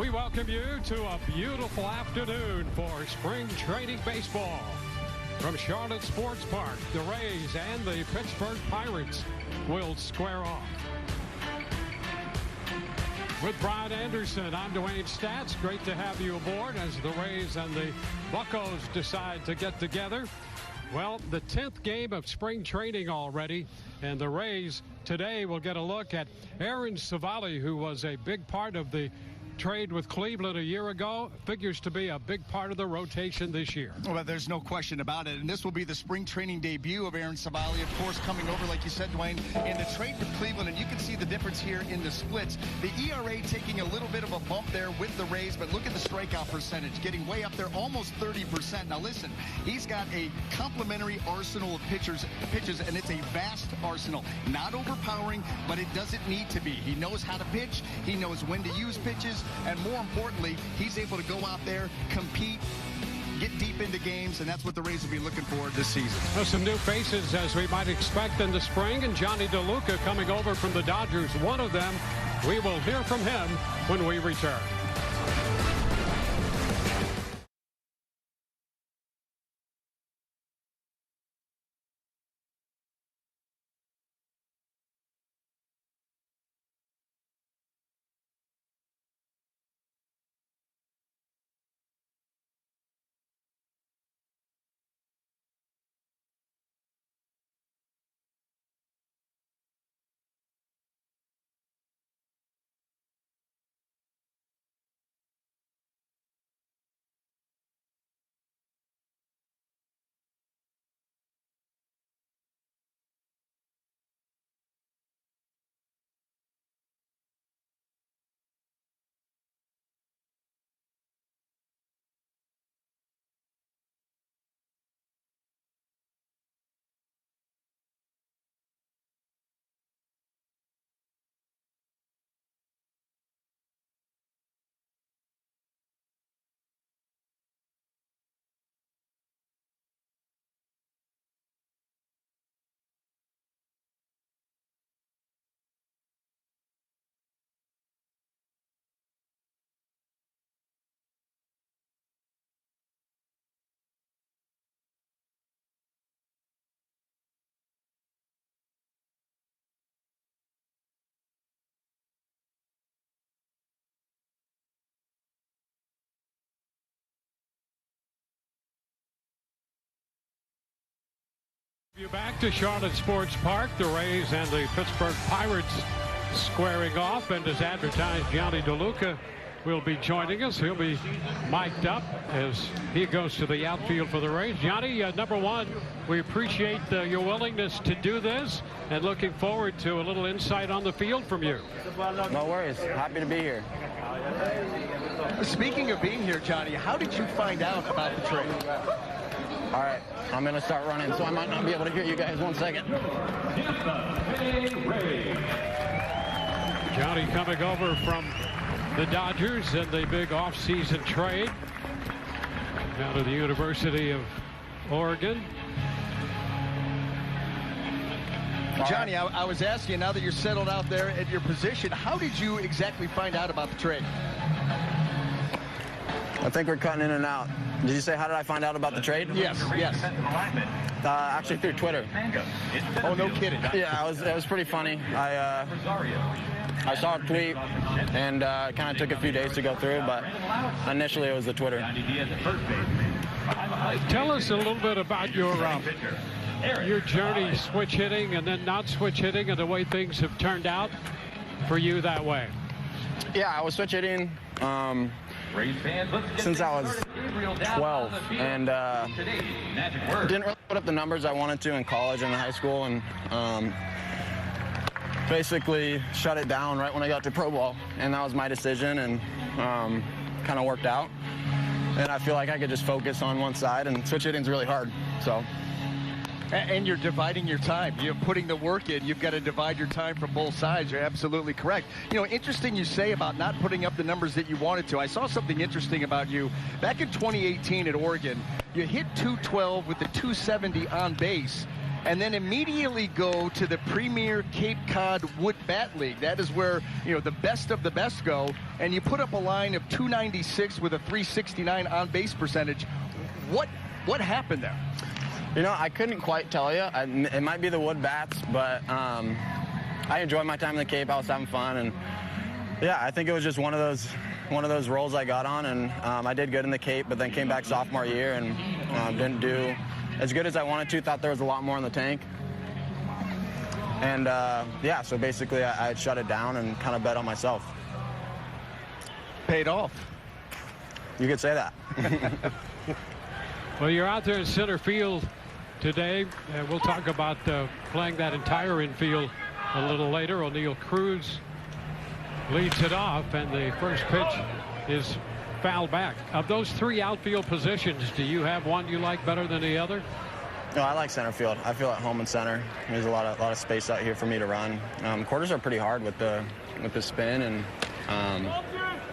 We welcome you to a beautiful afternoon for spring training baseball. From Charlotte Sports Park, the Rays and the Pittsburgh Pirates will square off. With Brian Anderson, I'm Dwayne Statz. Great to have you aboard as the Rays and the Buccos decide to get together. Well, the 10th game of spring training already, and the Rays today will get a look at Aaron Civale, who was a big part of the trade with Cleveland a year ago, figures to be a big part of the rotation this year. Well, there's no question about it, and this will be the spring training debut of Aaron Civale, of course, coming over, like you said, Dwayne, in the trade with Cleveland, and you can see the difference here in the splits. The ERA taking a little bit of a bump there with the Rays, but look at the strikeout percentage, getting way up there, almost 30%. Now, listen, he's got a complimentary arsenal of pitches, and it's a vast arsenal. Not overpowering, but it doesn't need to be. He knows how to pitch. He knows when to use pitches. And more importantly, he's able to go out there, compete, get deep into games, and that's what the Rays will be looking for this season. Well, some new faces, as we might expect in the spring, and Johnny DeLuca coming over from the Dodgers. One of them, we will hear from him when we return. You back to Charlotte Sports Park, the Rays and the Pittsburgh Pirates squaring off, and as advertised, Johnny DeLuca will be joining us. He'll be mic'd up as he goes to the outfield for the Rays. Johnny, number one, we appreciate your willingness to do this and looking forward to a little insight on the field from you. No worries. Happy to be here. Speaking of being here, Johnny, how did you find out about the trade? All right, I'm going to start running, so I might not be able to hear you guys. 1 second. Johnny coming over from the Dodgers in the big offseason trade out of the University of Oregon. Johnny, I was asking, now that you're settled out there at your position, how did you exactly find out about the trade? I think we're cutting in and out. Did you say how did I find out about the trade? Yes. Actually through Twitter. Oh, no kidding. Yeah, it was pretty funny. I saw a tweet and kind of took a few days to go through, but initially it was the Twitter. Tell us a little bit about your journey switch hitting and then not switch hitting and the way things have turned out for you that way. Yeah, I was switch hitting since I was 12, and didn't really put up the numbers I wanted to in college and in high school, and basically shut it down right when I got to pro ball, and that was my decision, and kind of worked out. And I feel like I could just focus on one side, and switch hitting's really hard. So. And you're dividing your time. You're putting the work in. You've got to divide your time from both sides. You're absolutely correct. You know, interesting you say about not putting up the numbers that you wanted to. I saw something interesting about you. Back in 2018 at Oregon, you hit 212 with the 270 on base. and then immediately go to the Premier Cape Cod Wood Bat League. That is where, you know, the best of the best go, and you put up a line of 296 with a 369 on base percentage. What happened there? You know, I couldn't quite tell you. It might be the wood bats, but I enjoyed my time in the Cape. I was having fun, and yeah, I think it was just one of those roles I got on, and I did good in the Cape, but then came back sophomore year and didn't do as good as I wanted to. Thought there was a lot more in the tank, and yeah, so basically I shut it down and kind of bet on myself. Paid off. You could say that. Well, you're out there in center field today, and we'll talk about playing that entire infield a little later. O'Neill Cruz leads it off, and the first pitch is fouled back. Of those three outfield positions, do you have one you like better than the other? No, I like center field. I feel at home in center. There's a lot of space out here for me to run. Quarters are pretty hard with the spin and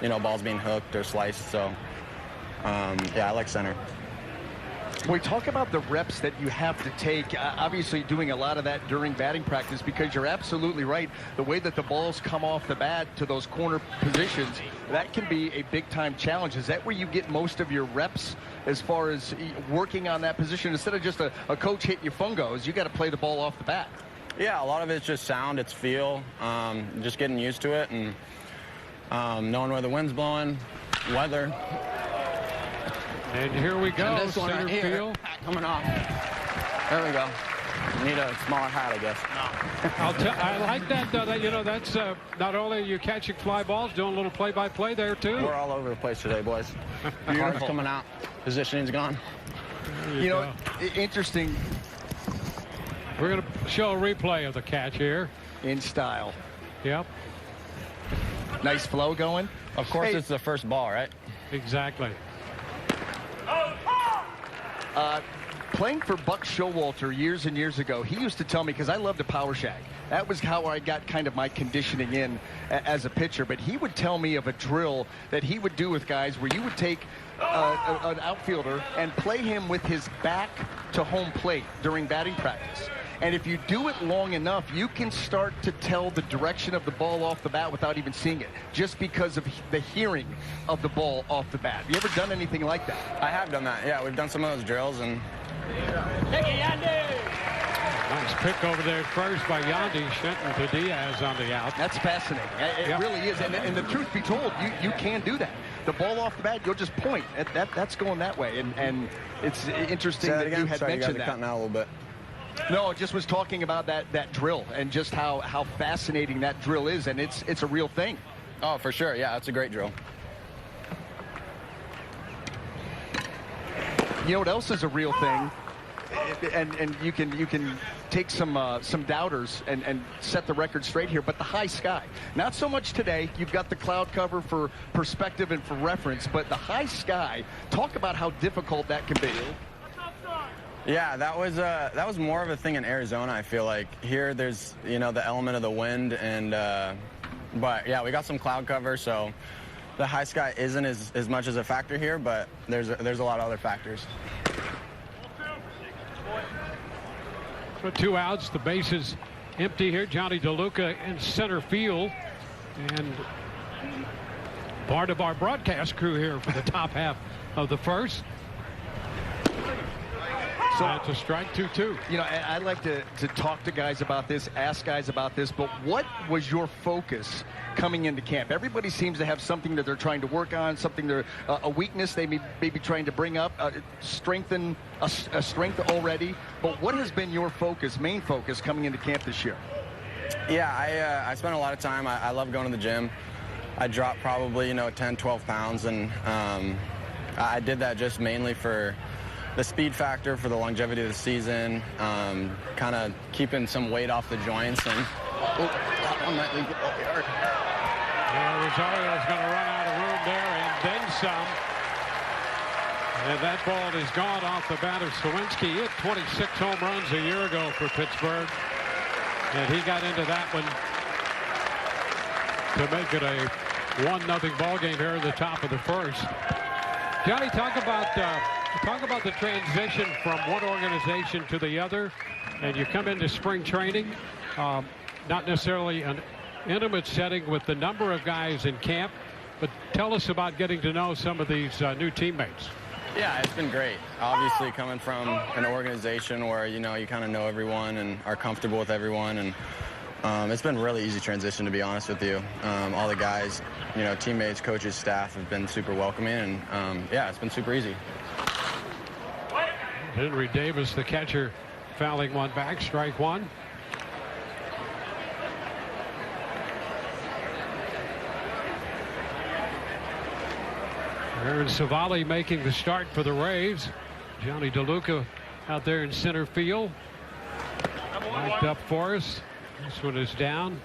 you know, balls being hooked or sliced. So yeah, I like center. We talk about the reps that you have to take, obviously doing a lot of that during batting practice, because you're absolutely right. The way that the balls come off the bat to those corner positions, that can be a big-time challenge. Is that where you get most of your reps as far as working on that position? Instead of just a coach hit you fungos, you got to play the ball off the bat. Yeah, a lot of it's just sound, it's feel, just getting used to it, and knowing where the wind's blowing, weather. And here we go, and this one center right here, field. Coming off. There we go. Need a smaller hat, I guess. No. I like that, you know, that's not only you catching fly balls, doing a little play-by-play there, too. We're all over the place today, boys. Car's coming out. Positioning's gone. You know, interesting. We're going to show a replay of the catch here. In style. Yep. Nice flow going. Of course, it's the first ball, right? Exactly. Playing for Buck Showalter years and years ago, he used to tell me, because I loved to power shag. That was how I got kind of my conditioning in as a pitcher. But he would tell me of a drill that he would do with guys where you would take an outfielder and play him with his back to home plate during batting practice. And if you do it long enough, you can start to tell the direction of the ball off the bat without even seeing it, just because of the hearing of the ball off the bat. Have you ever done anything like that? I have done that. Yeah, we've done some of those drills. And nice pick over there first by Yandy, Shenton to Diaz on the out. That's fascinating. It really is. And the truth be told, you can do that. The ball off the bat, you'll just point. That's going that way. And it's interesting that you had mentioned that. Cutting out a little bit. No, I just was talking about that drill and just how fascinating that drill is, and it's a real thing. Oh, for sure. Yeah, it's a great drill. You know what else is a real thing? And you can take some doubters and set the record straight here, but the high sky. Not so much today. You've got the cloud cover for perspective and for reference, but the high sky, talk about how difficult that can be. Yeah, that was more of a thing in Arizona. I feel like here there's, you know, the element of the wind, and but yeah, we got some cloud cover, so the high sky isn't as much as a factor here, but there's a lot of other factors. So 2 outs, the base is empty here. Johnny DeLuca in center field, and part of our broadcast crew here for the top half of the first. So it's a strike 2-2. You know, I like to talk to guys about this, ask guys about this, but what was your focus coming into camp? Everybody seems to have something that they're trying to work on, something they're a weakness they may be trying to bring up, strengthen a strength already. But what has been your focus, main focus, coming into camp this year? Yeah, I spent a lot of time. I love going to the gym. I dropped probably, 10, 12 pounds, and I did that just mainly for the speed factor, for the longevity of the season, kind of keeping some weight off the joints. And that one might leave it off the yard. Yeah, Rosario's going to run out of room there and then some. And that ball is gone off the bat of Sawinski. He hit 26 home runs a year ago for Pittsburgh, and he got into that one to make it a 1-0 ball game here in the top of the first. Johnny, talk about the transition from one organization to the other. and you come into spring training, not necessarily an intimate setting with the number of guys in camp, but tell us about getting to know some of these new teammates. Yeah, it's been great. Obviously, coming from an organization where, you kind of know everyone and are comfortable with everyone. And it's been a really easy transition, to be honest with you. All the guys, teammates, coaches, staff have been super welcoming. And, yeah, it's been super easy. Henry Davis, the catcher, fouling one back, strike one. Aaron Savali making the start for the Rays. Johnny DeLuca out there in center field. Mic'd up for us. This one is down.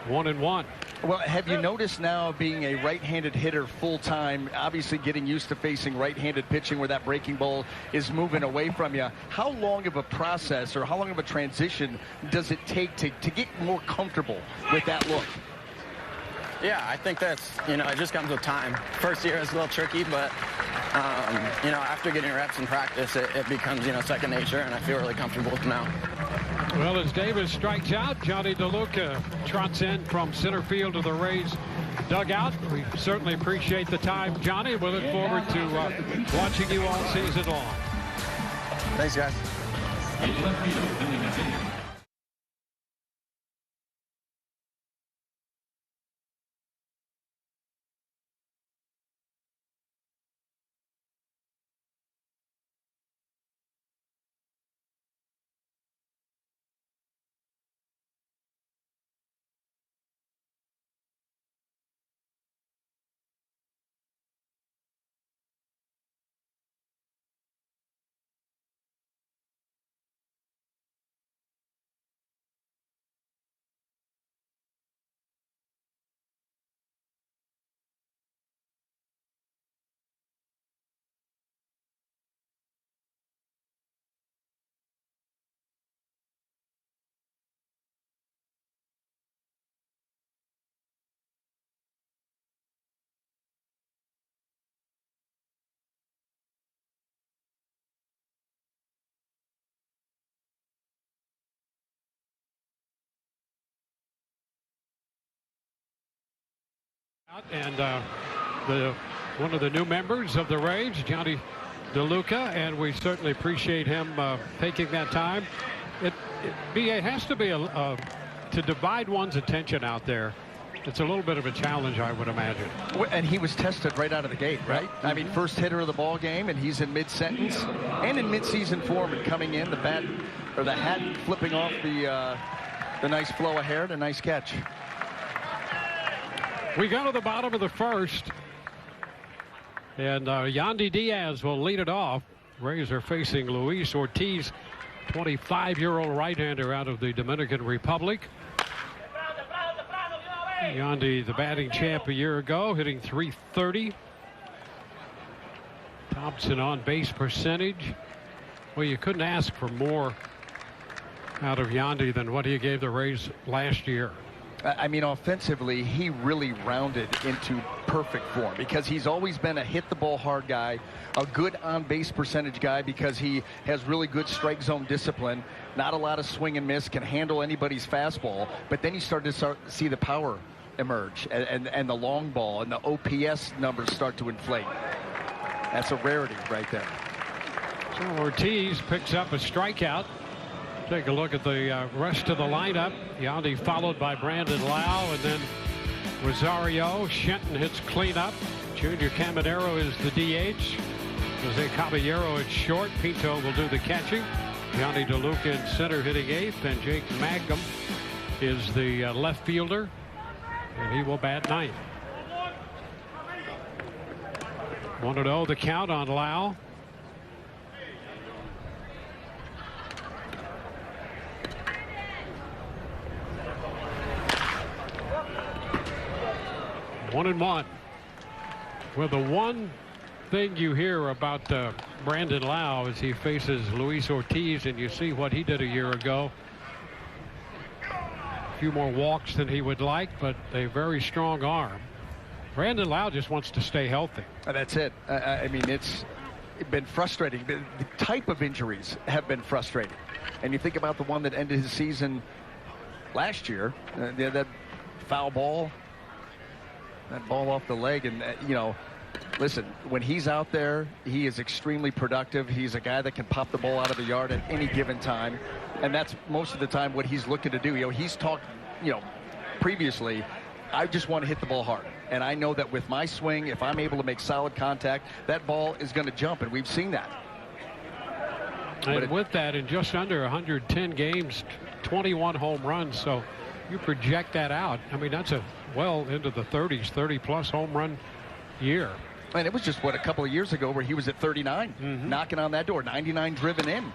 1-1. Well, have you noticed now, being a right-handed hitter full-time, obviously getting used to facing right-handed pitching where that breaking ball is moving away from you, how long of a process or how long of a transition does it take to get more comfortable with that look? Yeah, I think that's, it just comes with time. First year is a little tricky, but, after getting reps in practice, it becomes, second nature, and I feel really comfortable with it now. Well, as Davis strikes out, Johnny DeLuca trots in from center field to the Rays dugout. We certainly appreciate the time, Johnny. We look forward to watching you all season long. Thanks, guys. And one of the new members of the Rays, Johnny DeLuca, and we certainly appreciate him taking that time. It has to be to divide one's attention out there. It's a little bit of a challenge, I would imagine. And he was tested right out of the gate, right? I mean, first hitter of the ball game, and he's in mid-sentence and in mid-season form, and coming in, the bat or the hat flipping off the nice flow of hair, the nice catch. We go to the bottom of the first, and Yandy Diaz will lead it off. Rays are facing Luis Ortiz, 25-year-old right-hander out of the Dominican Republic. Yandy, the batting champ a year ago, hitting .330. Thompson on base percentage. Well, you couldn't ask for more out of Yandy than what he gave the Rays last year. I mean, offensively, he really rounded into perfect form because he's always been a hit-the-ball-hard guy, a good on-base percentage guy because he has really good strike zone discipline, not a lot of swing and miss, can handle anybody's fastball. But then you start to see the power emerge and the long ball and the OPS numbers start to inflate. That's a rarity right there. So Ortiz picks up a strikeout. Take a look at the rest of the lineup. Yandy followed by Brandon Lau, and then Rosario. Shenton hits cleanup. Junior Caminero is the DH. Jose Caballero at short. Pinto will do the catching. Johnny DeLuca in center hitting eighth, and Jake Mangum is the left fielder, and he will bat ninth. 1-0 the count on Lau. One and one. Well, the one thing you hear about Brandon Lau as he faces Luis Ortiz, and you see what he did a year ago. A few more walks than he would like, but a very strong arm. Brandon Lau just wants to stay healthy. That's it. I mean, it's been frustrating. The type of injuries have been frustrating. And you think about the one that ended his season last year, that foul ball, that ball off the leg. And, you know, listen, when he's out there, he is extremely productive. He's a guy that can pop the ball out of the yard at any given time. And that's most of the time what he's looking to do. You know, he's talked, you know, previously, I just want to hit the ball hard. And I know that with my swing, if I'm able to make solid contact, that ball is going to jump. And we've seen that. And with that, in just under 110 games, 21 home runs. So you project that out. I mean, that's a well into the 30s, 30-plus home run year. And it was just, what, a couple of years ago where he was at 39, knocking on that door, 99 driven in.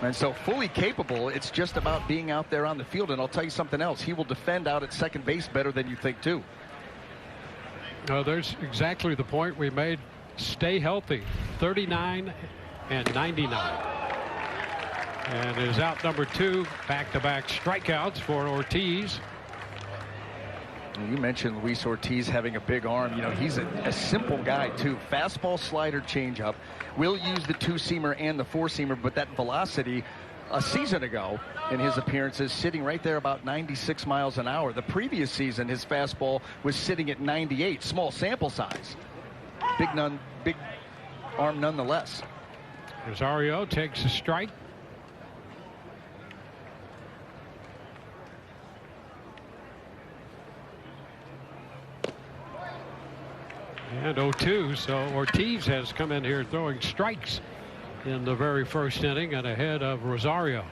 And so fully capable, it's just about being out there on the field. And I'll tell you something else. He will defend out at second base better than you think, too. There's exactly the point we made. Stay healthy. 39 and 99. And is out number 2. Back-to-back strikeouts for Ortiz. You mentioned Luis Ortiz having a big arm. You know, he's a simple guy, too. Fastball, slider, changeup. Will use the two-seamer and the four-seamer, but that velocity a season ago in his appearances sitting right there about 96 miles an hour. The previous season, his fastball was sitting at 98. Small sample size. Big arm nonetheless. Rosario takes a strike. And 0-2, so Ortiz has come in here throwing strikes in the very first inning and ahead of Rosario.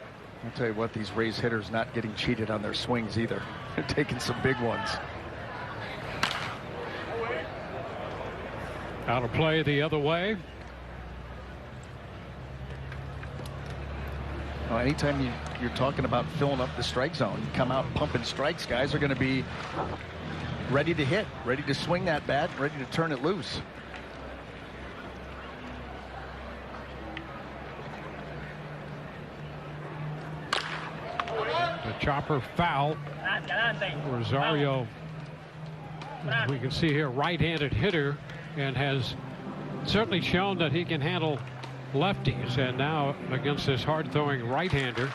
I'll tell you what, these Rays hitters not getting cheated on their swings either. They're taking some big ones. Out of play the other way. Well, anytime you're talking about filling up the strike zone, you come out pumping strikes, guys are going to be ready to hit, ready to swing that bat, ready to turn it loose. The chopper foul. Rosario, as we can see here, right-handed hitter, and has certainly shown that he can handle lefties. And now against this hard-throwing right-hander.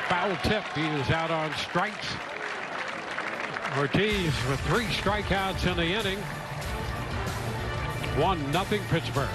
Foul tip. He is out on strikes. Ortiz with 3 strikeouts in the inning. 1-0 Pittsburgh.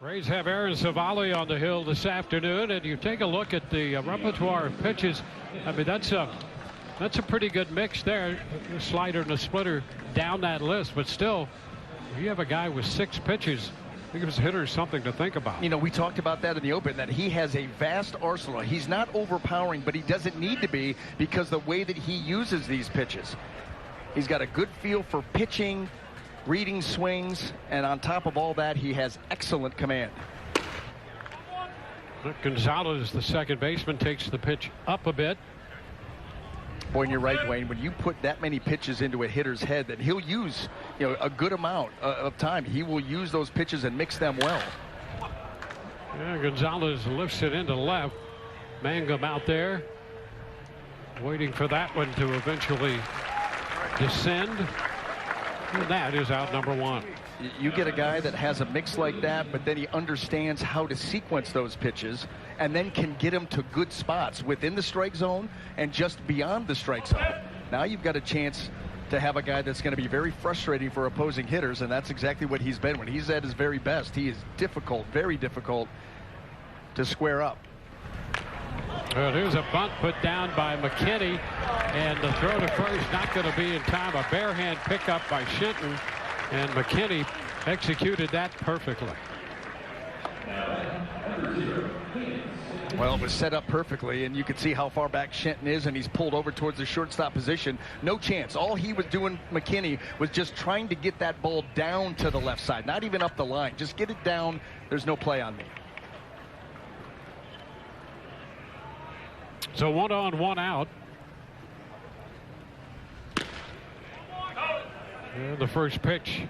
Rays have Aaron Savali on the hill this afternoon, and you take a look at the repertoire of pitches. I mean, that's a pretty good mix there. A slider and a splitter down that list, but still, you have a guy with 6 pitches. It gives hitters something to think about. You know, we talked about that in the open, that he has a vast arsenal. He's not overpowering, but he doesn't need to be because the way that he uses these pitches. He's got a good feel for pitching, reading swings, and on top of all that, he has excellent command. Gonzalez, the second baseman, takes the pitch up a bit. Boy, and you're right, Dwayne. When you put that many pitches into a hitter's head, that he'll use, a good amount of time. He will use those pitches and mix them well. Yeah, Gonzalez lifts it into left. Mangum out there, waiting for that one to eventually descend. And that is out number one. You get a guy that has a mix like that, but then he understands how to sequence those pitches and then can get them to good spots within the strike zone and just beyond the strike zone. Now you've got a chance to have a guy that's going to be very frustrating for opposing hitters, and that's exactly what he's been. When he's at his very best, he is difficult, very difficult to square up. Well, there's a bunt put down by McKinney, and the throw to first not going to be in time. A bare hand pickup by Shenton, and McKinney executed that perfectly. Well, it was set up perfectly, and you can see how far back Shenton is, and he's pulled over towards the shortstop position. No chance. All he was doing, McKinney, was just trying to get that ball down to the left side, not even up the line. Just get it down. There's no play on me. So 1 on, 1 out. And the first pitch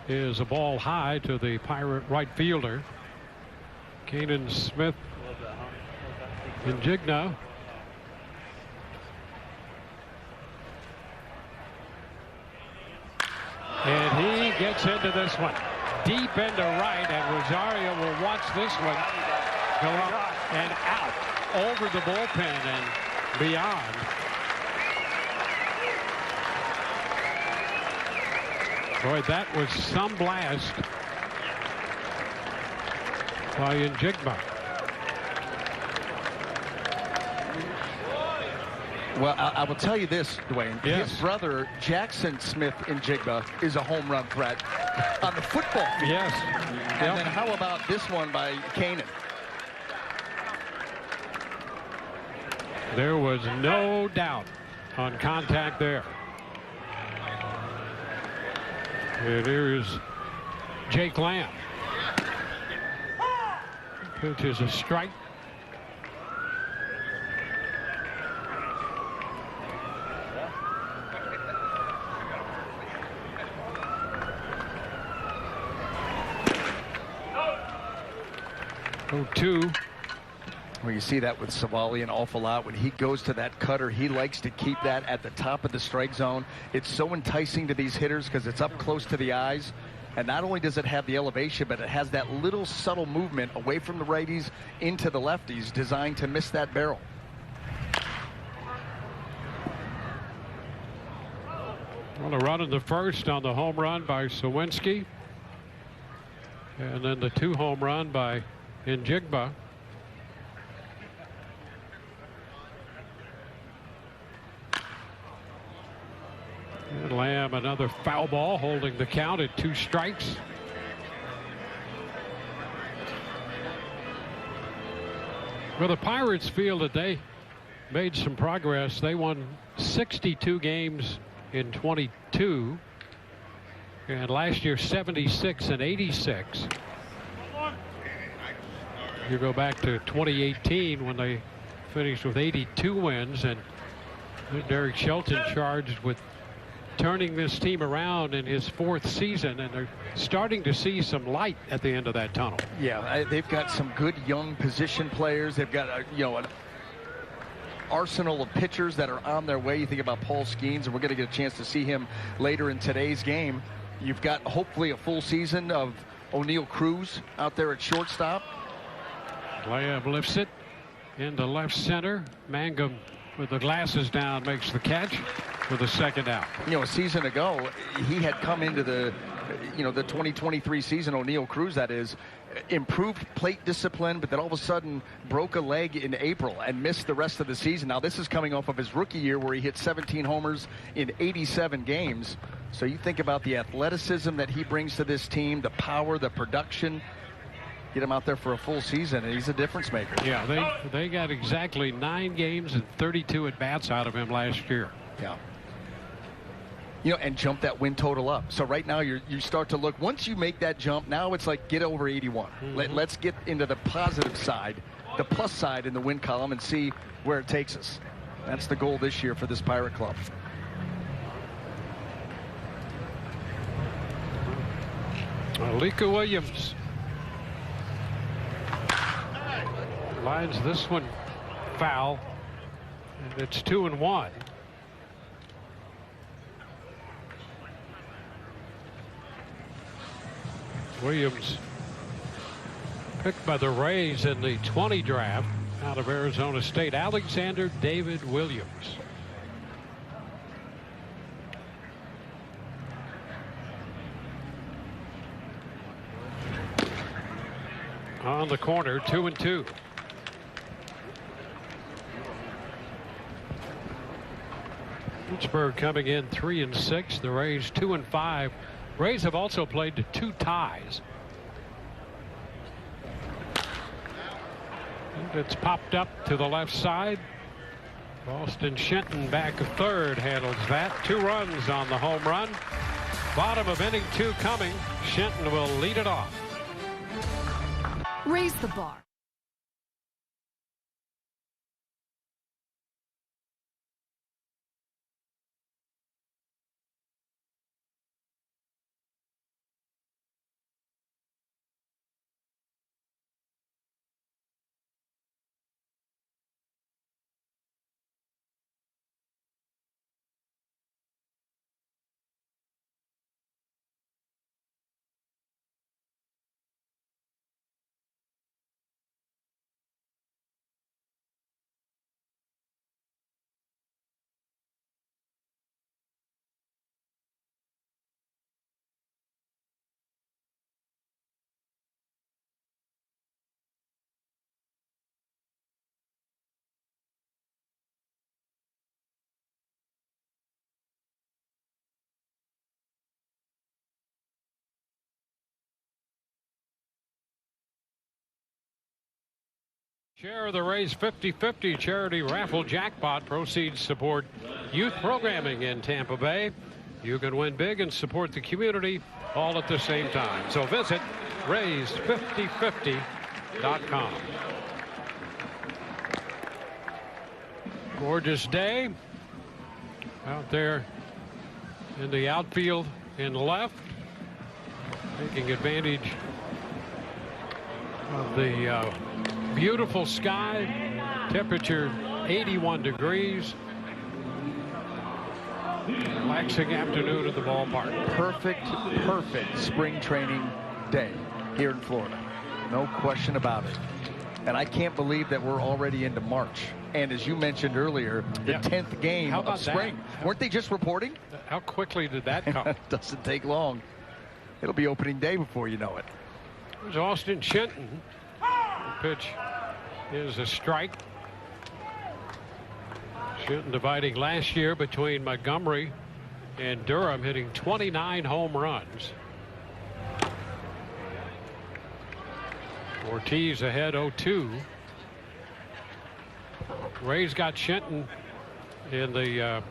is a ball high to the Pirate right fielder. Kanan Smith and Jigna. And he gets into this one. Deep into right, and Rosario will watch this one go up and out over the bullpen and beyond. Boy, that was some blast by Njigba. Well, I will tell you this, Dwayne. Yes. His brother, Jackson Smith Njigba, is a home run threat on the football field. Yes. And then how about this one by Kanan? There was no doubt on contact there. And here's Jake Lamb. Pitch is a strike. Oh, 2. Well, you see that with Savali an awful lot. When he goes to that cutter, he likes to keep that at the top of the strike zone. It's so enticing to these hitters because it's up close to the eyes. And not only does it have the elevation, but it has that little subtle movement away from the righties into the lefties designed to miss that barrel. Well, a run in the first on the home run by Sawinski. And then the 2 home run by Njigba. And Lamb, another foul ball, holding the count at 2 strikes. Well, the Pirates feel that they made some progress. They won 62 games in 22, and last year 76 and 86. You go back to 2018 when they finished with 82 wins, and Derek Shelton charged with turning this team around in his 4th season, and they're starting to see some light at the end of that tunnel. Yeah, they've got some good young position players. They've got an arsenal of pitchers that are on their way. You think about Paul Skeens, and we're going to get a chance to see him later in today's game. You've got hopefully a full season of O'Neal Cruz out there at shortstop. Lamb lifts it into left center. Mangum, with the glasses down, makes the catch for the second out. A season ago, he had come into the 2023 season, O'Neal Cruz, that is, improved plate discipline, but then all of a sudden broke a leg in April and missed the rest of the season. Now, this is coming off of his rookie year where he hit 17 homers in 87 games. So you think about the athleticism that he brings to this team, the power, the production. Get him out there for a full season, and he's a difference maker. Yeah, they got exactly 9 games and 32 at-bats out of him last year. Yeah. And jump that win total up. So right now you start to look, once you make that jump, now it's like get over 81. Let's get into the positive side, the plus side in the win column, and see where it takes us. That's the goal this year for this Pirate club. Alika Williams lines this one foul, and it's 2-1. Williams picked by the Rays in the 20 draft out of Arizona State. Alexander David Williams. On the corner, 2-2. Pittsburgh coming in 3-6. The Rays 2-5. Rays have also played to 2 ties. And it's popped up to the left side. Boston Shenton back of third handles that. 2 runs on the home run. Bottom of inning 2 coming. Shenton will lead it off. Raise the bar. Share of the Rays 50-50 charity raffle jackpot. Proceeds support youth programming in Tampa Bay. You can win big and support the community all at the same time. So visit rays5050.com. Gorgeous day out there in the outfield in left, taking advantage of the beautiful sky. Temperature 81 degrees. Relaxing afternoon at the ballpark. Perfect spring training day here in Florida. No question about it. And I can't believe that we're already into March. And as you mentioned earlier, the 10th game of spring. Weren't they just reporting? How quickly did that come? Doesn't take long. It'll be opening day before you know it. There's Austin Shenton. The pitch is a strike. Shenton dividing last year between Montgomery and Durham, hitting 29 home runs. Ortiz ahead 0-2. Rays got Shenton in the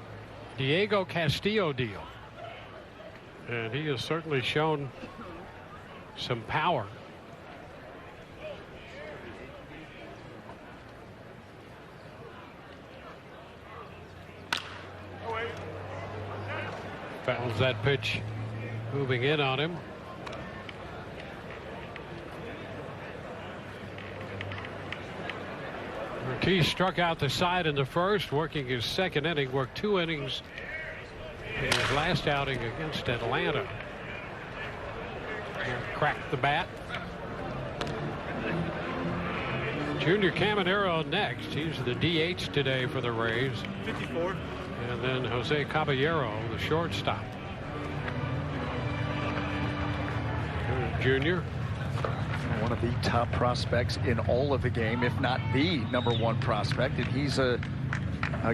Diego Castillo deal, and he has certainly shown some power. Fouls that pitch, moving in on him. Ortiz struck out the side in the first, working his second inning, worked 2 innings in his last outing against Atlanta. Cracked the bat. Junior Caminero next. He's the DH today for the Rays. 54. And then Jose Caballero, the shortstop. Junior. One of the top prospects in all of the game, if not the #1 prospect. And he's a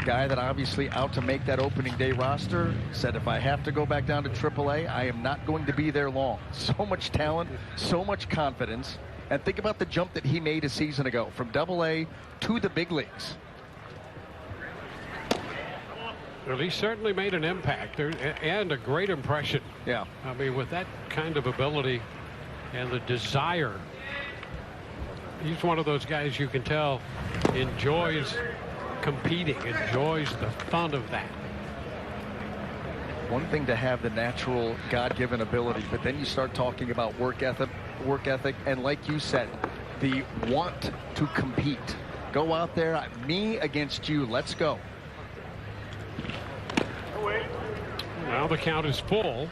guy that obviously out to make that opening day roster. Said if I have to go back down to AAA, I am not going to be there long. So much talent, so much confidence. And think about the jump that he made a season ago from AA to the big leagues. Well, he certainly made an impact and a great impression. Yeah. I mean, with that kind of ability and the desire, he's one of those guys you can tell enjoys competing, enjoys the fun of that. One thing to have the natural God-given ability, but then you start talking about work ethic, and like you said, the want to compete. Go out there, me against you, let's go. Now the count is full.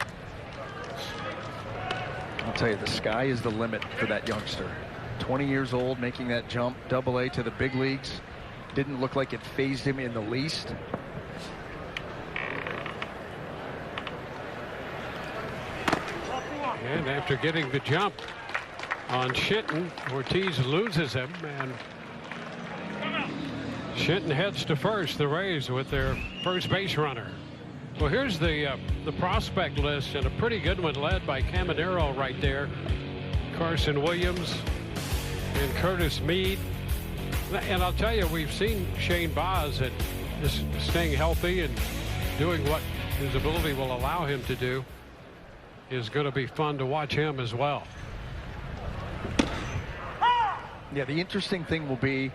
I'll tell you, the sky is the limit for that youngster. 20 years old, making that jump, Double-A to the big leagues. Didn't look like it fazed him in the least. And after getting the jump on Shinton, Ortiz loses him, and Shinton heads to first. The Rays with their first base runner. Well, here's the prospect list, and a pretty good one led by Caminero right there. Carson Williams and Curtis Mead. And I'll tell you, we've seen Shane Baz at just staying healthy and doing what his ability will allow him to do. Is going to be fun to watch him as well. Yeah, the interesting thing will be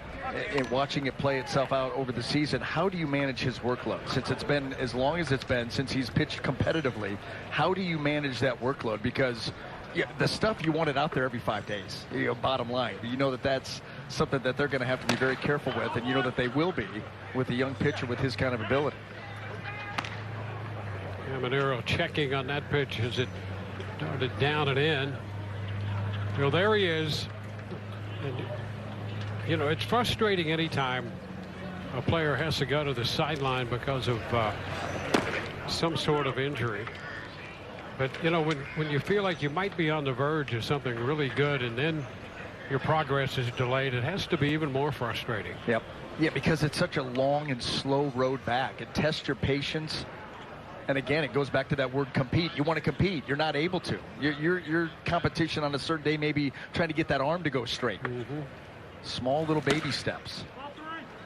in watching it play itself out over the season. How do you manage his workload? Since it's been as long as it's been since he's pitched competitively, how do you manage that workload? Because the stuff you want it out there every 5 days, bottom line. You know that's something that they're going to have to be very careful with, and you know that they will be with a young pitcher with his kind of ability. Caminero checking on that pitch as it darted down and in. There he is. And, it's frustrating anytime a player has to go to the sideline because of some sort of injury. But, when you feel like you might be on the verge of something really good and then your progress is delayed, it has to be even more frustrating. Yep. Yeah, because it's such a long and slow road back. It tests your patience. And again, it goes back to that word compete. You want to compete. You're not able to. Your competition on a certain day may be trying to get that arm to go straight. Mm-hmm. Small little baby steps.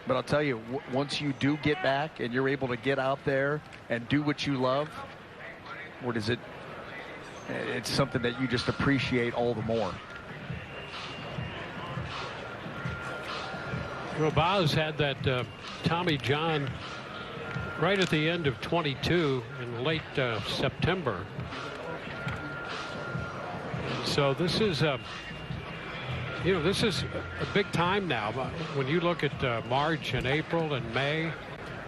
But I'll tell you, once you do get back and you're able to get out there and do what you love, it's something that you just appreciate all the more. Well, Baz had that Tommy John right at the end of 22 in late September. So this is this is a big time now. When you look at March and April and May,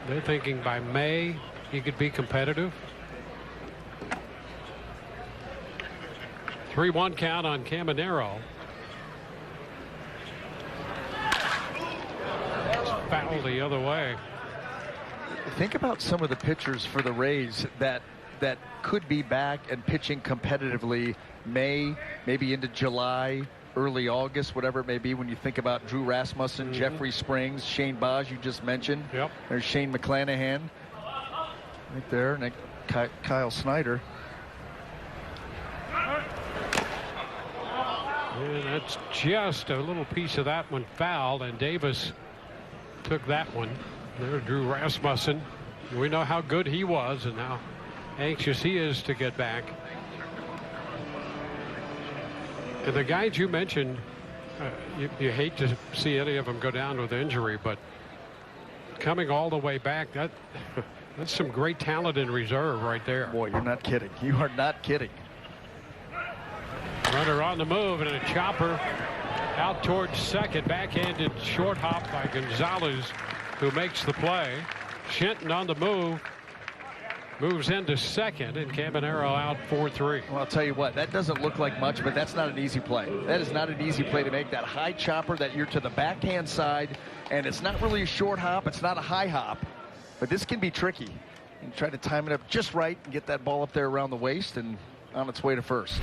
they're thinking by May he could be competitive. 3-1 count on Caminero. Foul the other way. Think about some of the pitchers for the Rays that could be back and pitching competitively May, maybe into July, early August, whatever it may be. When you think about Drew Rasmussen, Mm-hmm. Jeffrey Springs, Shane Baz, you just mentioned. Yep. There's Shane McClanahan right there, and Kyle Snyder. And that's just a little piece of that one fouled, and Davis took that one. There, Drew Rasmussen. We know how good he was and how anxious he is to get back. And the guys you mentioned, you hate to see any of them go down with injury, but coming all the way back, that's some great talent in reserve right there. Boy, you're not kidding. You are not kidding. Runner on the move and a chopper out towards second. Backhanded short hop by Gonzalez, who makes the play. Shinton on the move. Moves into second, and Caminero out 4-3. Well, I'll tell you what, that doesn't look like much, but that's not an easy play. That is not an easy play to make. That high chopper that you're to the backhand side, and it's not really a short hop. It's not a high hop, but this can be tricky. And try to time it up just right and get that ball up there around the waist and on its way to first.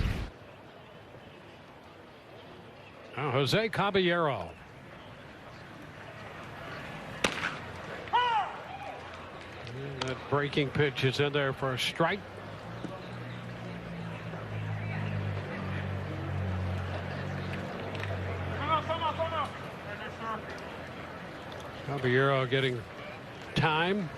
Now Jose Caballero. And that breaking pitch is in there for a strike. Caballero getting time.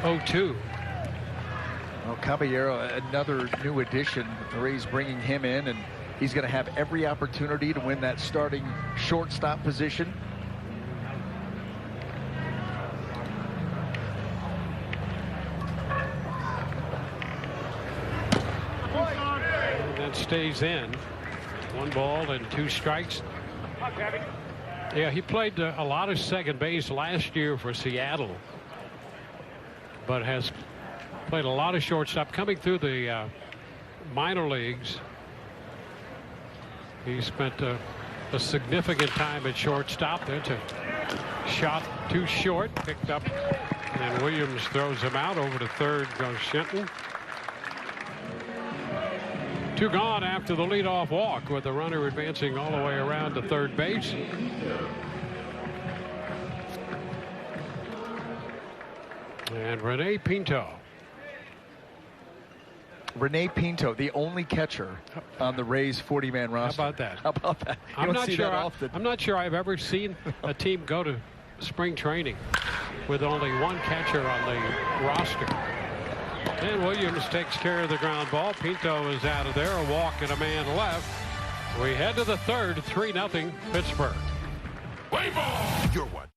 0-2. Well, Caballero, another new addition. The Rays bringing him in, and he's going to have every opportunity to win that starting shortstop position. And that stays in. 1 ball and 2 strikes. Yeah, he played a lot of second base last year for Seattle, but has played a lot of shortstop coming through the minor leagues. He spent a significant time at shortstop. That's a shot too short, picked up, and Williams throws him out. Over to third goes Shenton. 2 gone after the leadoff walk, with the runner advancing all the way around to third base. And Rene Pinto. Rene Pinto, the only catcher on the Rays 40-man roster. How about that? How about that? I'm not sure I've ever seen a team go to spring training with only 1 catcher on the roster. And Williams takes care of the ground ball. Pinto is out of there. A walk and a man left. We head to the third. 3-0 Pittsburgh. Play ball. You're what?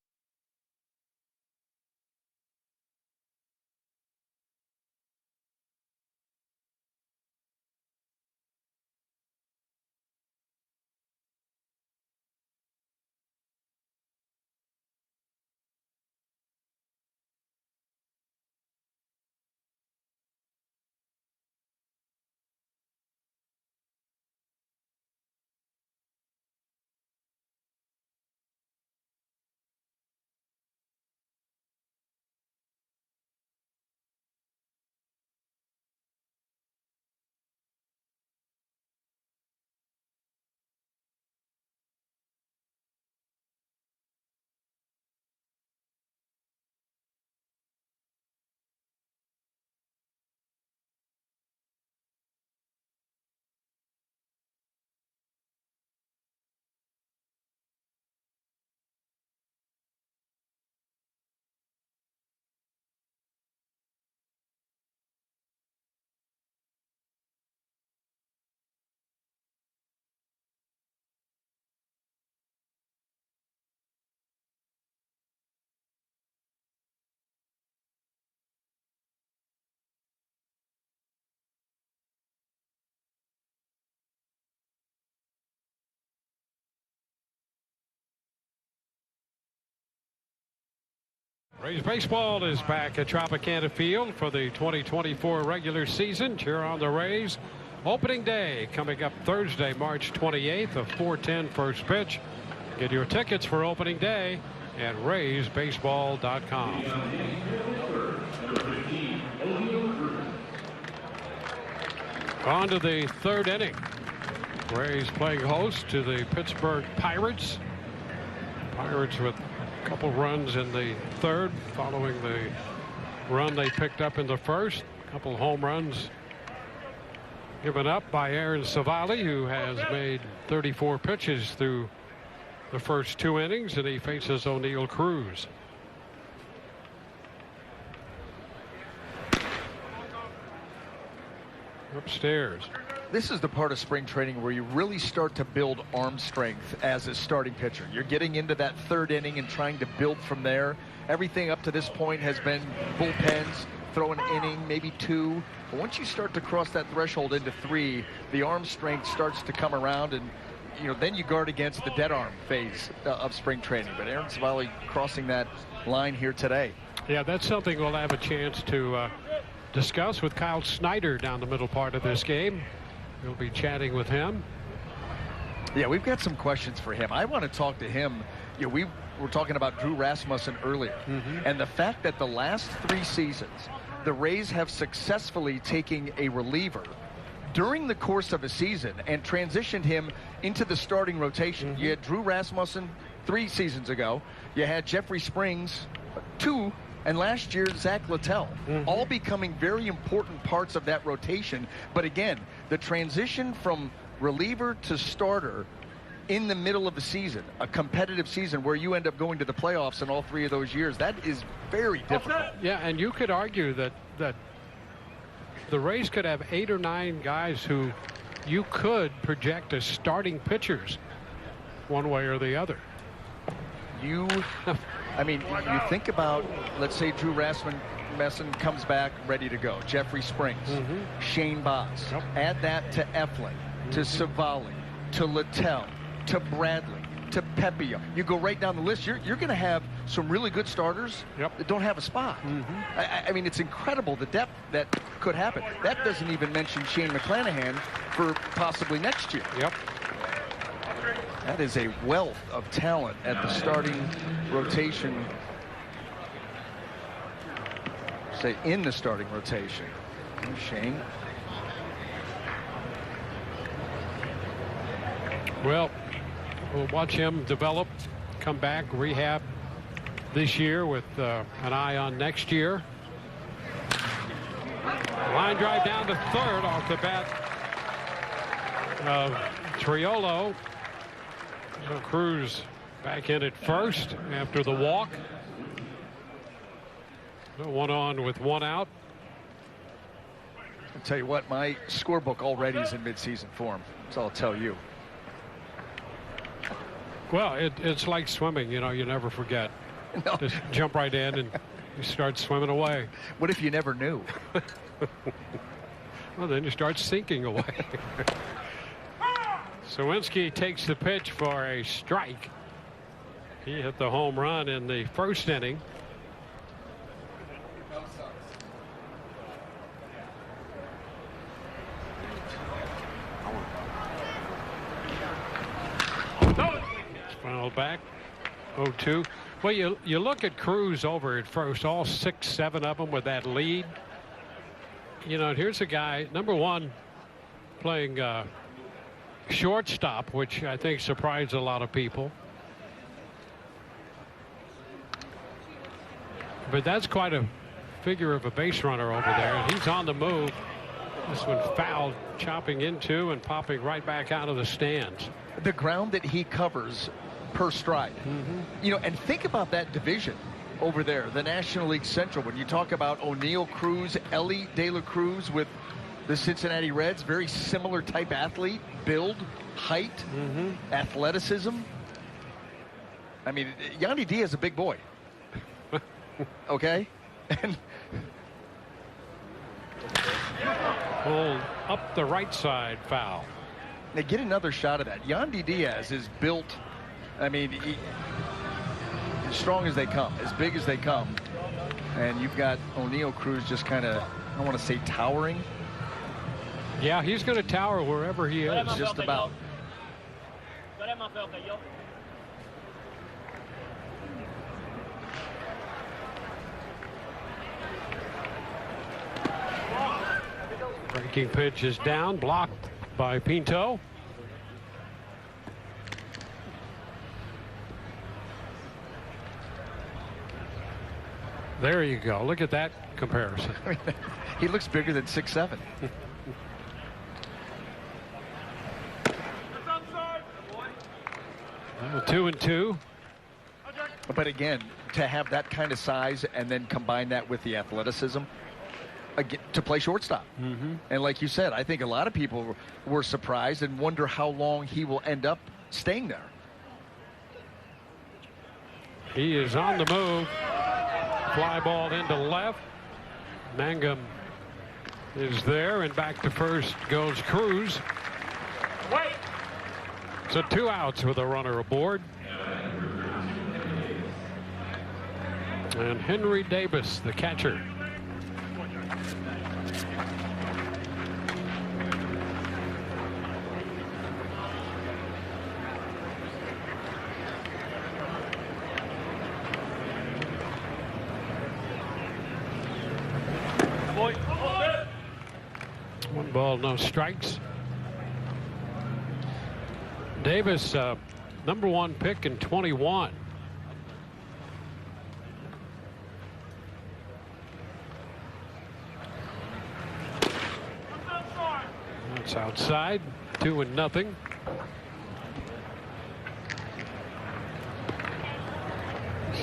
Rays baseball is back at Tropicana Field for the 2024 regular season. Cheer on the Rays. Opening day coming up Thursday, March 28th, a 4:10 first pitch. Get your tickets for opening day at RaysBaseball.com. On to the third inning. Rays playing host to the Pittsburgh Pirates. Pirates with a couple runs in the third following the run they picked up in the first. A couple home runs given up by Aaron Savali, who has made 34 pitches through the first 2 innings, and he faces O'Neill Cruz. Upstairs. This is the part of spring training where you really start to build arm strength as a starting pitcher. You're getting into that third inning and trying to build from there. Everything up to this point has been bullpens, throw an inning, maybe 2. But once you start to cross that threshold into 3, the arm strength starts to come around, and then you guard against the dead arm phase of spring training. But Aaron Savali crossing that line here today. Yeah, that's something we'll have a chance to discuss with Kyle Snyder down the middle part of this game. We'll be chatting with him. Yeah, we've got some questions for him. I want to talk to him. We were talking about Drew Rasmussen earlier, and the fact that the last 3 seasons, the Rays have successfully taken a reliever during the course of a season and transitioned him into the starting rotation. You had Drew Rasmussen 3 seasons ago. You had Jeffrey Springs 2, and last year Zach Littell, all becoming very important parts of that rotation. But again, the transition from reliever to starter in the middle of the season, a competitive season where you end up going to the playoffs in all 3 of those years. That is very difficult. Yeah, and you could argue that the Rays could have 8 or 9 guys who you could project as starting pitchers one way or the other. I mean, you think about, let's say Drew Rasmussen comes back ready to go. Jeffrey Springs, Shane Baz. Yep. Add that to Eflin, to Savali, to Littell, to Bradley, to Pepio. You go right down the list. You're going to have some really good starters that don't have a spot. I mean, it's incredible the depth that could happen. That doesn't even mention Shane McClanahan for possibly next year. Yep. That is a wealth of talent at the starting rotation. Say in the starting rotation. Shane. Well, we'll watch him develop, come back, rehab this year with an eye on next year. Line drive down to third off the bat of Triolo. Cruz back in at first after the walk. 1 on with 1 out. I'll tell you what, my scorebook already is in midseason form. That's all I'll tell you. Well, it's like swimming, you know, you never forget. No. Just jump right in and you start swimming away. What if you never knew? Well, then you start sinking away. Sawinski takes the pitch for a strike. He hit the home run in the first inning. Fouled back. 0-2. Well, you look at Cruz over at first, all 6, 7 of them with that lead. You know, here's a guy, number one, playing shortstop, which I think surprised a lot of people. But that's quite a figure of a base runner over there, and he's on the move. This one fouled, chopping into and popping right back out of the stands. The ground that he covers per stride. You know, and think about that division over there, the National League Central. When you talk about O'Neill, Cruz, Ellie De La Cruz with the Cincinnati Reds, very similar type athlete, build, height, athleticism. I mean, Yandy Diaz is a big boy. Okay? And pulled up the right side, foul. They get another shot of that. Yandy Diaz is built, I mean, as strong as they come, as big as they come. And you've got O'Neill Cruz just kind of, I don't want to say towering. Yeah, he's going to tower wherever he is. Just about. Breaking pitch is down, blocked by Pinto. There you go. Look at that comparison. He looks bigger than 6'7". 2-2. But again, to have that kind of size and then combine that with the athleticism, again, to play shortstop. And like you said, I think a lot of people were surprised and wonder how long he will end up staying there. He is on the move. Fly ball into left. Mangum is there, and back to first goes Cruz. Wait. So 2 outs with a runner aboard. And Henry Davis, the catcher. One ball, no strikes. Davis, number 1 pick in 21. That's outside, 2-0.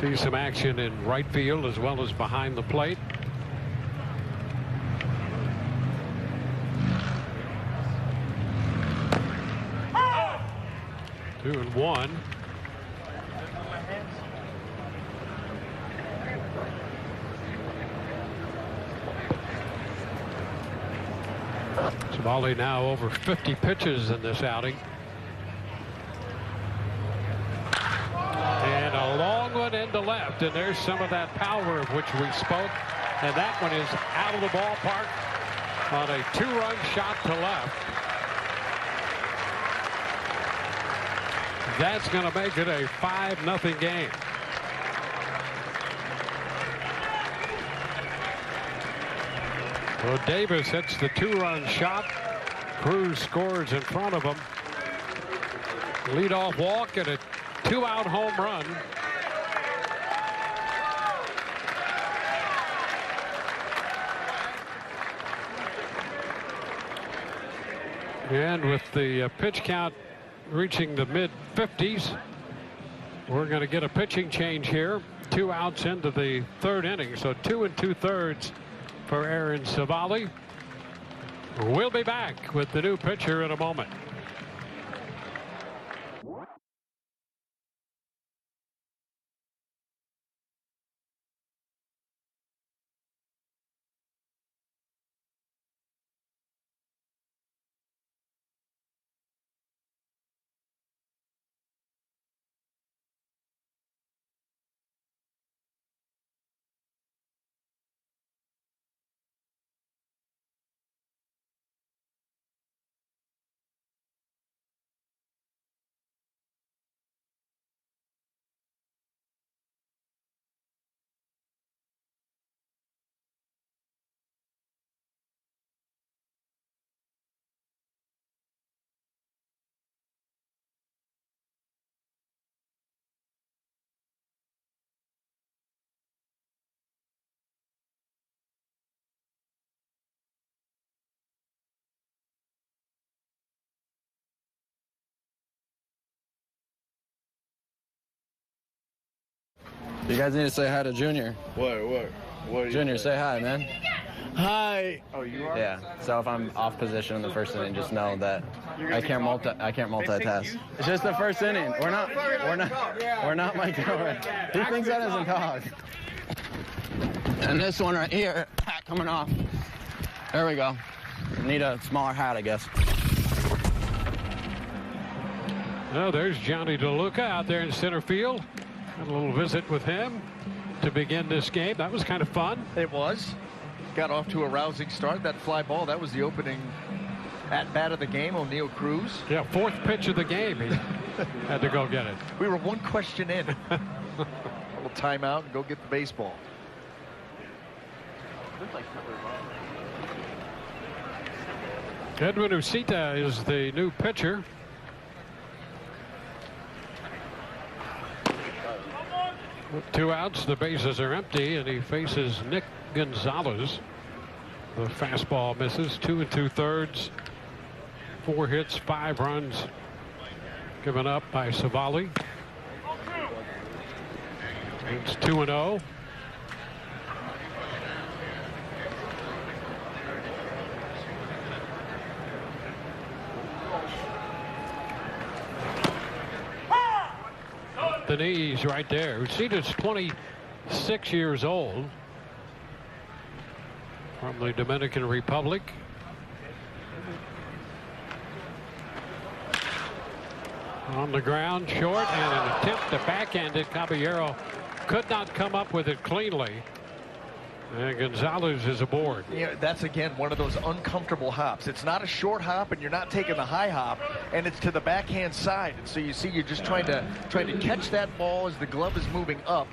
See some action in right field as well as behind the plate. Two and one. Savali now over 50 pitches in this outing. And a long one into left, and there's some of that power of which we spoke. And that one is out of the ballpark on a 2-run shot to left. That's going to make it a 5-0 game. Well, Davis hits the 2-run shot. Cruz scores in front of him. Leadoff walk and a 2-out home run. And with the pitch count reaching the mid-50s, we're going to get a pitching change here. 2 outs into the 3rd inning, so 2 2/3 for Aaron Savali. We'll be back with the new pitcher in a moment. You guys need to say hi to Junior. What? Junior, say hi, man. Hi. Oh, you are? Yeah. So if I'm off position in the 1st inning, just know that I can't multitask. It's just the 1st inning. We're not Mike Gilroy. He thinks that doesn't talk. And this one right here, hat coming off. There we go. Need a smaller hat, I guess. Well, there's Johnny DeLuca out there in center field. Had a little visit with him to begin this game. That was kind of fun. It was. Got off to a rousing start. That fly ball, that was the opening at-bat of the game, O'Neal Cruz. Yeah, 4th pitch of the game. He had to go get it. We were 1 question in. A little timeout and go get the baseball. Edwin Ucita is the new pitcher. With 2 outs, the bases are empty, and he faces Nick Gonzalez. The fastball misses. 2 2/3. 4 hits, 5 runs given up by Savali. It's 2-0. The knees right there. Ucita's 26 years old, from the Dominican Republic. On the ground, short, and an attempt to backhand it. Caballero could not come up with it cleanly. And Gonzalez is aboard. Yeah, that's again one of those uncomfortable hops. It's not a short hop, and you're not taking the high hop, and it's to the backhand side. And so you see, you're just trying to catch that ball as the glove is moving up,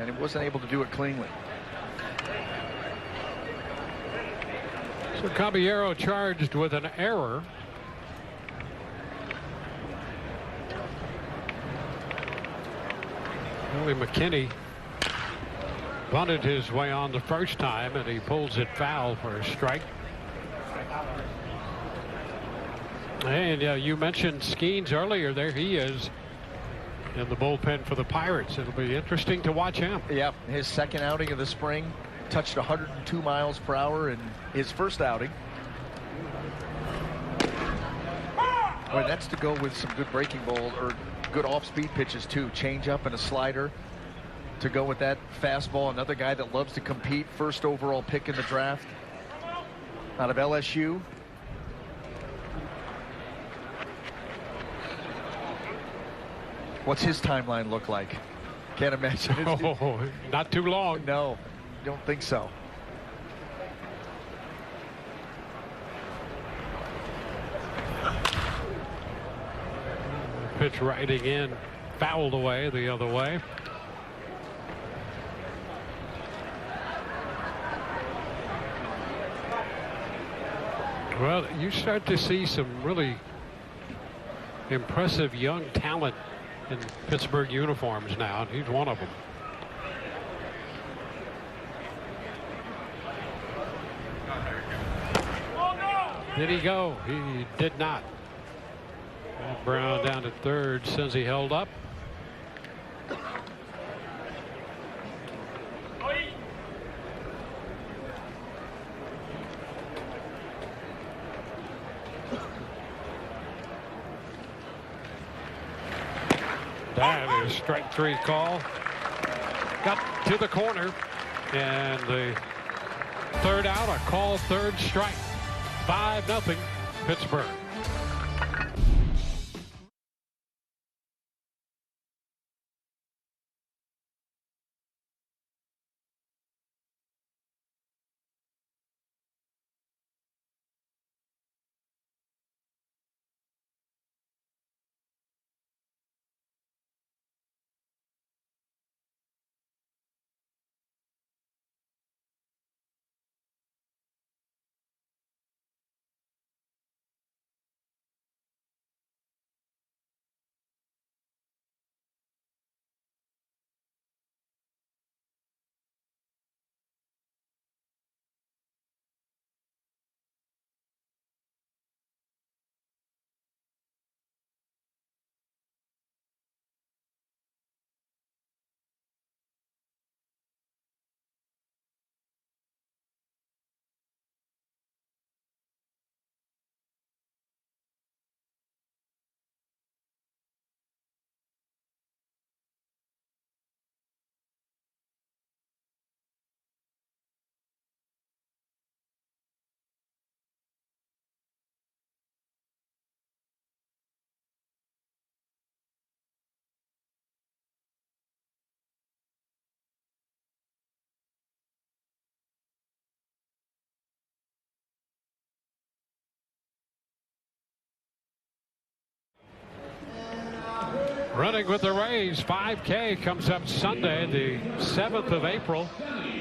and it wasn't able to do it cleanly. So Caballero charged with an error. Willie McKinney bunted his way on the first time, and he pulls it foul for a strike. And you mentioned Skeens earlier. There he is in the bullpen for the Pirates. It'll be interesting to watch him. Yeah, his second outing of the spring, touched 102 miles per hour in his first outing. Well, that's to go with some good breaking ball or good off-speed pitches too. Change up and a slider to go with that fastball. Another guy that loves to compete. First overall pick in the draft out of LSU. What's his timeline look like? Can't imagine. Oh, not too long. No, don't think so. Pitch riding in, fouled away the other way. Well, you start to see some really impressive young talent in Pittsburgh uniforms now, and he's one of them. Did he go? He did not. Brown down at third, since he held up. That is strike three call. Got to the corner, and the third out, a call third strike. 5-0 Pittsburgh. Running with the Rays, 5K comes up Sunday, the 7th of April.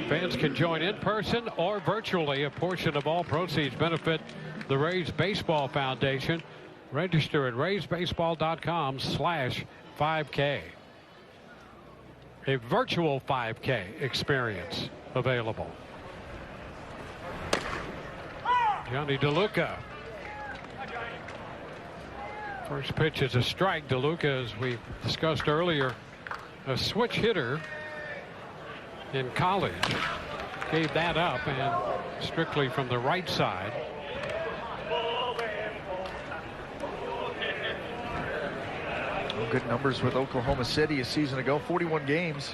Fans can join in person or virtually. A portion of all proceeds benefit the Rays Baseball Foundation. Register at raysbaseball.com/5K. A virtual 5K experience available. Johnny DeLuca. First pitch is a strike. DeLuca, as we discussed earlier, a switch hitter in college. Gave that up, and strictly from the right side. Good numbers with Oklahoma City a season ago. 41 games.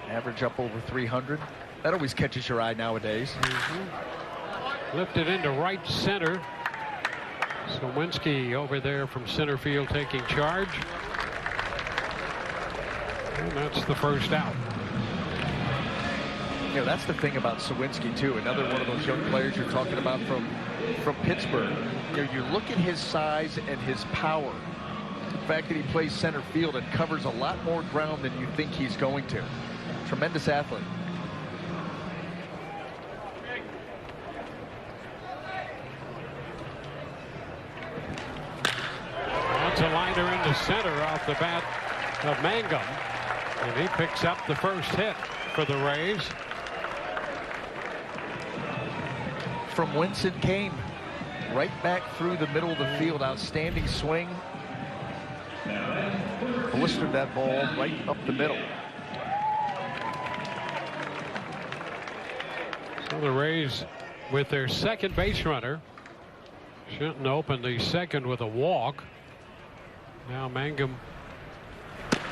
Average up over 300. That always catches your eye nowadays. Lifted into right center. Sawinski over there from center field taking charge. And that's the first out. You know, that's the thing about Sawinski too. Another one of those young players you're talking about from Pittsburgh. You know, you look at his size and his power. The fact that he plays center field and covers a lot more ground than you think he's going to. Tremendous athlete. That's a liner into center off the bat of Mangum. And he picks up the first hit for the Rays. From whence it came. Right back through the middle of the field. Outstanding swing. blistered that ball right up the middle. So the Rays with their second base runner. Shenton opened the second with a walk. Now Mangum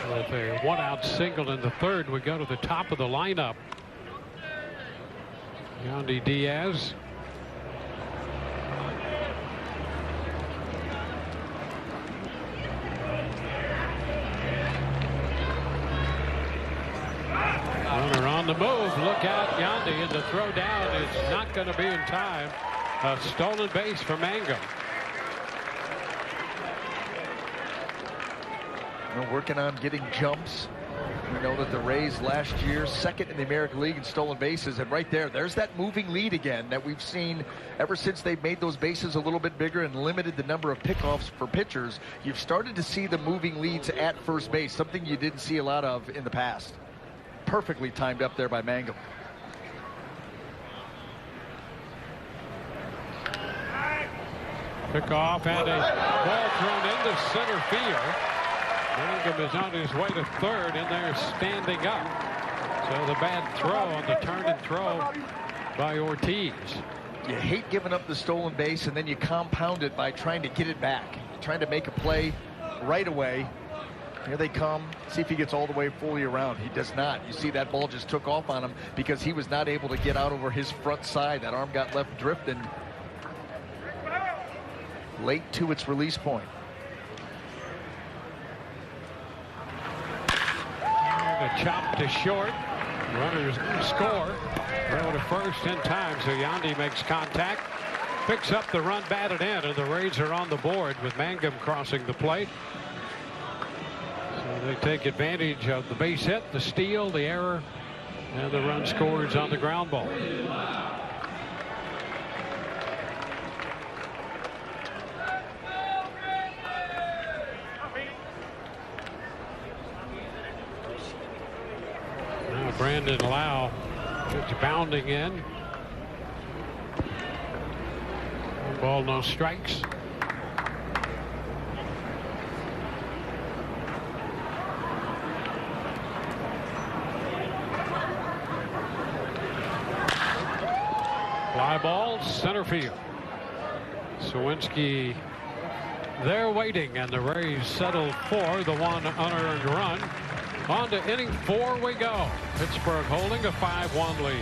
with a one-out single in the third. We go to the top of the lineup. Yandy Diaz. Runner on the move. Look out, Yandy, and the throw down is not going to be in time. A stolen base for Mangum. Working on getting jumps. We know that the Rays last year second in the American League in stolen bases, and right there's that moving lead again that we've seen ever since they've made those bases a little bit bigger and limited the number of pickoffs for pitchers. You've started to see the moving leads at first base, something you didn't see a lot of in the past. Perfectly timed up there by Mangum. Pickoff and a ball thrown into center field. Mangum is on his way to third, and they're standing up. So the bad throw on the turn and throw by Ortiz. You hate giving up the stolen base, and then you compound it by trying to get it back, trying to make a play right away. Here they come. See if he gets all the way fully around. He does not. You see that ball just took off on him because he was not able to get out over his front side. That arm got left drifting late to its release point. A chop to short. Runners score. Throw to first in time, so Yandy makes contact. Picks up the run batted in, and the Rays are on the board with Mangum crossing the plate. So they take advantage of the base hit, the steal, the error, and the run scores on the ground ball. Brandon Lau gets bounding in. One ball, no strikes. Fly ball, center field. Sawinski there waiting, and the Rays settle for the one unearned run. On to inning 4 we go. Pittsburgh holding a 5-1 lead.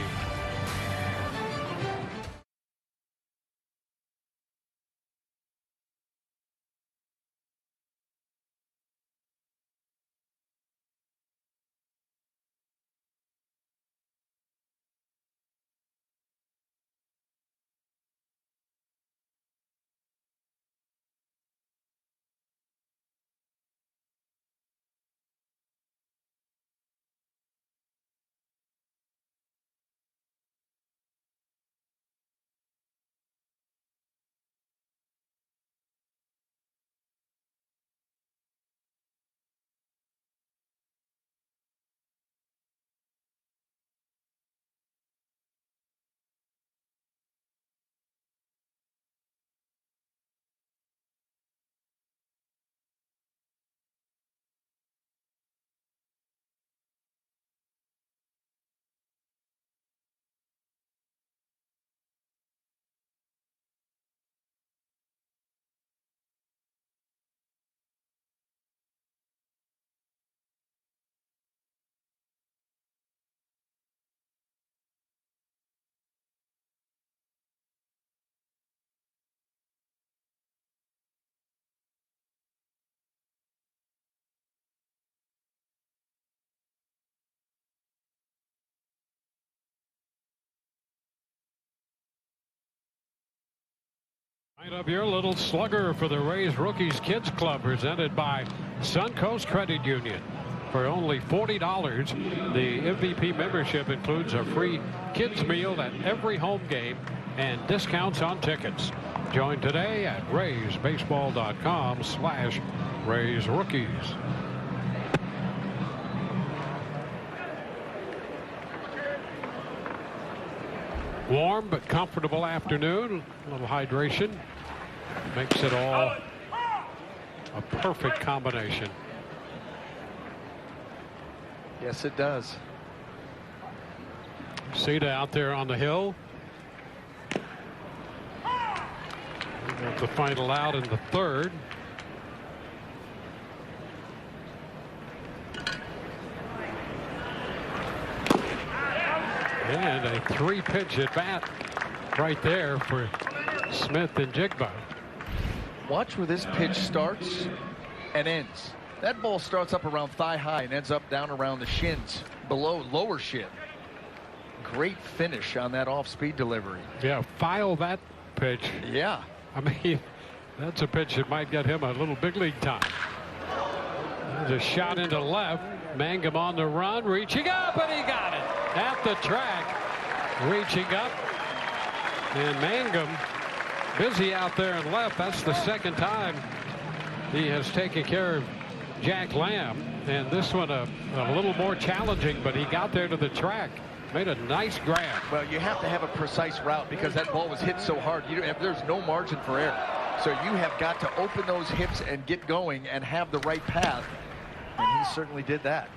Right up your little slugger for the Rays Rookies Kids Club, presented by Suncoast Credit Union. For only $40, the MVP membership includes a free kids meal at every home game and discounts on tickets. Join today at RaysBaseball.com/Rays Rookies. Warm but comfortable afternoon. A little hydration makes it all a perfect combination. Yes, it does. Cita out there on the hill. The final out in the third. And a 3-pitch at bat right there for Smith and Jigba. Watch where this pitch starts and ends. That ball starts up around thigh high and ends up down around the shins, below lower shin. Great finish on that off-speed delivery. Yeah, file that pitch. Yeah. I mean, that's a pitch that might get him a little big league time. There's a shot into left. Mangum on the run, reaching up, and he got it at the track. Reaching up, and Mangum busy out there in left. That's the second time he has taken care of Jack Lamb, and this one a little more challenging, but he got there to the track. Made a nice grab. Well, you have to have a precise route because that ball was hit so hard. There's no margin for error. So you have got to open those hips and get going and have the right path. And he certainly did that.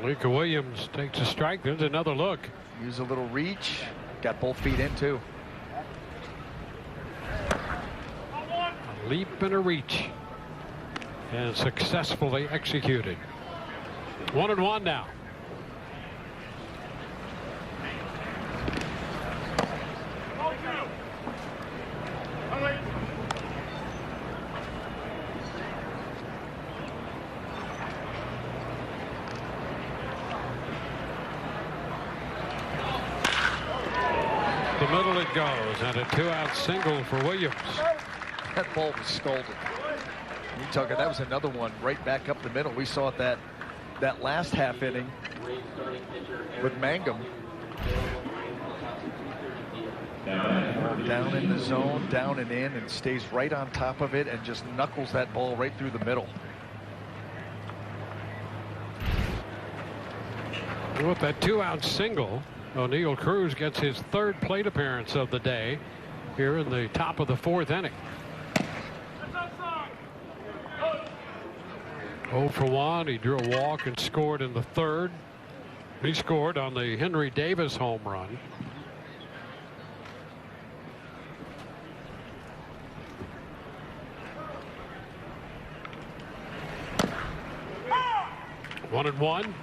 Luka Williams takes a strike. There's another look. Use a little reach. Got both feet in, too. A leap and a reach. And successfully executed. 1-1 now. The middle it goes, and a 2-out single for Williams. That ball was scalded. That was another one right back up the middle. We saw it that last half inning with Mangum. Down in the zone, down and in, and stays right on top of it and just knuckles that ball right through the middle. With that 2-out single, O'Neal Cruz gets his third plate appearance of the day here in the top of the fourth inning. 0 for 1. He drew a walk and scored in the third. He scored on the Henry Davis home run. One and one.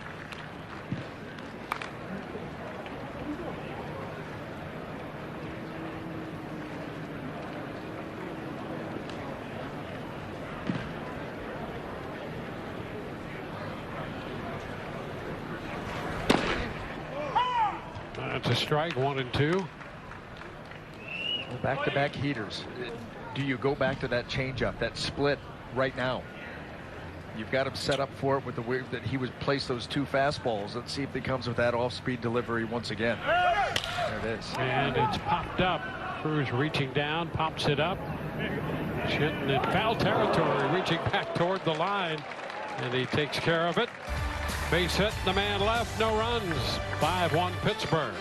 That's a strike. 1 and 2. Back-to-back heaters. Do you go back to that changeup, that split right now? You've got him set up for it with the way that he would place those two fastballs. Let's see if he comes with that off-speed delivery once again. There it is. And it's popped up. Cruz reaching down, pops it up. Hitting in foul territory, reaching back toward the line. And he takes care of it. Base hit, the man left, no runs. 5-1 Pittsburgh.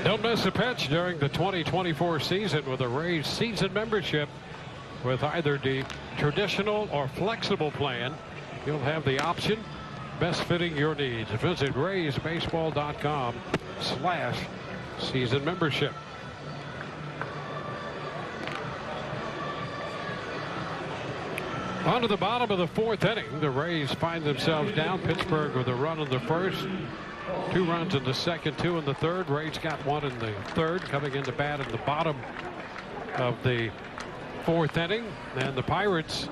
Don't miss a pitch during the 2024 season with a Rays season membership. With either the traditional or flexible plan, you'll have the option best fitting your needs. Visit RaysBaseball.com/season membership. On to the bottom of the fourth inning. The Rays find themselves down. Pittsburgh with a run in the first. 2 runs in the second, 2 in the third. Rays got 1 in the third, coming into bat in the bottom of the fourth inning. And the Pirates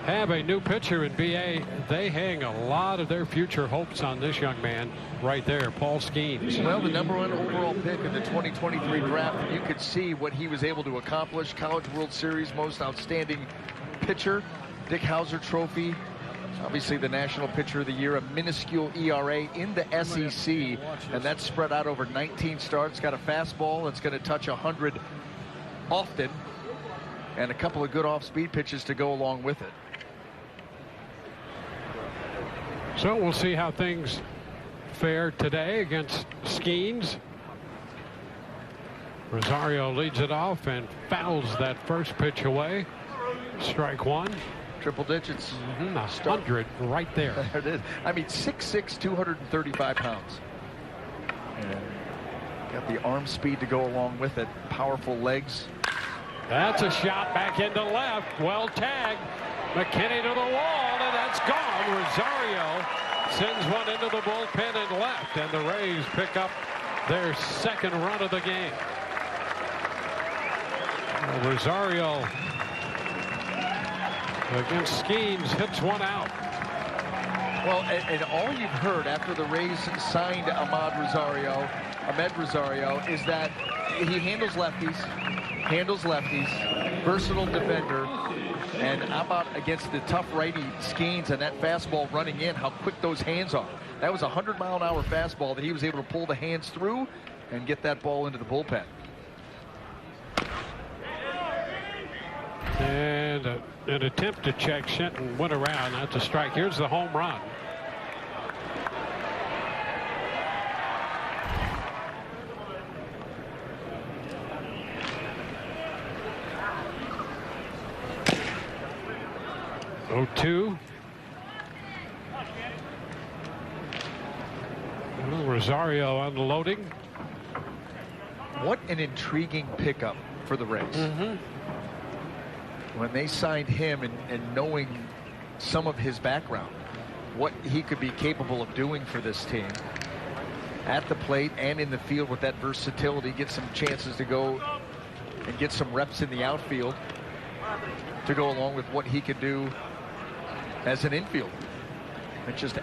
have a new pitcher in BA. They hang a lot of their future hopes on this young man right there, Paul Skeens. Well, the #1 overall pick in the 2023 draft, and you could see what he was able to accomplish. College World Series most outstanding pitcher, Dick Hauser Trophy, obviously the National Pitcher of the Year, a minuscule ERA in the SEC, and that's spread out over 19 starts. Got a fastball that's going to touch 100 often, and a couple of good off-speed pitches to go along with it. So we'll see how things fare today against Skeens. Rosario leads it off and fouls that first pitch away. Strike 1. Triple digits. 100 right there. There it is. I mean, 6'6", 235 pounds. And got the arm speed to go along with it. Powerful legs. That's a shot back into left. Well tagged. McKinney to the wall, and that's gone. Rosario sends one into the bullpen and left, and the Rays pick up their second run of the game. Rosario against Skeens hits one out. Well, and all you've heard after the Rays signed Ahmed Rosario, is that he handles lefties, versatile defender, and Ahmed against the tough righty Skeens and that fastball running in, how quick those hands are. That was a 100-mile-an-hour fastball that he was able to pull the hands through and get that ball into the bullpen. And an attempt to check. Shenton went around. That's a strike. Here's the home run. Oh, 2. Rosario unloading. What an intriguing pickup for the Rays. When they signed him and knowing some of his background, what he could be capable of doing for this team at the plate and in the field with that versatility, get some chances to go and get some reps in the outfield to go along with what he could do as an infielder. It just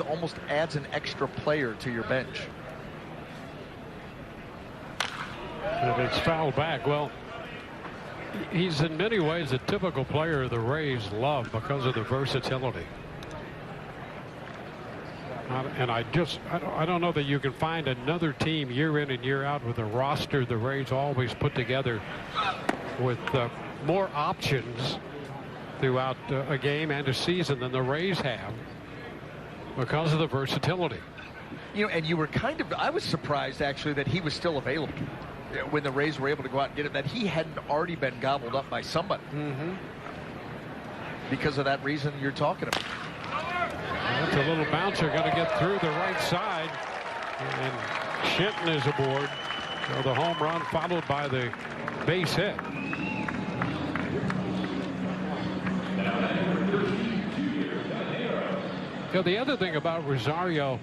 almost adds an extra player to your bench. And it's fouled back. Well, he's in many ways a typical player the Rays love because of the versatility. And I don't know that you can find another team year in and year out with a roster the Rays always put together with more options throughout a game and a season than the Rays have because of the versatility. You know, and you were I was surprised actually that he was still available when the Rays were able to go out and get him, that he hadn't already been gobbled up by somebody. Because of that reason you're talking about. That's a little bouncer going to get through the right side, and Shenton is aboard. So the home run followed by the base hit. You know, the other thing about Rosario,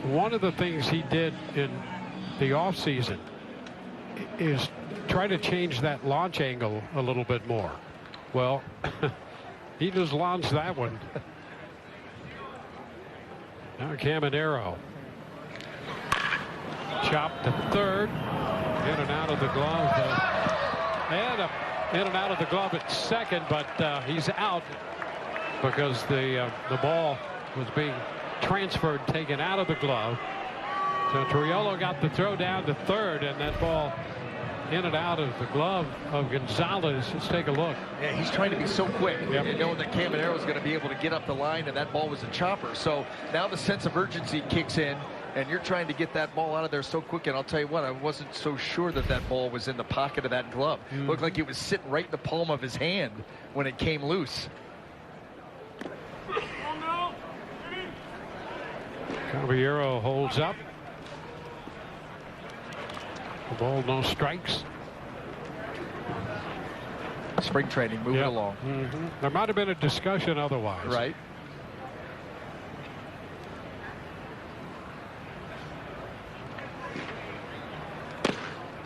one of the things he did in the offseason is try to change that launch angle a little bit more. Well, he just launched that one. Now Caminero. Chopped to third. In and out of the glove. In and out of the glove at second, but he's out because the ball was being transferred, taken out of the glove. So Triolo got the throw down to third, and that ball in and out of the glove of Gonzalez. Let's take a look. Yeah, he's trying to be so quick, and knowing that Caminero is going to be able to get up the line, and that ball was a chopper. So now the sense of urgency kicks in, and you're trying to get that ball out of there so quick. And I'll tell you what, I wasn't so sure that that ball was in the pocket of that glove. Looked like it was sitting right in the palm of his hand when it came loose. Caballero holds up. The ball, no strikes. spring training moving along. There might have been a discussion otherwise. Right.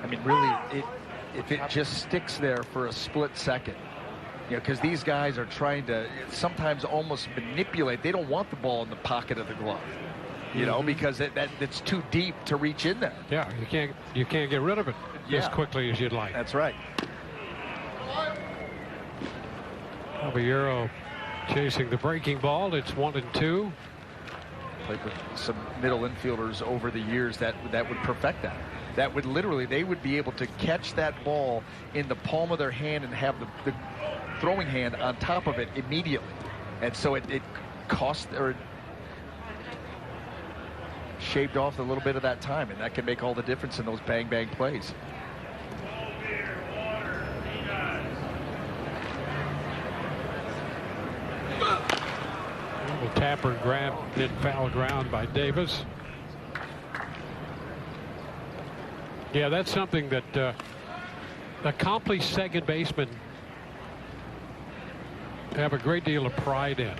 I mean, really, if it just sticks there for a split second, because these guys are trying to sometimes almost manipulate. They don't want the ball in the pocket of the glove, because it's too deep to reach in there. Yeah, you can't get rid of it as quickly as you'd like. That's right. Caballero chasing the breaking ball. It's 1-2. Played with some middle infielders over the years that would perfect that. That would literally, they would be able to catch that ball in the palm of their hand and have the throwing hand on top of it immediately. And so it cost or shaved off a little bit of that time, and that can make all the difference in those bang plays. Tapper grabbed in foul ground by Davis. Yeah, that's something that accomplished second basemen have a great deal of pride in.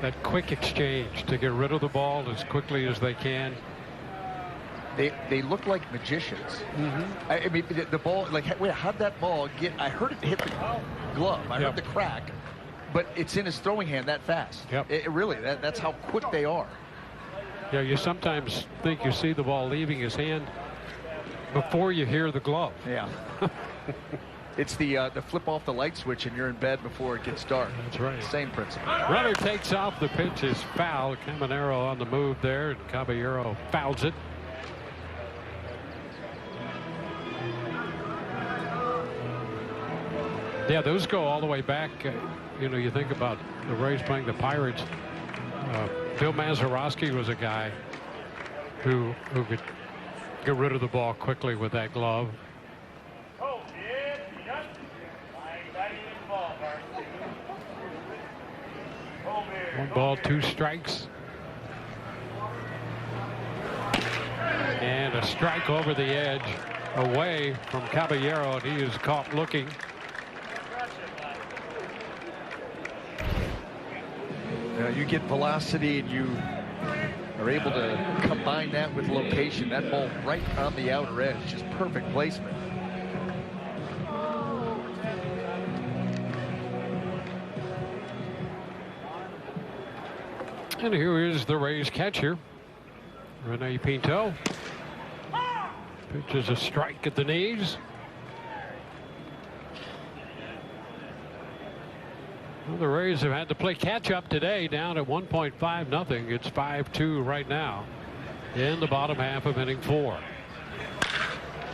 That quick exchange to get rid of the ball as quickly as they can. They look like magicians. I mean, the ball, like, wait, how'd that ball get? I heard it hit the glove. I heard the crack, but it's in his throwing hand that fast. It really, that's how quick they are. Yeah, you sometimes think you see the ball leaving his hand before you hear the glove. Yeah. It's the flip off the light switch and you're in bed before it gets dark. That's right. Same principle. Runner takes off. The pitch is foul. Caminero on the move there, and Caballero fouls it. Yeah, those go all the way back. You think about the Rays playing the Pirates. Bill Mazeroski was a guy who could get rid of the ball quickly with that glove. 1 ball, 2 strikes. And a strike over the edge away from Caballero, and he is caught looking. You get velocity and you are able to combine that with location. That ball right on the outer edge, just perfect placement. And here is the Rays catcher, Rene Pinto. Pitches a strike at the knees. Well, the Rays have had to play catch up today, down at 1.5-0. It's 5-2 right now in the bottom half of inning 4.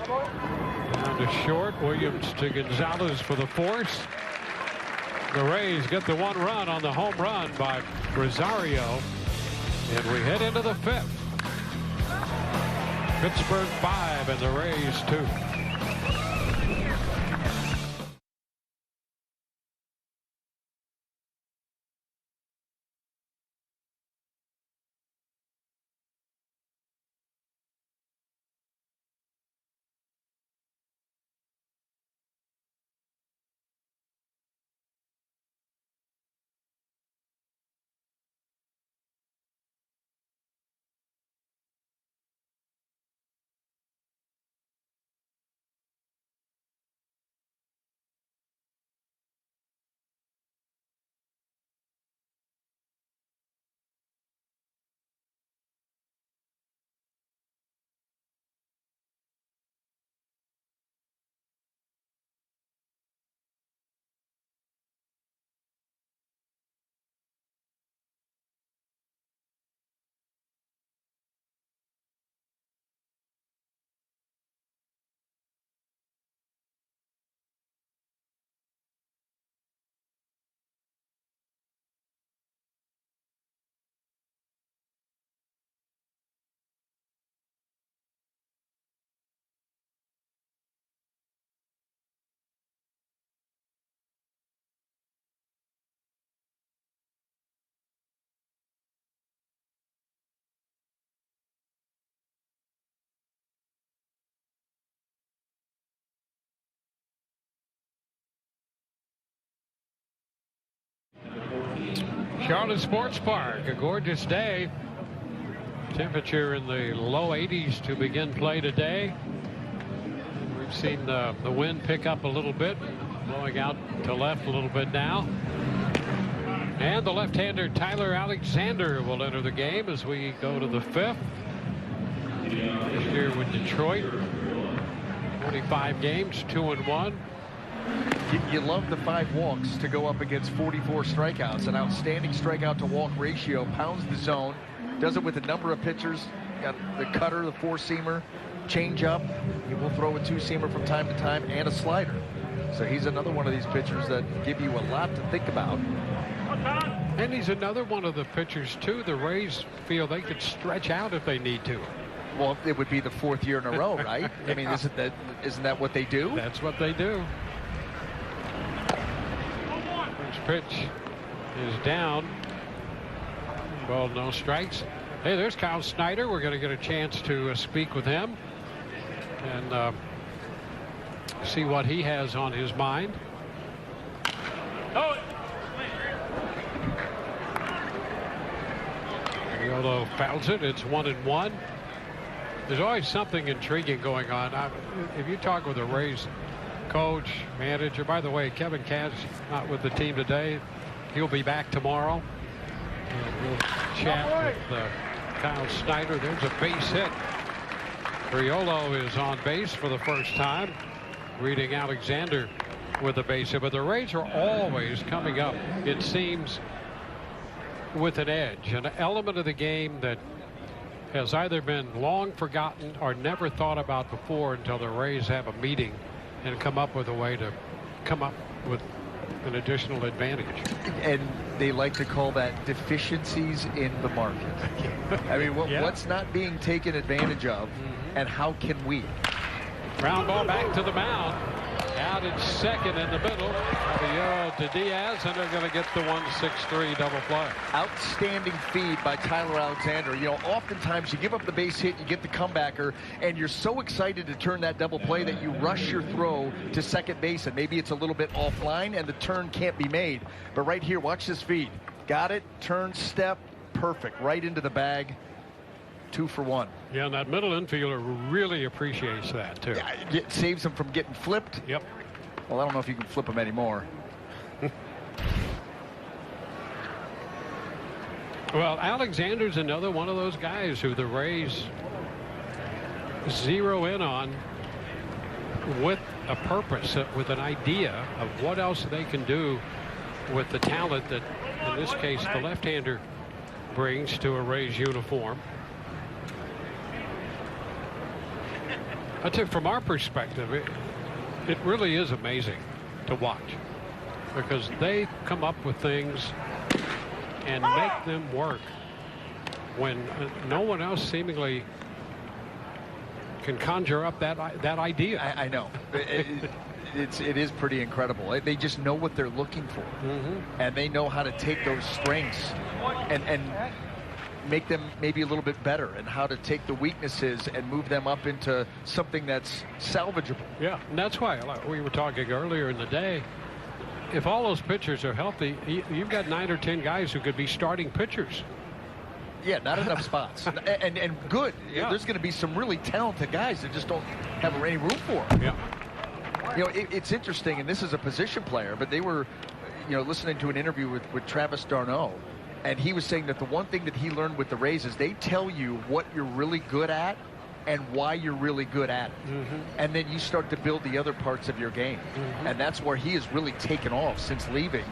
Down to short. Williams to Gonzalez for the force. The Rays get the 1 run on the home run by Rosario, and we head into the 5th. Pittsburgh 5 and the Rays 2. Charlotte Sports Park, a gorgeous day. Temperature in the low 80s to begin play today. We've seen the wind pick up a little bit, blowing out to left a little bit now. And the left-hander Tyler Alexander will enter the game as we go to the 5th. This year with Detroit, 25 games, 2-1. You love the 5 walks to go up against 44 strikeouts. An outstanding strikeout to walk ratio, pounds the zone, does it with a number of pitchers. Got the cutter, the 4-seamer, change up. He will throw a 2-seamer from time to time and a slider. So he's another one of these pitchers that give you a lot to think about. And he's another one of the pitchers too. The Rays feel they could stretch out if they need to. Well, it would be the 4th year in a row, right? I mean, isn't that what they do? That's what they do. First pitch is down. Ball, no strikes. Hey, there's Kyle Snyder. We're going to get a chance to speak with him and see what he has on his mind. Yolo fouls it. It's 1-1. There's always something intriguing going on. If you talk with a Rays coach, manager, by the way, Kevin Cash not with the team today. He'll be back tomorrow. And we'll chat with Kyle Snyder. There's a base hit. Criollo is on base for the first time. Reading Alexander with a base hit. But the Rays are always coming up, it seems, with an edge, an element of the game that has either been long forgotten or never thought about before until the Rays have a meeting and come up with a way to come up with an additional advantage. And they like to call that deficiencies in the market. I mean, what's not being taken advantage of, and how can we? Ground ball back to the mound. Out at second in the middle. Caballero to Diaz, and they're going to get the 1-6-3 double play. Outstanding feed by Tyler Alexander. You know, oftentimes you give up the base hit, you get the comebacker, and you're so excited to turn that double play that you rush your throw to second base, and maybe it's a little bit offline and the turn can't be made. But right here, watch this feed. Got it, turn, step, perfect, right into the bag. 2 for 1. Yeah, and that middle infielder really appreciates that too. Yeah, it saves him from getting flipped. Yep. Well, I don't know if you can flip him anymore. Well, Alexander's another one of those guys who the Rays zero in on with a purpose, with an idea of what else they can do with the talent that, in this case, the left-hander brings to a Rays uniform. I think from our perspective, it really is amazing to watch because they come up with things and make them work when no one else seemingly can conjure up that idea. I know. It is pretty incredible. They just know what they're looking for, and they know how to take those strengths and make them maybe a little bit better, and how to take the weaknesses and move them up into something that's salvageable. Yeah, and that's why, like we were talking earlier in the day, if all those pitchers are healthy, you've got 9 or 10 guys who could be starting pitchers. Yeah, not enough spots. and good. Yeah. There's going to be some really talented guys that just don't have any room for them. Yeah. You know, it's interesting, and this is a position player, but they were, listening to an interview with Travis d'Arnaud, and he was saying that the one thing that he learned with the Rays is they tell you what you're really good at and why you're really good at it. And then you start to build the other parts of your game. And that's where he has really taken off since leaving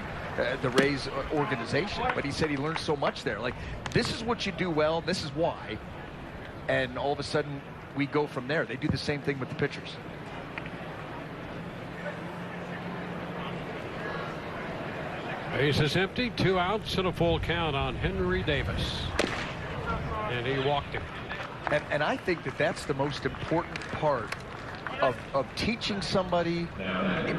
the Rays organization. But he said he learned so much there. Like, this is what you do well, this is why. And all of a sudden, we go from there. They do the same thing with the pitchers. Base is empty, 2 outs and a full count on Henry Davis. And he walked him. And I think that that's the most important part of teaching somebody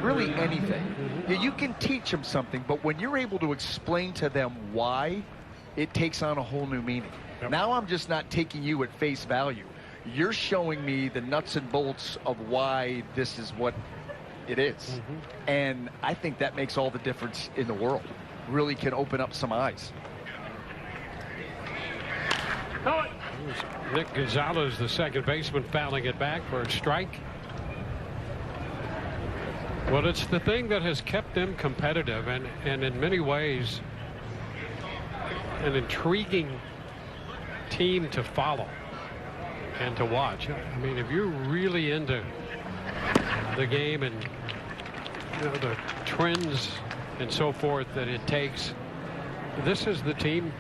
really anything. You can teach them something, but when you're able to explain to them why, it takes on a whole new meaning. Yep. Now I'm just not taking you at face value. You're showing me the nuts and bolts of why this is what it is. And I think that makes all the difference in the world. really can open up some eyes. Nick Gonzalez, the second baseman, fouling it back for a strike. Well, it's the thing that has kept them competitive and in many ways an intriguing team to follow and to watch. I mean, if you're really into the game and the trends and so forth that it takes, this is the team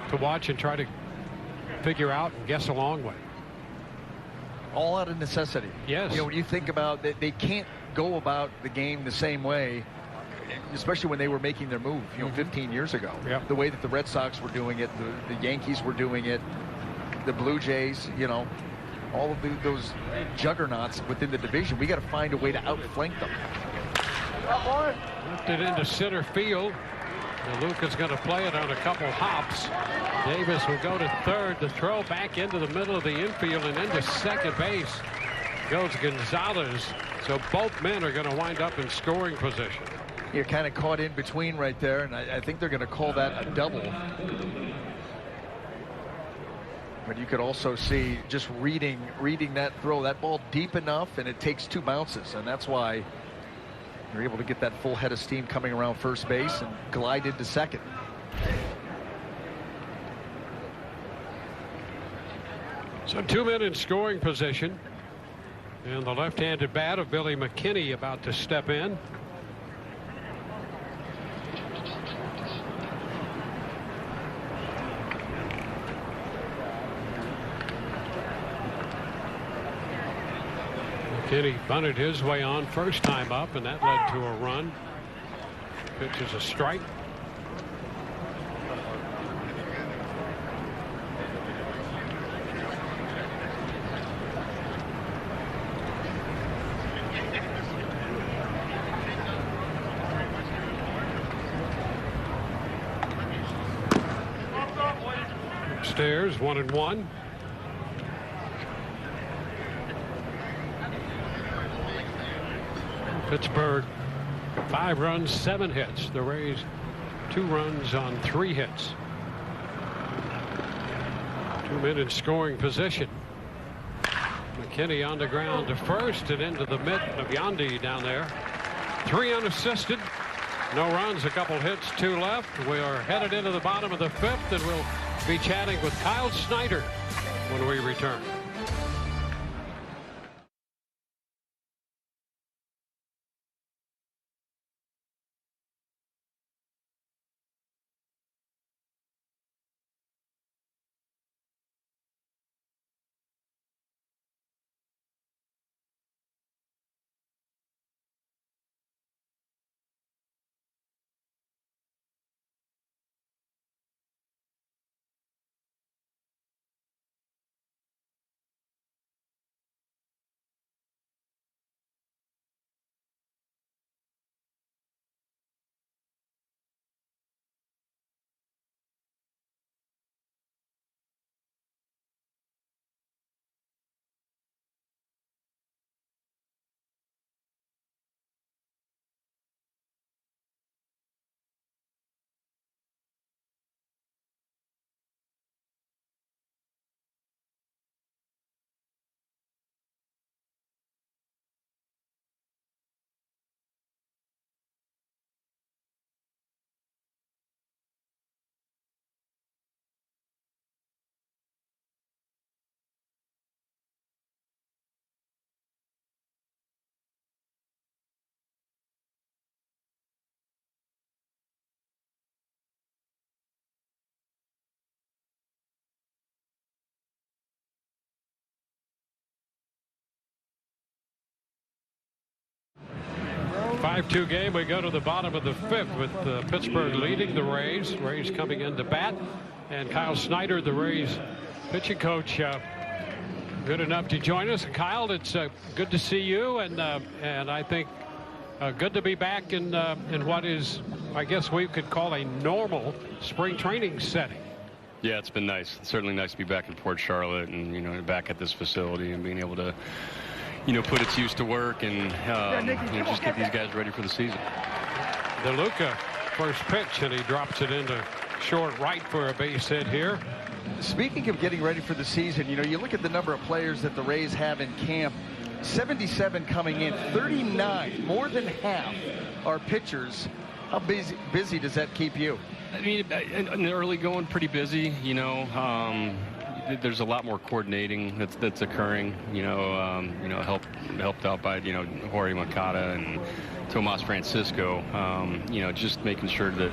to watch and try to figure out and guess along with. All out of necessity. Yes. When you think about that, they can't go about the game the same way, especially when they were making their move 15 years ago. Yep. The way that the Red Sox were doing it, the Yankees were doing it, the Blue Jays, all of those juggernauts within the division. We got to find a way to outflank them. Lifted into center field. Luca's going to play it on a couple hops. Davis will go to third. The throw back into the middle of the infield and into second base goes Gonzalez. So both men are going to wind up in scoring position. You're kind of caught in between right there, and I think they're going to call that a double. But you could also see, just reading that throw, that ball deep enough, and it takes 2 bounces, and that's why you're able to get that full head of steam coming around first base and glide into second. So 2 men in scoring position, and the left-handed bat of Billy McKinney about to step in. McKinney bunted his way on first time up, and that led to a run. Pitch is a strike. Upstairs, 1-1. Pittsburgh 5 runs, 7 hits. The Rays 2 runs on 3 hits. 2 men in scoring position. McKinney on the ground to first and into the mid of Yandy down there. 3 unassisted. No runs, a couple hits, 2 left. We are headed into the bottom of the 5th, and we'll be chatting with Kyle Snyder when we return. Five-2 game. We go to the bottom of the 5th with Pittsburgh leading the Rays. Rays coming into bat, and Kyle Snyder, the Rays pitching coach, good enough to join us. Kyle, it's good to see you, and I think good to be back in what is, I guess we could call a normal spring training setting. Yeah, it's been nice. It's certainly nice to be back in Port Charlotte and back at this facility and being able to put its use to work and just get these guys ready for the season. DeLuca First pitch, and he drops it into short right for a base hit here. Speaking of getting ready for the season, you know, you look at the number of players that the Rays have in camp. 77 coming in, 39, more than half are pitchers. How busy does that keep you? I mean, in the early going, pretty busy. You know, there's a lot more coordinating that's occurring. You know, helped out by Jorge Moncada and Tomas Francisco. You know, just making sure that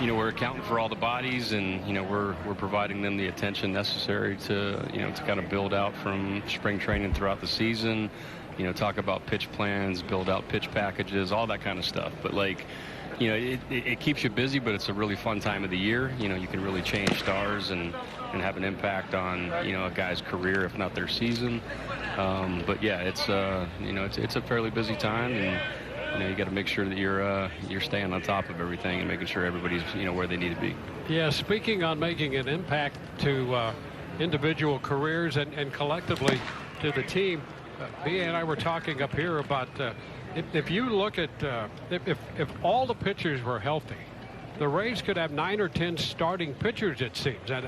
we're accounting for all the bodies, and we're providing them the attention necessary to to kind of build out from spring training throughout the season. You know, talk about pitch plans, build out pitch packages, all that kind of stuff. But it keeps you busy, but it's a really fun time of the year. You know, you can really change stars and have an impact on a guy's career, if not their season. But yeah, it's it's a fairly busy time, and you got to make sure that you're staying on top of everything and making sure everybody's where they need to be. Yeah, speaking on making an impact to individual careers and collectively to the team, B.A. and I were talking up here about if you look at if all the pitchers were healthy, the Rays could have 9 or 10 starting pitchers, it seems. And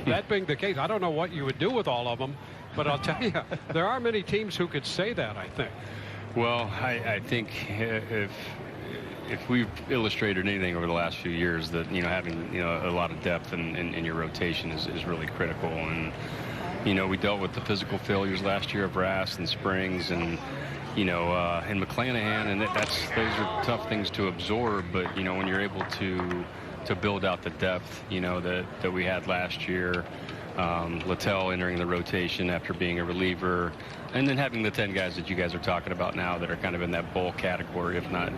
that being the case, I don't know what you would do with all of them, but I'll tell you, there are many teams who could say that, I think. Well, I think if we've illustrated anything over the last few years, that having a lot of depth in your rotation is really critical. And we dealt with the physical failures last year of Rass and Springs and and McClanahan, and those are tough things to absorb. But when you're able to build out the depth that we had last year, Littell entering the rotation after being a reliever, and then having the 10 guys that you guys are talking about now that are kind of in that bull category, if not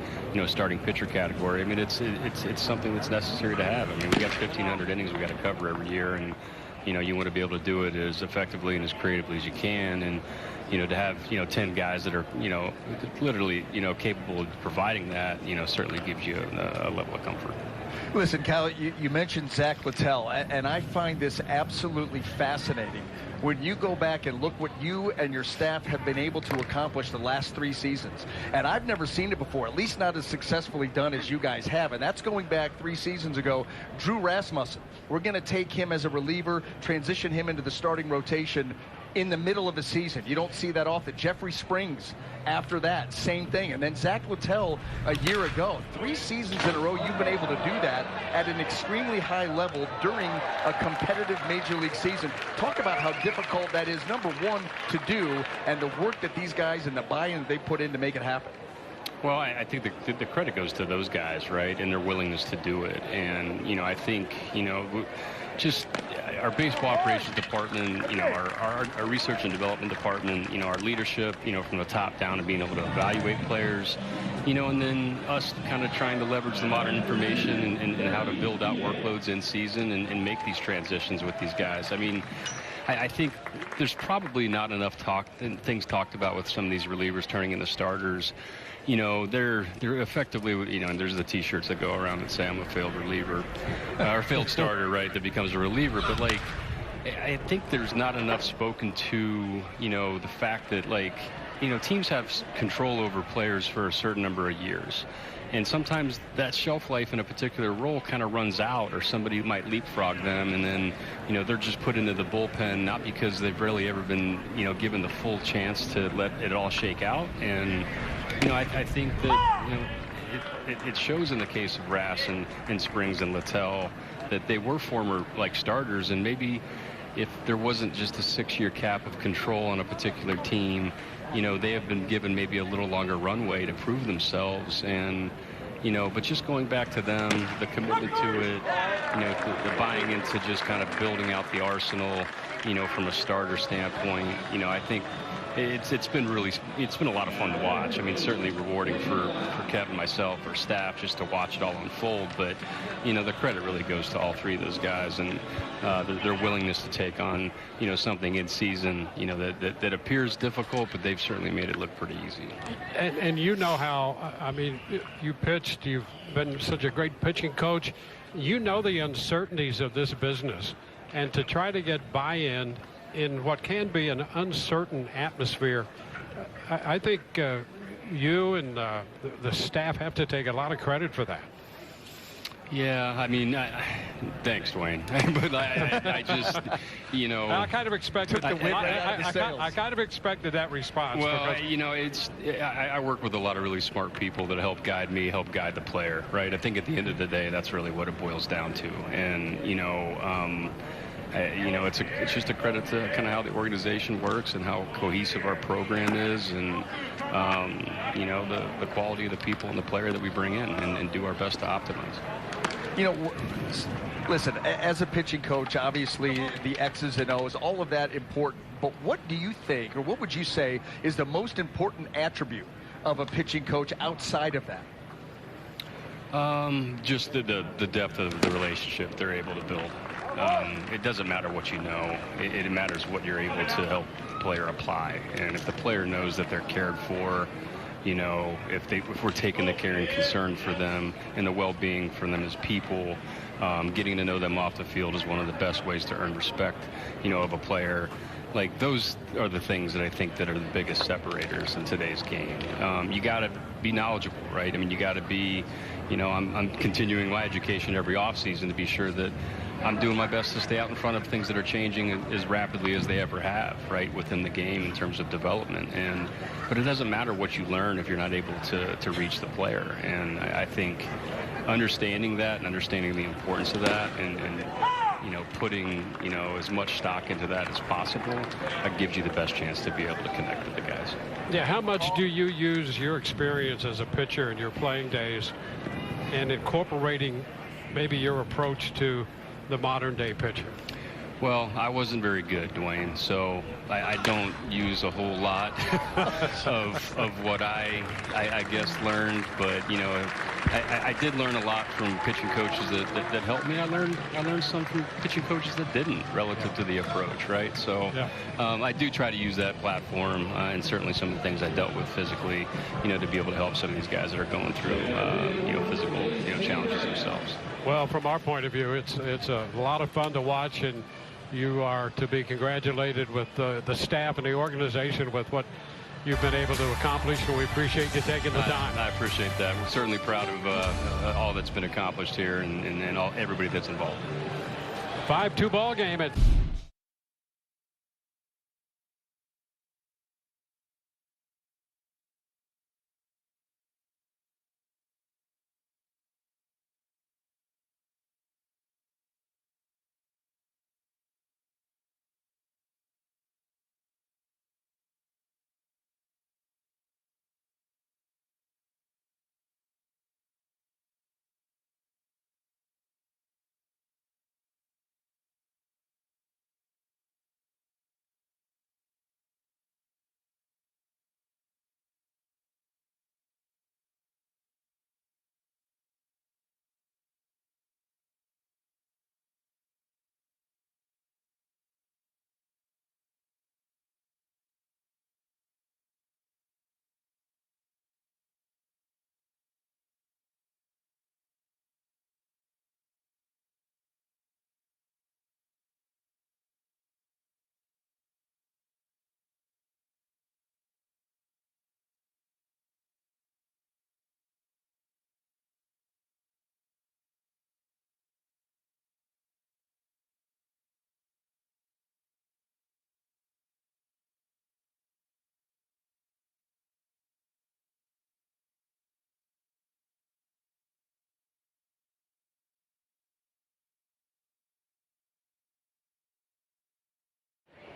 starting pitcher category. I mean, it's something that's necessary to have. I mean, we got 1,500 innings we got to cover every year, and you want to be able to do it as effectively and as creatively as you can. And to have 10 guys that are literally capable of providing that certainly gives you a level of comfort. Listen, Kyle, you mentioned Zach Littell, and I find this absolutely fascinating. When you go back and look what you and your staff have been able to accomplish the last 3 seasons, and I've never seen it before, at least not as successfully done as you guys have, and that's going back 3 seasons ago. Drew Rasmussen, we're going to take him as a reliever, transition him into the starting rotation in the middle of a season. You don't see that often. Jeffrey Springs, after that, same thing. And then Zach Littell a year ago. 3 seasons in a row, you've been able to do that at an extremely high level during a competitive major league season. Talk about how difficult that is, number one, to do, and the work that these guys and the buy-in they put in to make it happen. Well, I think the credit goes to those guys, right, and their willingness to do it. And, I think, just our baseball operations department, our research and development department, our leadership, from the top down and being able to evaluate players, and then us kind of trying to leverage the modern information and how to build out workloads in season and make these transitions with these guys. I mean, I think there's probably not enough things talked about with some of these relievers turning into starters. They're effectively, and there's the T-shirts that go around that say I'm a failed reliever or failed starter, right, that becomes a reliever. But, I think there's not enough spoken to, the fact that, teams have control over players for a certain number of years. And sometimes that shelf life in a particular role kind of runs out, or somebody might leapfrog them, and then, they're just put into the bullpen, not because they've really ever been, given the full chance to let it all shake out. And, I think that, it shows in the case of Rass and Springs and Littell that they were former, starters, and maybe if there wasn't just a 6-year cap of control on a particular team, they have been given maybe a little longer runway to prove themselves. And, but just going back to them, the commitment to it, the buying into just kind of building out the arsenal, from a starter standpoint, I think it's been a lot of fun to watch. I mean, certainly rewarding for Kevin, myself, or staff, just to watch it all unfold. But the credit really goes to all 3 of those guys, and their willingness to take on something in season that appears difficult, but they've certainly made it look pretty easy. And how, I mean, you pitched, you've been such a great pitching coach. The uncertainties of this business, and to try to get buy-in in what can be an uncertain atmosphere, I think you and the staff have to take a lot of credit for that. Yeah, I mean, thanks, Dwayne. But I just, you know, I kind of expected I kind of expected that response. Well, you know, I work with a lot of really smart people that help guide me, help guide the player, right? I think at the end of the day, that's really what it boils down to. And you know, it's just a credit to kind of how the organization works and how cohesive our program is, and you know, the quality of the people and the player that we bring in, and do our best to optimize. You know, listen, as a pitching coach, obviously the X's and O's, all of that important. But what do you think, or what would you say is the most important attribute of a pitching coach outside of that? Just the depth of the relationship they're able to build. It doesn't matter what you know. It matters what you're able to help the player apply. And if the player knows that they're cared for, you know, if we're taking the care and concern for them and the well-being for them as people, getting to know them off the field is one of the best ways to earn respect, you know, of a player. Like, those are the things that I think that are the biggest separators in today's game. You got to be knowledgeable, right? I mean, you got to be, you know, I'm continuing my education every offseason to be sure that I'm doing my best to stay out in front of things that are changing as rapidly as they ever have, right, within the game in terms of development. But it doesn't matter what you learn if you're not able to reach the player. And I think understanding that and understanding the importance of that, and you know, putting, you know, as much stock into that as possible, gives you the best chance to be able to connect with the guys. Yeah, how much do you use your experience as a pitcher in your playing days and incorporating maybe your approach to the modern day pitcher? Well, I wasn't very good, Dwayne, so I don't use a whole lot of what I guess learned, but you know, I did learn a lot from pitching coaches that helped me. I learned some from pitching coaches that didn't, relative to the approach, right? So yeah. I do try to use that platform, and certainly some of the things I dealt with physically, you know, to be able to help some of these guys that are going through you know, physical, you know, challenges themselves. Well, from our point of view, it's a lot of fun to watch, and you are to be congratulated with the staff and the organization with what you've been able to accomplish, and we appreciate you taking the time. I appreciate that. We're certainly proud of all that's been accomplished here, and everybody that's involved. 5-2 ball game at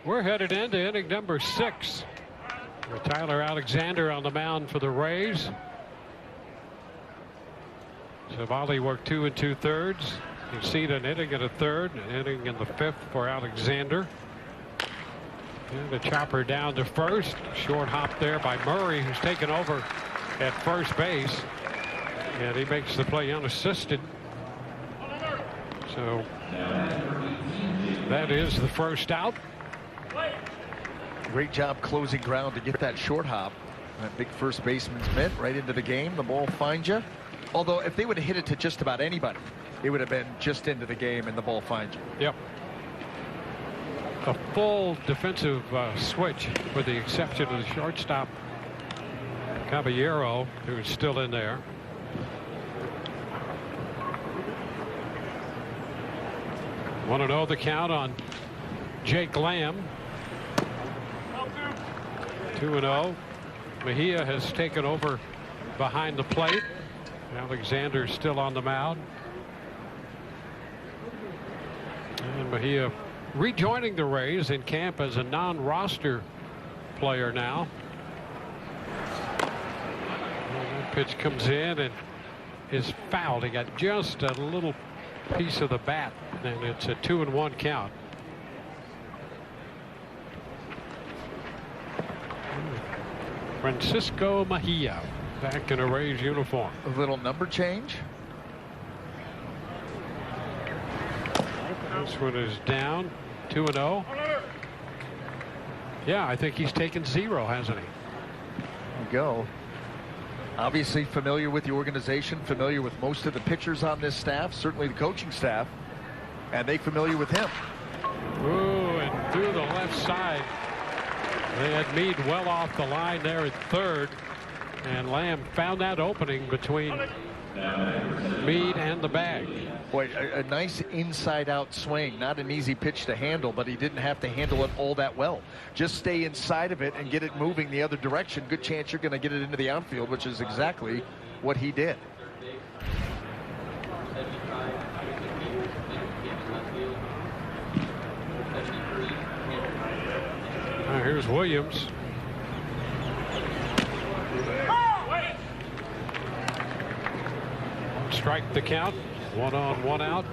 we're headed into inning number 6 with Tyler Alexander on the mound for the Rays. Savali worked 2 2/3. You see an inning and a third, an inning in the 5th for Alexander. And the chopper down to first. Short hop there by Murray, who's taken over at first base. And he makes the play unassisted. So that is the first out. Great job closing ground to get that short hop. That big first baseman's mitt right into the game. The ball finds you. Although if they would have hit it to just about anybody, it would have been just into the game and the ball finds you. Yep. A full defensive switch with the exception of the shortstop Caballero, who is still in there. 1-0 the count on Jake Lamb. 2-0. Mejia has taken over behind the plate. Alexander's still on the mound. And Mejia rejoining the Rays in camp as a non-roster player now. And that pitch comes in and is fouled. He got just a little piece of the bat, and it's a 2-1 count. Francisco Mejia back in a Rays uniform. A little number change. This one is down. 2-0. Yeah, I think he's taken 0, hasn't he? There you go. Obviously familiar with the organization, familiar with most of the pitchers on this staff, certainly the coaching staff, and they familiar with him. Ooh, and through the left side. They had Meade well off the line there at third, and Lamb found that opening between Meade and the bag. Boy, a nice inside-out swing. Not an easy pitch to handle, but he didn't have to handle it all that well. Just stay inside of it and get it moving the other direction. Good chance you're going to get it into the outfield, which is exactly what he did. Here's Williams. Strike the count. 1 on, 1 out.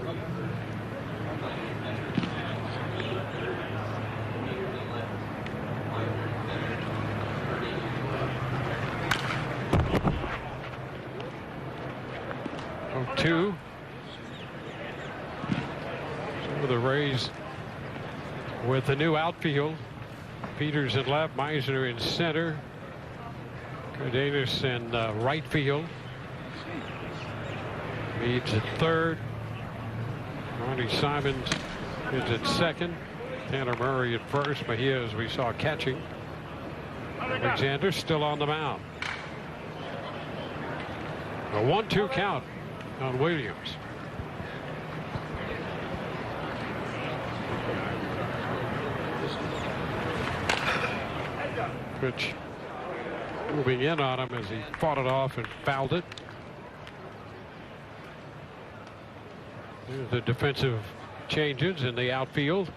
Oh, 2. So the Rays with the new outfield. Peters in left, Meisner in center, Cardenas in right field. Meade's at third. Ronnie Simons is at second. Tanner Murray at first. Mejia, as we saw, catching. Alexander still on the mound. A 1-2 count on Williams. Pitch moving in on him as he fought it off and fouled it. There's the defensive changes in the outfield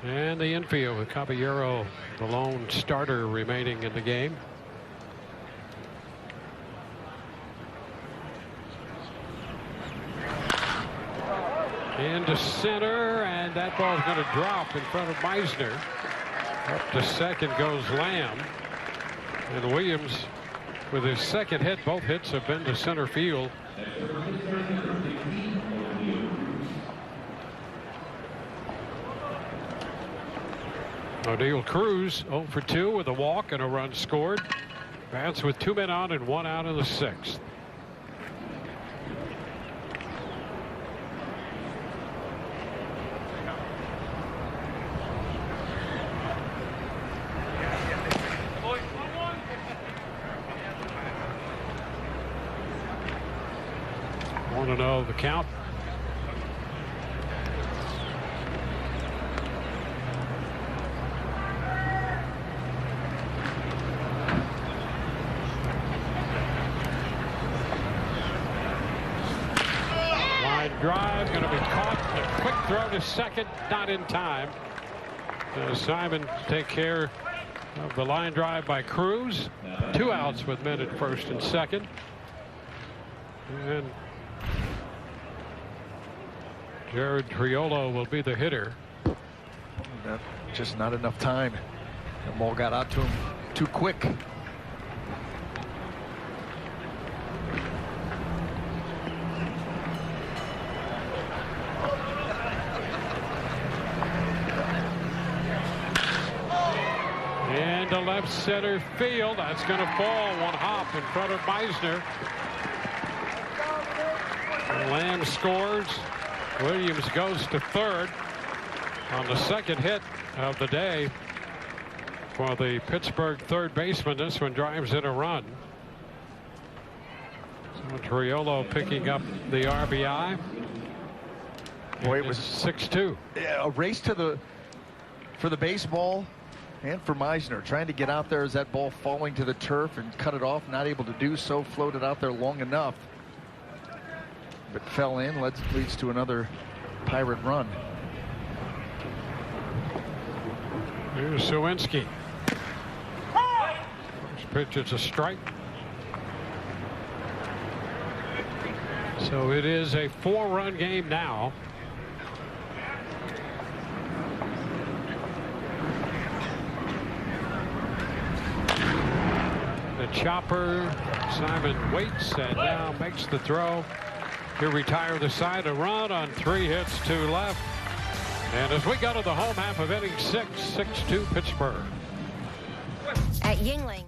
and the infield with Caballero, the lone starter, remaining in the game. Into center, and that ball's going to drop in front of Meisner. Up to second goes Lamb, and Williams with his second hit. Both hits have been to center field. O'Neal Cruz 0 for 2 with a walk and a run scored. Bats with 2 men on and 1 out in the 6th. The count. Line drive going to be caught. A quick throw to second, not in time. Simon take care of the line drive by Cruz. 2 outs with men at first and second. And Jared Triolo will be the hitter. Just not enough time. The ball got out to him too quick. Into left center field. That's going to fall 1 hop in front of Meisner. Lamb scores. Williams goes to third on the second hit of the day for the Pittsburgh third baseman. This one drives in a run. So Triolo picking up the RBI. Boy, it was 6-2. A race for the baseball and for Meisner, trying to get out there as that ball falling to the turf and cut it off, not able to do so, floated out there long enough, but fell in, leads to another Pirate run. Here's Sawinski. First pitch is a strike. So it is a 4-run game now. The chopper, Simon waits and now makes the throw to retire the side. A run on 3 hits to left. And as we go to the home half of inning 6, 6-2 Pittsburgh. At Yingling.